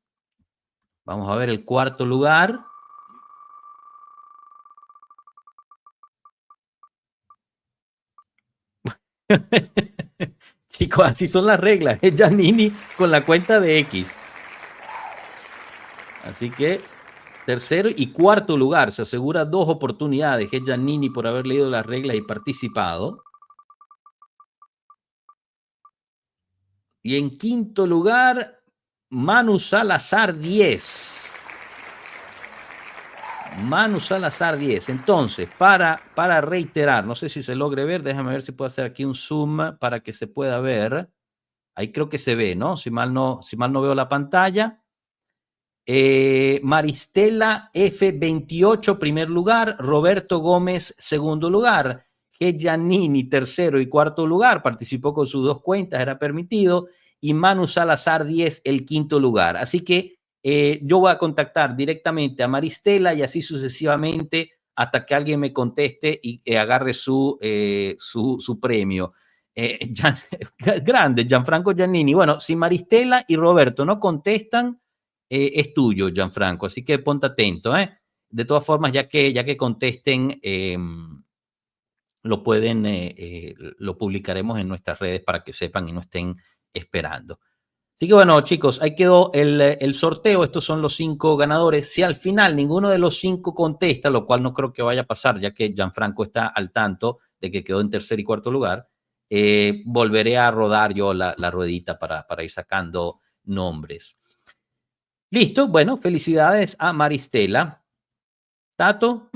Vamos a ver el cuarto lugar. Chicos, así son las reglas. Giannini con la cuenta de X. Así que tercero y cuarto lugar. Se asegura 2 oportunidades. Giannini por haber leído las reglas y participado. Y en quinto lugar, Manu Salazar 10. Manu Salazar 10. Entonces, para reiterar, no sé si se logre ver, déjame ver si puedo hacer aquí un zoom para que se pueda ver. Ahí creo que se ve, ¿no? Si mal no veo la pantalla. Maristela F28, primer lugar. Roberto Gómez, segundo lugar. Giannini, tercero y cuarto lugar. Participó con sus 2 cuentas, era permitido. Y Manu Salazar 10, el quinto lugar. Así que yo voy a contactar directamente a Maristela y así sucesivamente hasta que alguien me conteste y agarre su premio. Grande, Gianfranco Giannini. Bueno, si Maristela y Roberto no contestan, es tuyo, Gianfranco. Así que ponte atento. De todas formas, ya que contesten, lo publicaremos en nuestras redes para que sepan y no estén esperando. Así que bueno, chicos, ahí quedó el sorteo. Estos son los 5 ganadores. Si al final ninguno de los 5 contesta, lo cual no creo que vaya a pasar, ya que Gianfranco está al tanto de que quedó en tercer y cuarto lugar, volveré a rodar yo la ruedita para ir sacando nombres. Listo, bueno, felicidades a Maristela. Tato,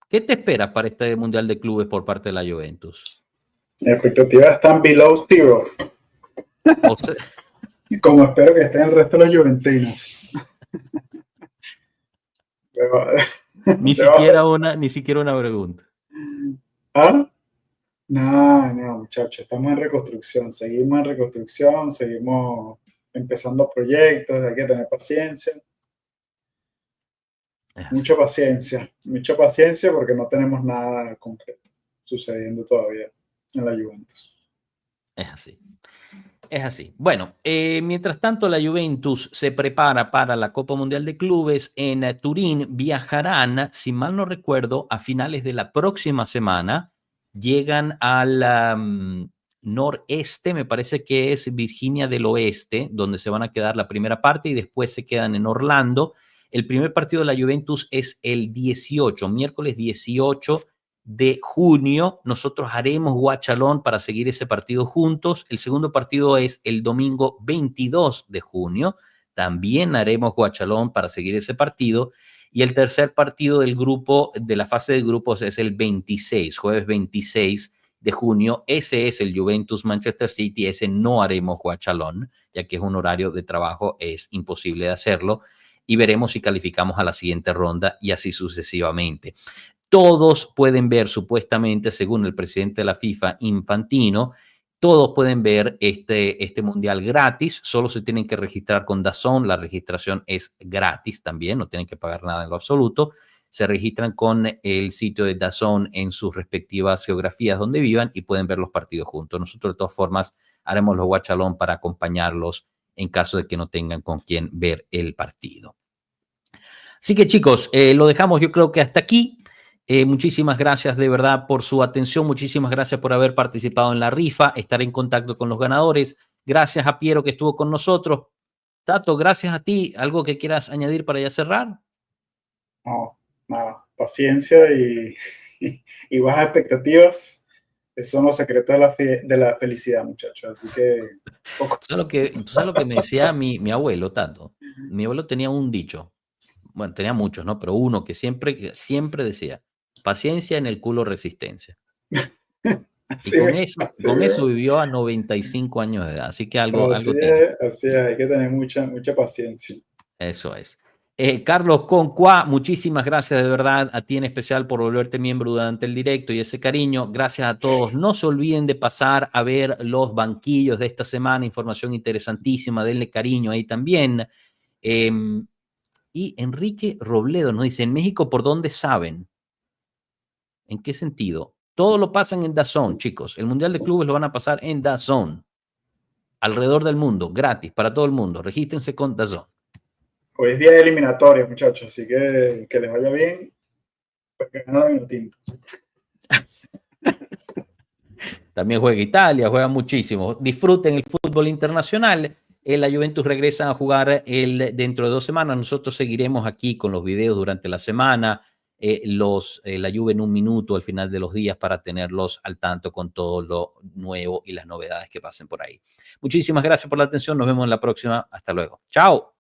¿qué te esperas para este Mundial de Clubes por parte de la Juventus? Las expectativas están below zero. O sea, como espero que estén el resto de los juventinos. ni siquiera una pregunta. ¿Ah? No, muchachos, estamos en reconstrucción, seguimos empezando proyectos, hay que tener paciencia. Mucha paciencia porque no tenemos nada concreto sucediendo todavía en la Juventus. Es así. Bueno, mientras tanto la Juventus se prepara para la Copa Mundial de Clubes en Turín. Viajarán, si mal no recuerdo, a finales de la próxima semana. Llegan noreste, me parece que es Virginia del Oeste, donde se van a quedar la primera parte y después se quedan en Orlando. El primer partido de la Juventus es el 18, miércoles 18 de junio. Nosotros haremos guachalón para seguir ese partido juntos. El segundo partido es el domingo 22 de junio. También haremos guachalón para seguir ese partido. Y el tercer partido del grupo, de la fase de grupos, es el 26, jueves 26 de junio. Ese es el Juventus Manchester City. Ese no haremos guachalón, ya que es un horario de trabajo, es imposible de hacerlo. Y veremos si calificamos a la siguiente ronda y así sucesivamente. Todos pueden ver, supuestamente, según el presidente de la FIFA, Infantino, todos pueden ver este mundial gratis. Solo se tienen que registrar con DAZN. La registración es gratis también, no tienen que pagar nada en lo absoluto. Se registran con el sitio de DAZN en sus respectivas geografías donde vivan y pueden ver los partidos juntos. Nosotros, de todas formas, haremos los guachalón para acompañarlos en caso de que no tengan con quién ver el partido. Así que, chicos, lo dejamos yo creo que hasta aquí. Muchísimas gracias de verdad por su atención. Muchísimas gracias por haber participado en la rifa. Estaré en contacto con los ganadores. Gracias a Piero que estuvo con nosotros. Tato, gracias a ti. ¿Algo que quieras añadir para ya cerrar? No, nada, paciencia y bajas expectativas son los secretos de la felicidad, muchachos. Así que... ¿Tú sabes lo que me decía mi abuelo, Tato? Mi abuelo tenía un dicho. Bueno, tenía muchos, ¿no? Pero uno que siempre decía, paciencia en el culo, resistencia. Y con eso vivió a 95 años de edad. Así que algo tiene. Así es, hay que tener mucha paciencia. Eso es. Carlos Concuá, muchísimas gracias de verdad a ti en especial por volverte miembro durante el directo y ese cariño. Gracias a todos. No se olviden de pasar a ver los banquillos de esta semana. Información interesantísima. Denle cariño ahí también. Y Enrique Robledo nos dice, ¿en México por dónde saben? ¿En qué sentido? Todo lo pasan en DAZN, chicos. El Mundial de Clubes lo van a pasar en DAZN. Alrededor del mundo, gratis, para todo el mundo. Regístrense con DAZN. Hoy es día de eliminatoria, muchachos, así que les vaya bien. Porque ganan minutinto. También juega Italia, juega muchísimo. Disfruten el fútbol internacional. La Juventus regresa a jugar dentro de 2 semanas. Nosotros seguiremos aquí con los videos durante la semana. La Juve en 1 minuto al final de los días para tenerlos al tanto con todo lo nuevo y las novedades que pasen por ahí. Muchísimas gracias por la atención. Nos vemos en la próxima. Hasta luego. Chao.